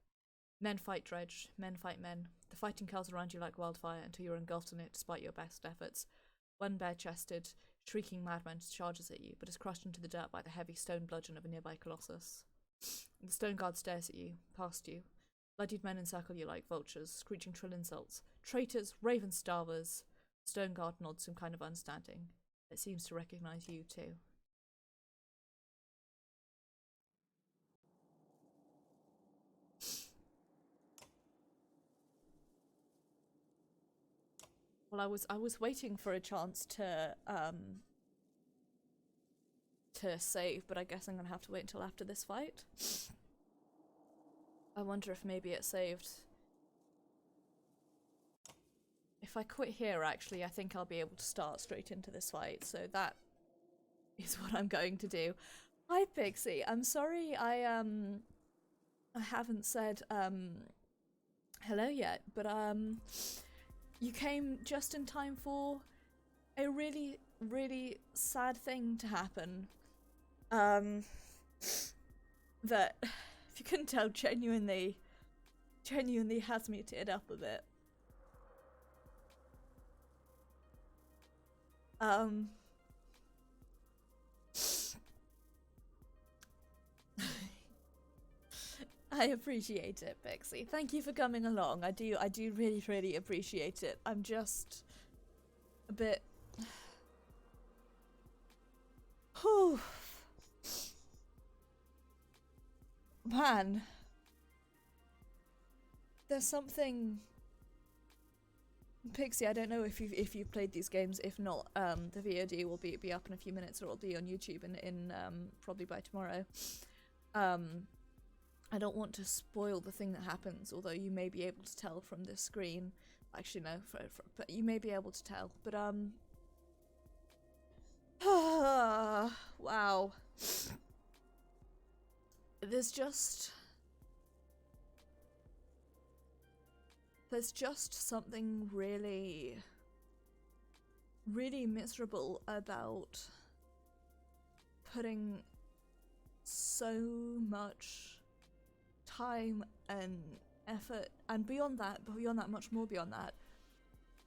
Men fight dredge, men fight men. The fighting curls around you like wildfire until you're engulfed in it despite your best efforts. One bare-chested, shrieking madman charges at you, but is crushed into the dirt by the heavy stone bludgeon of a nearby colossus. The stone guard stares at you, past you. Bloodied men encircle you like vultures, screeching shrill insults. Traitors, raven-starvers! The stone guard nods some kind of understanding. It seems to recognize you too. Well, I was waiting for a chance to save, but I guess I'm gonna have to wait until after this fight. I wonder if maybe it saved. If I quit here, actually, I think I'll be able to start straight into this fight, so that is what I'm going to do. Hi, Pixie. I'm sorry I haven't said hello yet, but you came just in time for a really, really sad thing to happen. That, if you couldn't tell, genuinely has me teared up a bit. I appreciate it, Pixie. Thank you for coming along. I do really, really appreciate it. I'm just a bit... Whew. Man. There's something... Pixie, I don't know if you've played these games. If not, the VOD will be up in a few minutes, or it'll be on YouTube in probably by tomorrow. I don't want to spoil the thing that happens, although you may be able to tell from the screen. Actually, no, but you may be able to tell. But wow. There's just something really, really miserable about putting so much time and effort, and beyond that, much more beyond that,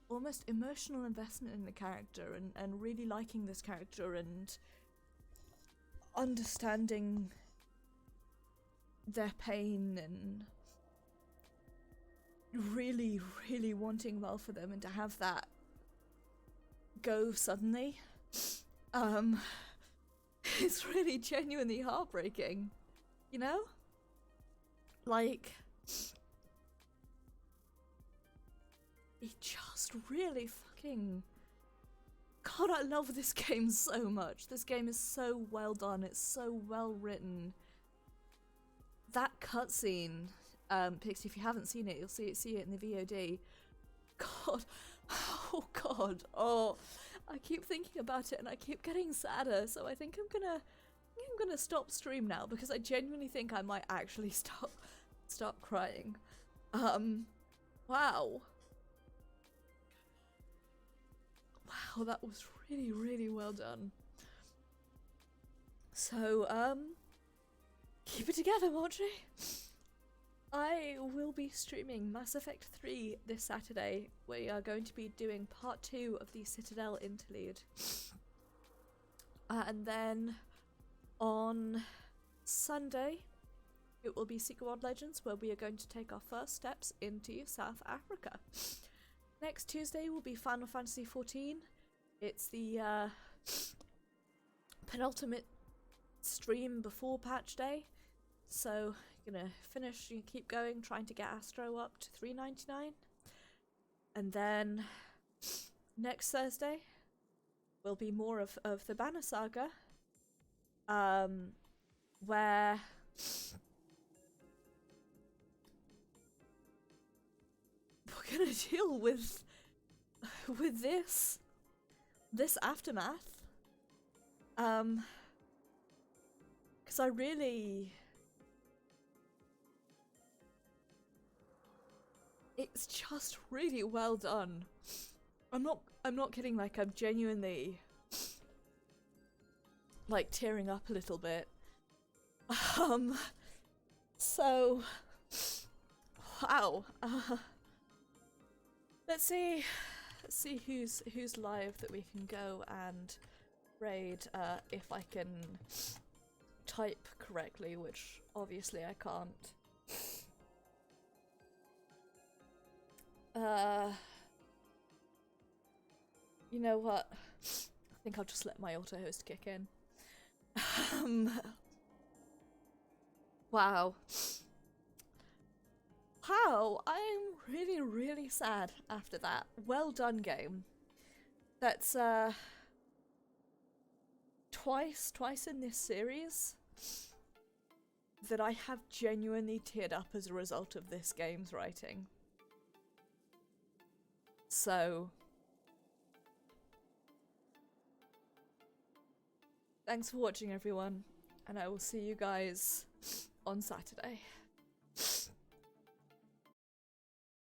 almost emotional investment in the character, and really liking this character and understanding their pain and really, really wanting well for them, and to have that go suddenly. It's really genuinely heartbreaking, you know? Like, it just really fucking... God, I love this game so much. This game is so well done. It's so well written. That cutscene, Pixie, if you haven't seen it, you'll see it in the VOD. God, oh God, oh, I keep thinking about it and I keep getting sadder. So I think I'm gonna stop stream now because I genuinely think I might actually start crying. Wow. Wow, that was really, really well done. So, keep it together, Marjorie. I will be streaming Mass Effect 3 this Saturday. We are going to be doing part 2 of the Citadel interlude. And then on Sunday, it will be Secret World Legends, where we are going to take our first steps into South Africa. Next Tuesday will be Final Fantasy XIV. It's the penultimate stream before patch day. So, gonna finish, keep going, trying to get Astro up to 399. And then next Thursday will be more of the Banner Saga. Where we're gonna deal with this aftermath. Because I really... It's just really well done. I'm not kidding, like, I'm genuinely like tearing up a little bit. So wow. Let's see who's live that we can go and raid, if I can type correctly, which obviously I can't. You know what? I think I'll just let my auto host kick in. Wow. Wow, I'm really, really sad after that. Well done, game. That's, twice in this series that I have genuinely teared up as a result of this game's writing. So, thanks for watching, everyone, and I will see you guys on Saturday.